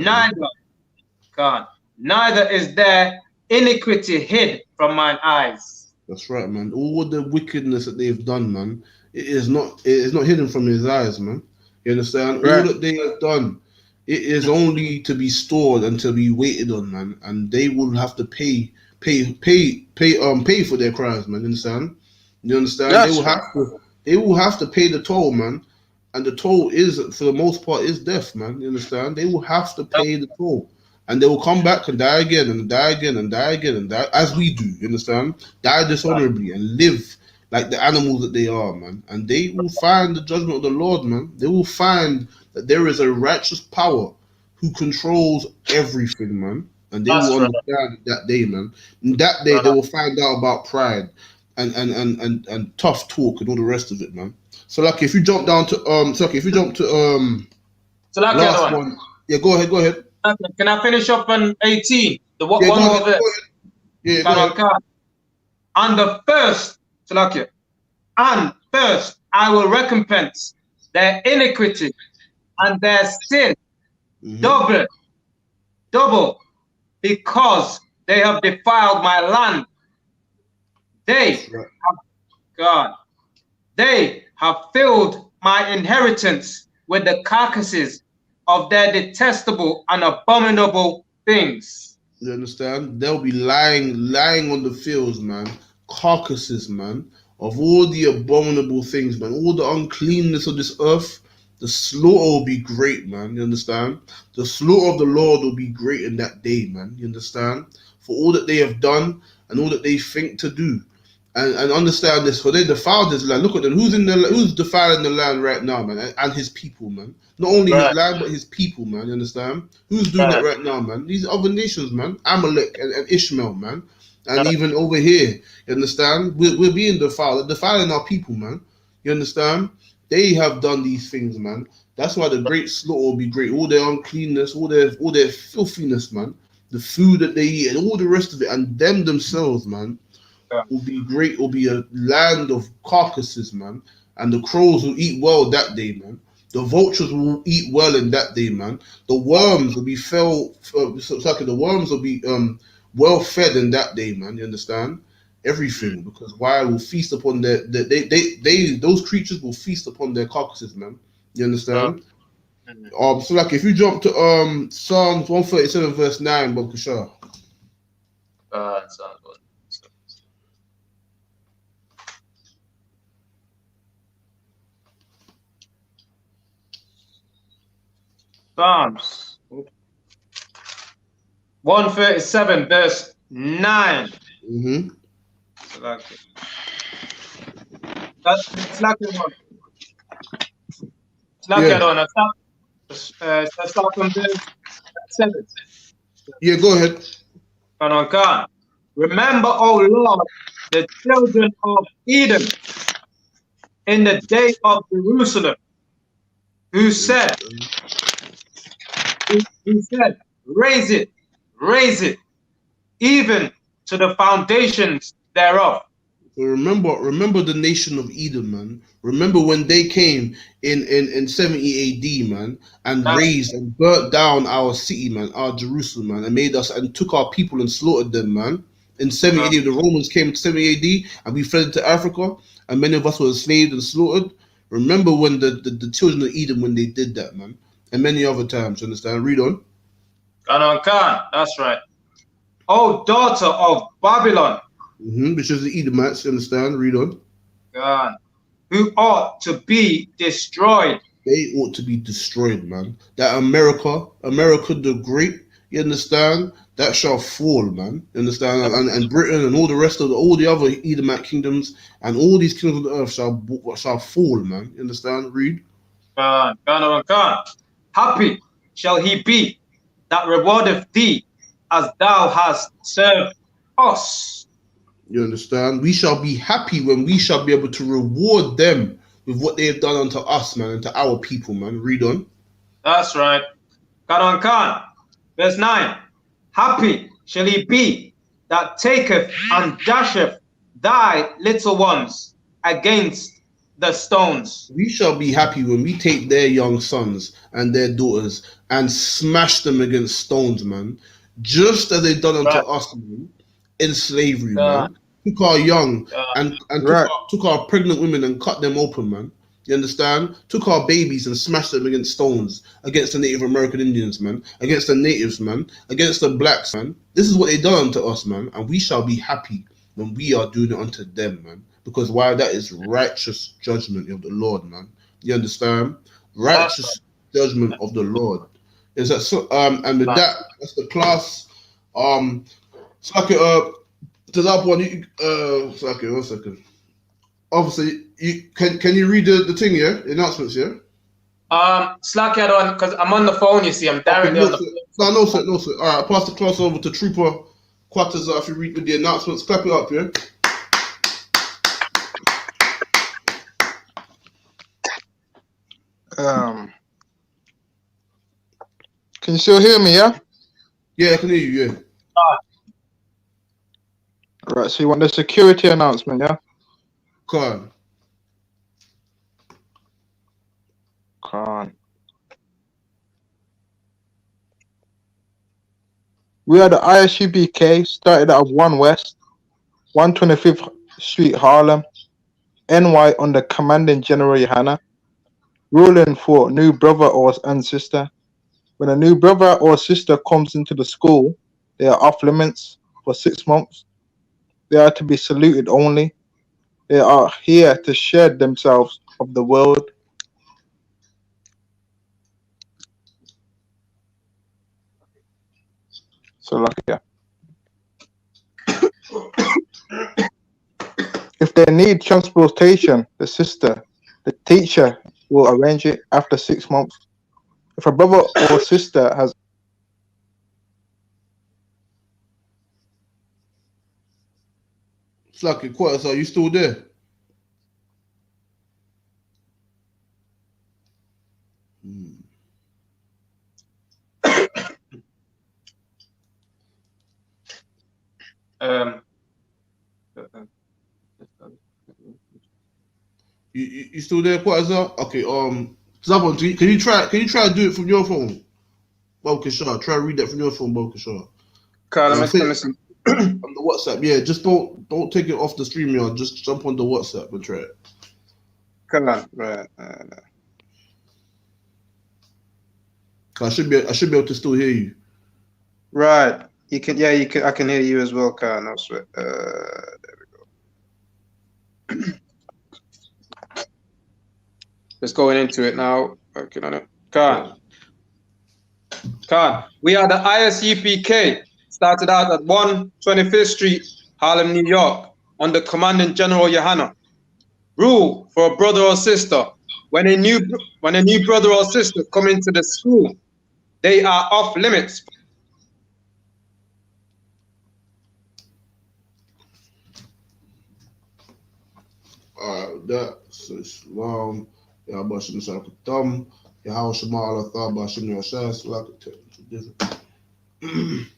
Neither is there iniquity hid from mine eyes. That's right, man. All the wickedness that they've done, man, it is not hidden from his eyes, man. You understand? All Right. that they have done, it is only to be stored and to be waited on, man. And they will have to pay for their crimes, man. You understand? You understand? That's right. They will have to pay the toll, man. And the toll is, for the most part, is death, man. You understand? They will have to pay the toll. And they will come back and die again and die again and die again and die as we do, you understand? Die dishonorably and live like the animals that they are, man. And they will find the judgment of the Lord, man. They will find that there is a righteous power who controls everything, man. And they That's will right. understand that day, man. And that day they will find out about pride and tough talk and all the rest of it, man. So like if you jump down to So like last that one. Yeah, go ahead. Okay, can I finish up on 18? The Yeah, one go more ahead. verse. Yeah, go ahead. Okay. And the first, Salakia, and first I will recompense their iniquity and their sin Mhm. double, because they have defiled my land. They That's right. God, they have filled my inheritance with the carcasses of their detestable and abominable things. You understand? They'll be lying on the fields, man. Carcasses, man, of all the abominable things, man. All the uncleanness of this earth. The slaughter will be great, man. You understand? The slaughter of the Lord will be great in that day, man. You understand? For all that they have done and all that they think to do. And understand this, for they defiled this land. Look at them. Who's defiling the land right now, man? And his people, man. Not only his Right, land, but his people, man. You understand? Who's doing that right, right now, man? These other nations, man. Amalek and Ishmael, man. And right, even over here, you understand? We're being defiled. They're defiling our people, man. You understand? They have done these things, man. That's why the great slaughter will be great. All their uncleanness, all their filthiness, man. The food that they eat and all the rest of it, and them themselves, man, right. will be great. Will be a land of carcasses, man. And the crows will eat well that day, man. The vultures will eat well in that day, man. The worms will be the worms will be well fed in that day, man. You understand? Everything, because why will feast upon they those creatures will feast upon their carcasses, man. You understand? So like if you jump to Psalms 137 verse 9, Bob Kashar. Sounds good. Psalms 137 verse 9. Mm-hmm. It's like one. It's like Yeah. one. Start from verse 7. Yeah, go ahead. God. Remember, O Lord, the children of Edom in the day of Jerusalem, who said, raise it, even to the foundations thereof. So remember the nation of Edom, man. Remember when they came in 70 AD, man, and That's razed and burnt down our city, man, our Jerusalem, man, and made us and took our people and slaughtered them, man. In 70 AD, the Romans came in 70 AD and we fled into Africa, and many of us were enslaved and slaughtered. Remember when the children of Edom when they did that, man, and many other times. You understand? Read on. That's right. O daughter of Babylon, Which is the Edomites. You understand? Read on. God, who ought to be destroyed. They ought to be destroyed, man. That America the Great, you understand? That shall fall, man. You understand? And Britain and all the rest of all the other Edomite kingdoms and all these kingdoms of the earth shall fall, man. You understand? Read. God. Happy shall he be that rewardeth thee as thou hast served us. You understand? We shall be happy when we shall be able to reward them with what they have done unto us, man, and to our people, man. Read on. That's right. God. Verse 9. Happy shall he be that taketh and dasheth thy little ones against the stones. We shall be happy when we take their young sons and their daughters and smash them against stones, man. just as they done unto us, man, in slavery, man. Took our young and Right. took our pregnant women and cut them open, man. You understand? Took our babies and smashed them against stones, against the Native American Indians, man, against the natives, man, against the blacks, man. This is what they done unto us, man, and we shall be happy when we are doing it unto them, man. Because why? That is righteous judgment of the Lord, man. You understand? Righteous judgment of the Lord. Is that so? And with that, that's the class. Suck it up. To that one, suck it. 1 second. Obviously, can you read the thing, yeah? The announcements, yeah? Slack it on, because I'm on the phone, you see. I'm directly on the phone. No, sir. All right, pass the class over to Trooper Quatters if you read with the announcements. Clap it up, yeah? Can you still hear me, yeah? Yeah, I can hear you, yeah. Right, so you want the security announcement, yeah? Come Can't. We are the I.S.U.P.K, started out of 1 West, 125th Street, Harlem, NY under Commanding General YAHANNA, ruling for new brother and sister. When a new brother or sister comes into the school, they are off limits for 6 months. They are to be saluted only. They are here to shed themselves of the world. So like, yeah. If they need transportation, the teacher will arrange it after 6 months. If a brother or sister has Slacky Quatters, are you still there? You still there, Quatters? Okay, Zabon, can you try to do it from your phone? Bokashar, try to read that from your phone, Bokashar. Let me see. On the WhatsApp, yeah. Just don't take it off the StreamYard. Just jump on the WhatsApp and try it. Come on, right. I should be able to still hear you. Right. You can, yeah, you can. I can hear you as well, Khan. No sweat. There we go. Just going into it now. Working on it. Khan. We are the I.S.U.P.K. Started out at 125th Street, Harlem, New York, under Commanding General YAHANNA. Rule for a brother or sister. When a new brother or sister come into the school, they are off limits. That's Islam. Ya Bashim Sakatam. Ya Hawashama Allah Thaba Shim Yashas. Like a different.